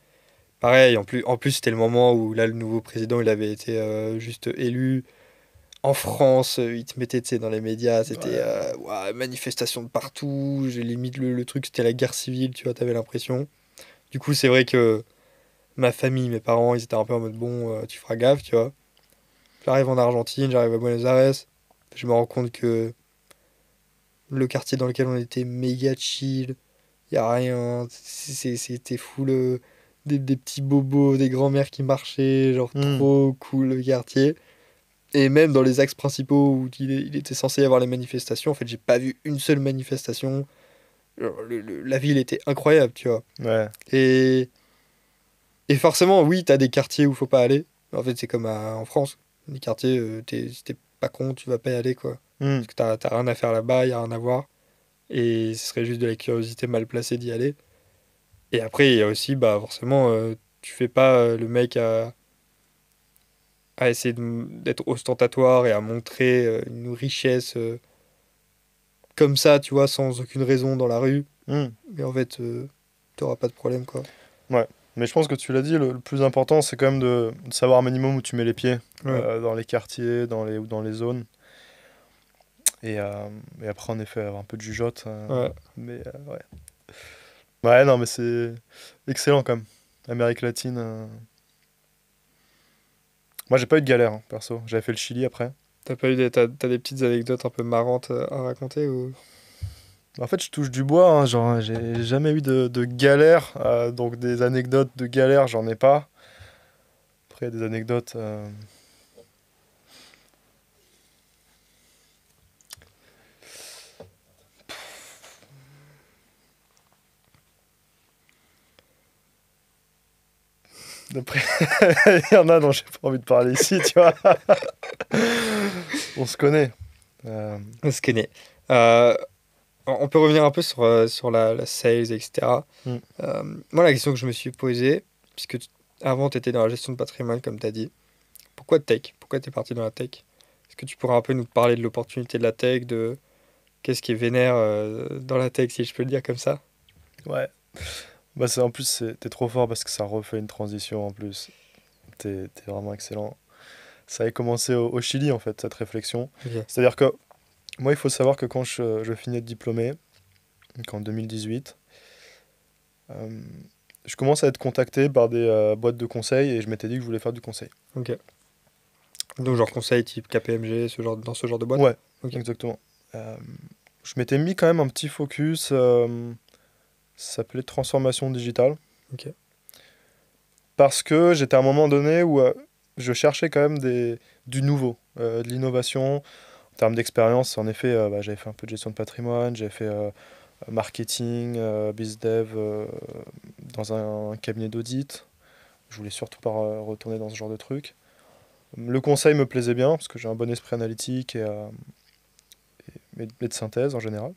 pareil, en plus c'était le moment où là, le nouveau président, il avait été juste élu. En France, ils te mettaient, tu sais, dans les médias, c'était Ouais. ouah, manifestation de partout. J'ai limite le truc, c'était la guerre civile, tu vois, t'avais l'impression. Du coup, c'est vrai que ma famille, mes parents, ils étaient un peu en mode bon, tu feras gaffe, tu vois. J'arrive en Argentine, j'arrive à Buenos Aires, je me rends compte que le quartier dans lequel on était méga chill, y a rien, c'était full des petits bobos, des grands-mères qui marchaient, genre Hmm. trop cool le quartier. Et même dans les axes principaux où il était censé y avoir les manifestations, en fait, j'ai pas vu une seule manifestation. Genre, la ville était incroyable, tu vois. Ouais. Et, et forcément, oui, t'as des quartiers où faut pas aller. En fait, c'est comme en France. Des quartiers, si t'es pas con, tu vas pas y aller, quoi. Hmm. Parce que t'as rien à faire là-bas, y a rien à voir. Et ce serait juste de la curiosité mal placée d'y aller. Et après, il y a aussi, bah, forcément, tu fais pas le mec à essayer d'être ostentatoire et à montrer une richesse. Comme ça, tu vois, sans aucune raison dans la rue. Hmm. Mais en fait, t'auras pas de problème, quoi. Ouais. Mais je pense que tu l'as dit, le plus important, c'est quand même de savoir un minimum où tu mets les pieds, Ouais, dans les quartiers, ou dans les zones. Et, euh, et après, en effet, avoir un peu de jugeote. ouais. Mais ouais. Ouais, non, mais c'est excellent quand même. Amérique latine. Moi, j'ai pas eu de galère, hein, perso. J'avais fait le Chili après. T'as des petites anecdotes un peu marrantes à raconter ou... En fait, je touche du bois, hein, genre, j'ai jamais eu de galère. Donc, des anecdotes de galère, j'en ai pas. Après, il y a des anecdotes. Après, il y en a dont j'ai pas envie de parler ici, tu vois. On se connaît. Euh, On se connaît. Euh, on peut revenir un peu sur la sales, etc. hmm. Moi, la question que je me suis posée, puisque avant, tu étais dans la gestion de patrimoine, comme tu as dit, pourquoi tech? Pourquoi tu es parti dans la tech? Est-ce que tu pourrais un peu nous parler de l'opportunité de la tech, de qu'est-ce qui est vénère dans la tech, si je peux le dire comme ça? Ouais. Bah, en plus, t'es trop fort parce que ça refait une transition en plus. T'es vraiment excellent. Ça a commencé au Chili, en fait, cette réflexion. Ok. C'est-à-dire que moi, il faut savoir que quand je finis de diplômer, donc en 2018, euh, je commence à être contacté par des boîtes de conseil et je m'étais dit que je voulais faire du conseil. Ok. Donc, genre Donc, conseil type KPMG, dans ce genre de boîte? ouais, Ok. exactement. Euh, je m'étais mis quand même un petit focus, ça s'appelait transformation digitale, Ok. parce que j'étais à un moment donné où je cherchais quand même du nouveau, de l'innovation. En termes d'expérience, en effet, bah, j'avais fait un peu de gestion de patrimoine, j'avais fait marketing, bizdev dans un cabinet d'audit. Je voulais surtout pas retourner dans ce genre de truc. Le conseil me plaisait bien parce que j'ai un bon esprit analytique et de synthèse en général.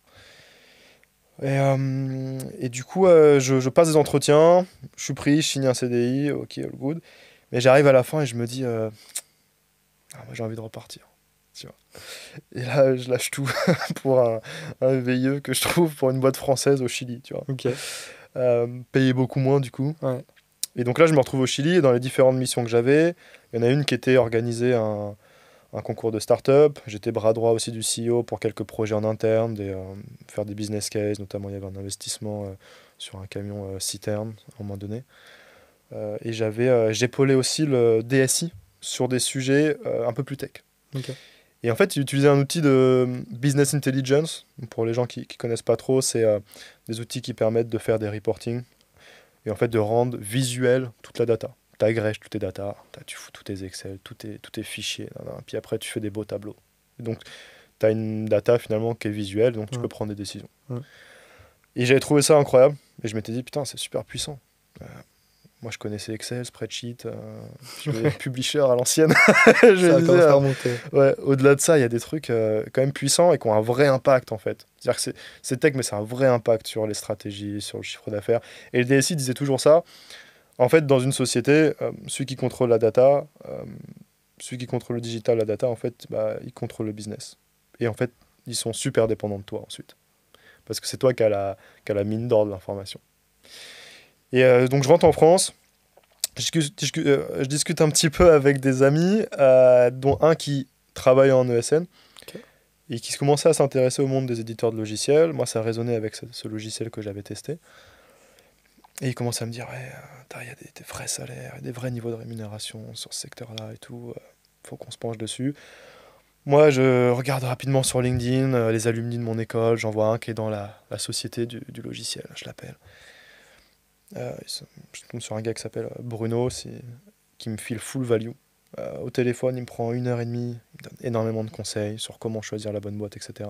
Et du coup, je passe des entretiens, je suis pris, je signe un CDI, ok, all good. Mais j'arrive à la fin et je me dis, moi j'ai envie de repartir. Tu vois. Et là, je lâche tout pour un VIE que je trouve pour une boîte française au Chili, tu vois. Ok. Payé beaucoup moins du coup. Ouais. Et donc là, je me retrouve au Chili et dans les différentes missions que j'avais, il y en a une qui était organiser un concours de start-up. J'étais bras droit aussi du CEO pour quelques projets en interne, faire des business cases, notamment il y avait un investissement sur un camion citerne à un moment donné. Et j'épaulais aussi le DSI sur des sujets un peu plus tech. Ok. Et en fait, utiliser un outil de business intelligence, pour les gens qui ne connaissent pas trop, c'est des outils qui permettent de faire des reporting et en fait de rendre visuel toute la data. Tu agrèges toutes tes data, tu fous tous tes Excel, tous tes fichiers, nan, nan, puis après tu fais des beaux tableaux. Et donc tu as une data finalement qui est visuelle, donc tu Ouais. peux prendre des décisions. Ouais. Et j'avais trouvé ça incroyable, et je m'étais dit putain c'est super puissant. Euh, Moi je connaissais Excel, spreadsheet, je faisais Publisher à l'ancienne. Je Ça me a disais, commencé à remonter. ouais, au-delà de ça, il y a des trucs quand même puissants et qui ont un vrai impact en fait. C'est-à-dire que c'est tech, mais c'est un vrai impact sur les stratégies, sur le chiffre d'affaires. Et le DSI disait toujours ça. En fait, dans une société, celui qui contrôle la data, celui qui contrôle le digital, la data, en fait, bah, il contrôle le business. Et en fait, ils sont super dépendants de toi ensuite. Parce que c'est toi qui as la mine d'or de l'information. Et donc, je rentre en France. Je discute un petit peu avec des amis, dont un qui travaille en ESN Ok. et qui commençait à s'intéresser au monde des éditeurs de logiciels. Moi, ça résonnait avec ce logiciel que j'avais testé. Et il commençait à me dire, ouais, il y a des vrais salaires, des vrais niveaux de rémunération sur ce secteur-là et tout. Faut qu'on se penche dessus. Moi, je regarde rapidement sur LinkedIn les alumni de mon école. J'en vois un qui est dans la société du logiciel, je l'appelle. Je tombe sur un gars qui s'appelle Bruno, qui me file full value. Au téléphone, il me prend 1 heure et demie, il me donne énormément de conseils sur comment choisir la bonne boîte, etc.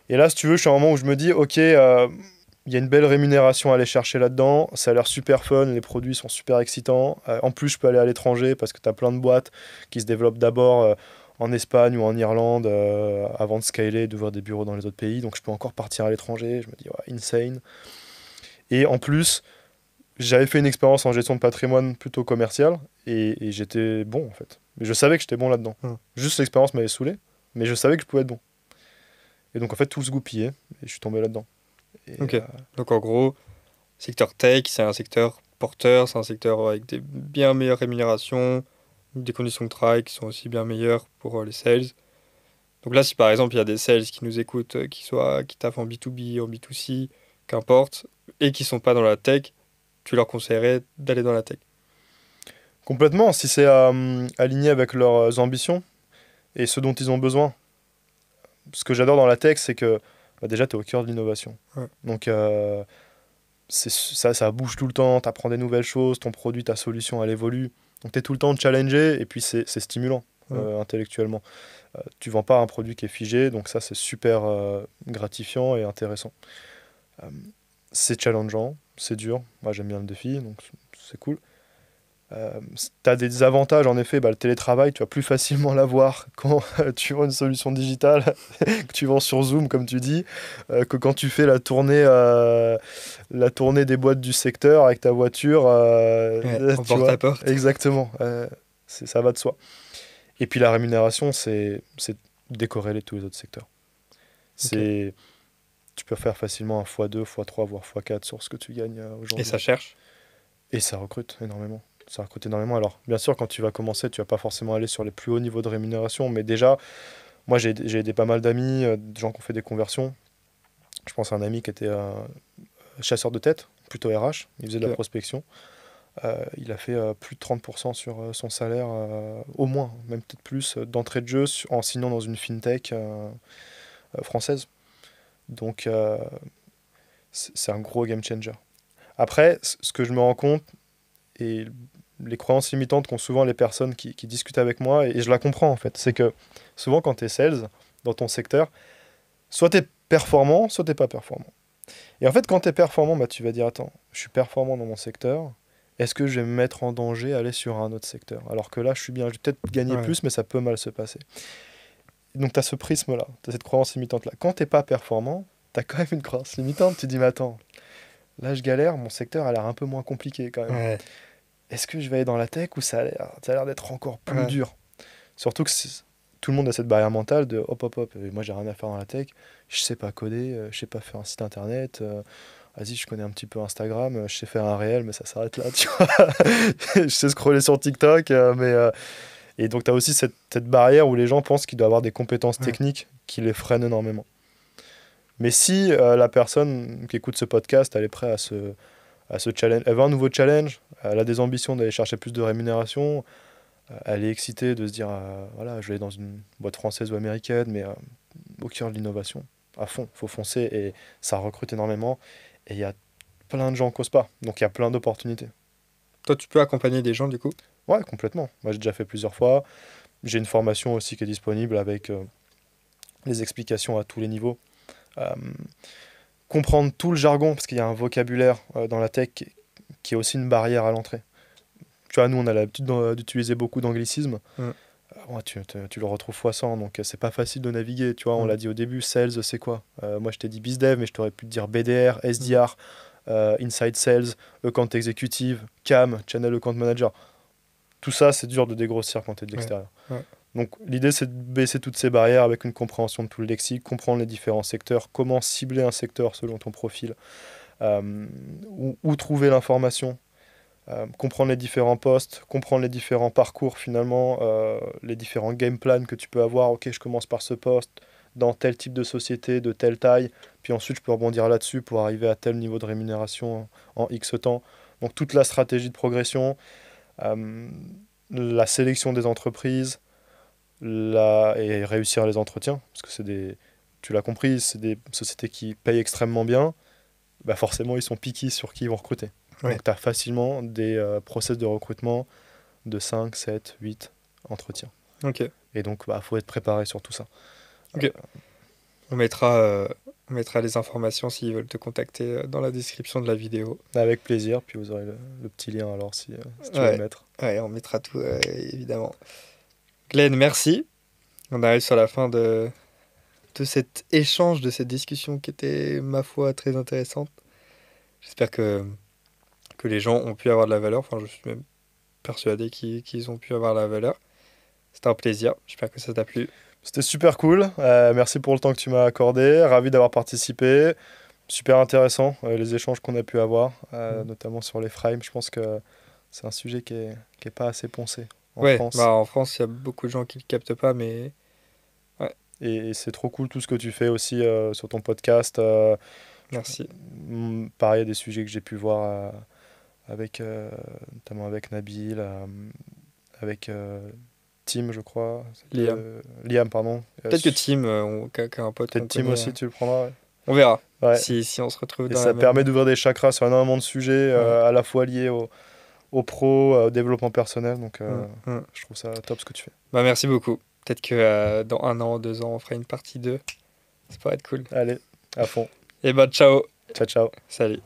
Et là, si tu veux, je suis à un moment où je me dis, ok, il y a une belle rémunération à aller chercher là-dedans, ça a l'air super fun, les produits sont super excitants. En plus, je peux aller à l'étranger parce que tu as plein de boîtes qui se développent d'abord en Espagne ou en Irlande avant de scaler, d'ouvrir des bureaux dans les autres pays. Donc, je peux encore partir à l'étranger. Je me dis, ouais, insane. Et en plus, j'avais fait une expérience en gestion de patrimoine plutôt commerciale et j'étais bon en fait. Mais je savais que j'étais bon là-dedans. Hmm. Juste l'expérience m'avait saoulé, mais je savais que je pouvais être bon. Et donc en fait, tout se goupillait et je suis tombé là-dedans. Et, Ok. Donc en gros, secteur tech, c'est un secteur porteur, c'est un secteur avec des bien meilleures rémunérations, des conditions de travail qui sont aussi bien meilleures pour les sales. Donc là, si par exemple il y a des sales qui nous écoutent, qui taffent en B2B, en B2C, qu'importe, et qui sont pas dans la tech, tu leur conseillerais d'aller dans la tech. complètement, si c'est aligné avec leurs ambitions et ce dont ils ont besoin. Ce que j'adore dans la tech, c'est que déjà, tu es au cœur de l'innovation. Ouais. Donc ça bouge tout le temps, tu apprends des nouvelles choses, ton produit, ta solution, elle évolue. Donc tu es tout le temps challengé et puis c'est stimulant Ouais. intellectuellement. Tu vends pas un produit qui est figé, donc ça c'est super gratifiant et intéressant. Euh, c'est challengeant, c'est dur. Moi j'aime bien le défi, donc c'est cool. Tu as des avantages en effet, le télétravail, tu vas plus facilement l'avoir quand tu vends une solution digitale, que tu vends sur Zoom comme tu dis, que quand tu fais la tournée des boîtes du secteur avec ta voiture, Ouais, en tu vois, porte-à-porte. exactement, ça va de soi. Et puis la rémunération, c'est décorrélé de tous les autres secteurs. Ok. C'est, tu peux faire facilement un x2, x3, voire x4 sur ce que tu gagnes Et aujourd'hui. ça cherche. Et ça recrute énormément. Ça recrute énormément. Alors, bien sûr, quand tu vas commencer, tu vas pas forcément aller sur les plus hauts niveaux de rémunération, mais déjà, moi, j'ai aidé pas mal d'amis, de gens qui ont fait des conversions. Je pense à un ami qui était chasseur de tête, plutôt RH, il faisait de la Ok. prospection. Il a fait plus de 30% sur son salaire, au moins, même peut-être plus, d'entrée de jeu en signant dans une fintech française. Donc, c'est un gros game changer. Après, ce que je me rends compte, et les croyances limitantes qu'ont souvent les personnes qui discutent avec moi, et je la comprends en fait, c'est que souvent quand tu es sales dans ton secteur, soit tu es performant, soit tu pas performant. Et en fait, quand tu es performant, tu vas dire, attends, je suis performant dans mon secteur, est-ce que je vais me mettre en danger à aller sur un autre secteur? Alors que là, je suis bien, je vais peut-être gagner Ouais. plus, mais ça peut mal se passer. Donc tu as ce prisme-là, tu as cette croyance limitante-là. Quand t'es pas performant, tu as quand même une croyance limitante, tu dis, mais attends, là je galère, mon secteur a l'air un peu moins compliqué quand même. Ouais. Est-ce que je vais aller dans la tech ou ça a l'air d'être encore plus Ouais. dur? Surtout que tout le monde a cette barrière mentale de hop hop hop, moi j'ai rien à faire dans la tech, je sais pas coder, je sais pas faire un site internet, vas-y je connais un petit peu Instagram, je sais faire un réel mais ça s'arrête là, tu vois. Je sais scroller sur TikTok, et donc tu as aussi cette barrière où les gens pensent qu'ils doivent avoir des compétences Ouais. techniques qui les freinent énormément. Mais si la personne qui écoute ce podcast, elle est prête à se challenge, elle veut un nouveau challenge, elle a des ambitions d'aller chercher plus de rémunération, elle est excitée de se dire, voilà, je vais aller dans une boîte française ou américaine, mais au cœur de l'innovation, à fond, faut foncer, et ça recrute énormément, et il y a plein de gens qui n'osent pas, donc il y a plein d'opportunités. Toi, tu peux accompagner des gens du coup? Ouais, complètement. Moi, j'ai déjà fait plusieurs fois. J'ai une formation aussi qui est disponible avec les explications à tous les niveaux. Euh, comprendre tout le jargon, parce qu'il y a un vocabulaire dans la tech qui est aussi une barrière à l'entrée. Tu vois, nous, on a l'habitude d'utiliser beaucoup d'anglicismes. Mm. Ouais, tu le retrouves fois 100, donc c'est pas facile de naviguer. Tu vois, on Mm. l'a dit au début, sales, c'est quoi? Moi, je t'ai dit BizDev, mais je t'aurais pu te dire BDR, Mm. SDR, Inside Sales, Account Executive, CAM, Channel Account Manager. Tout ça, c'est dur de dégrossir quand tu es de Ouais. l'extérieur. Ouais. Donc, l'idée, c'est de baisser toutes ces barrières avec une compréhension de tout le lexique, comprendre les différents secteurs, comment cibler un secteur selon ton profil, où trouver l'information, comprendre les différents postes, comprendre les différents parcours finalement, les différents game plans que tu peux avoir. Ok, je commence par ce poste, dans tel type de société, de telle taille, puis ensuite je peux rebondir là-dessus pour arriver à tel niveau de rémunération en X temps. Donc toute la stratégie de progression, euh, la sélection des entreprises, et réussir les entretiens, parce que tu l'as compris, c'est des sociétés qui payent extrêmement bien, bah forcément ils sont piqués sur qui ils vont recruter. Ouais. Donc tu as facilement des process de recrutement de 5, 7, 8 entretiens. Ok. Et donc bah faut être préparé sur tout ça. Ok. On mettra les informations s'ils veulent te contacter dans la description de la vidéo. Avec plaisir, puis vous aurez le petit lien alors si tu veux Ouais. le mettre. Ouais, on mettra tout, évidemment. Glenn, merci. On arrive sur la fin de cet échange, de cette discussion qui était, ma foi, très intéressante. J'espère que les gens ont pu avoir de la valeur. Enfin, je suis même persuadé qu'ils ont pu avoir de la valeur. C'était un plaisir. J'espère que ça t'a plu. C'était super cool. Merci pour le temps que tu m'as accordé. Ravi d'avoir participé. Super intéressant les échanges qu'on a pu avoir, notamment sur les frames. Je pense que c'est un sujet qui est pas assez poncé en France. Bah, en France, il y a beaucoup de gens qui ne le captent pas, mais... Ouais. Et c'est trop cool tout ce que tu fais aussi sur ton podcast. Merci. Pareil, des sujets que j'ai pu voir notamment avec Nabil, avec Tim, je crois. Liam, pardon. Peut-être que Tim, qui a un pote qu'on peut-être Tim connaît, aussi, tu le prendras. Ouais. On verra Ouais. si on se retrouve Et dans ça la même... permet d'ouvrir des chakras sur énormément de sujets, à la fois liés au pro, au développement personnel. Donc, je trouve ça top ce que tu fais. Bah, merci beaucoup. Peut-être que dans 1 an, 2 ans, on fera une partie 2. Ça pourrait être cool. Allez, à fond. Et bah, ciao. Ciao, ciao. Salut.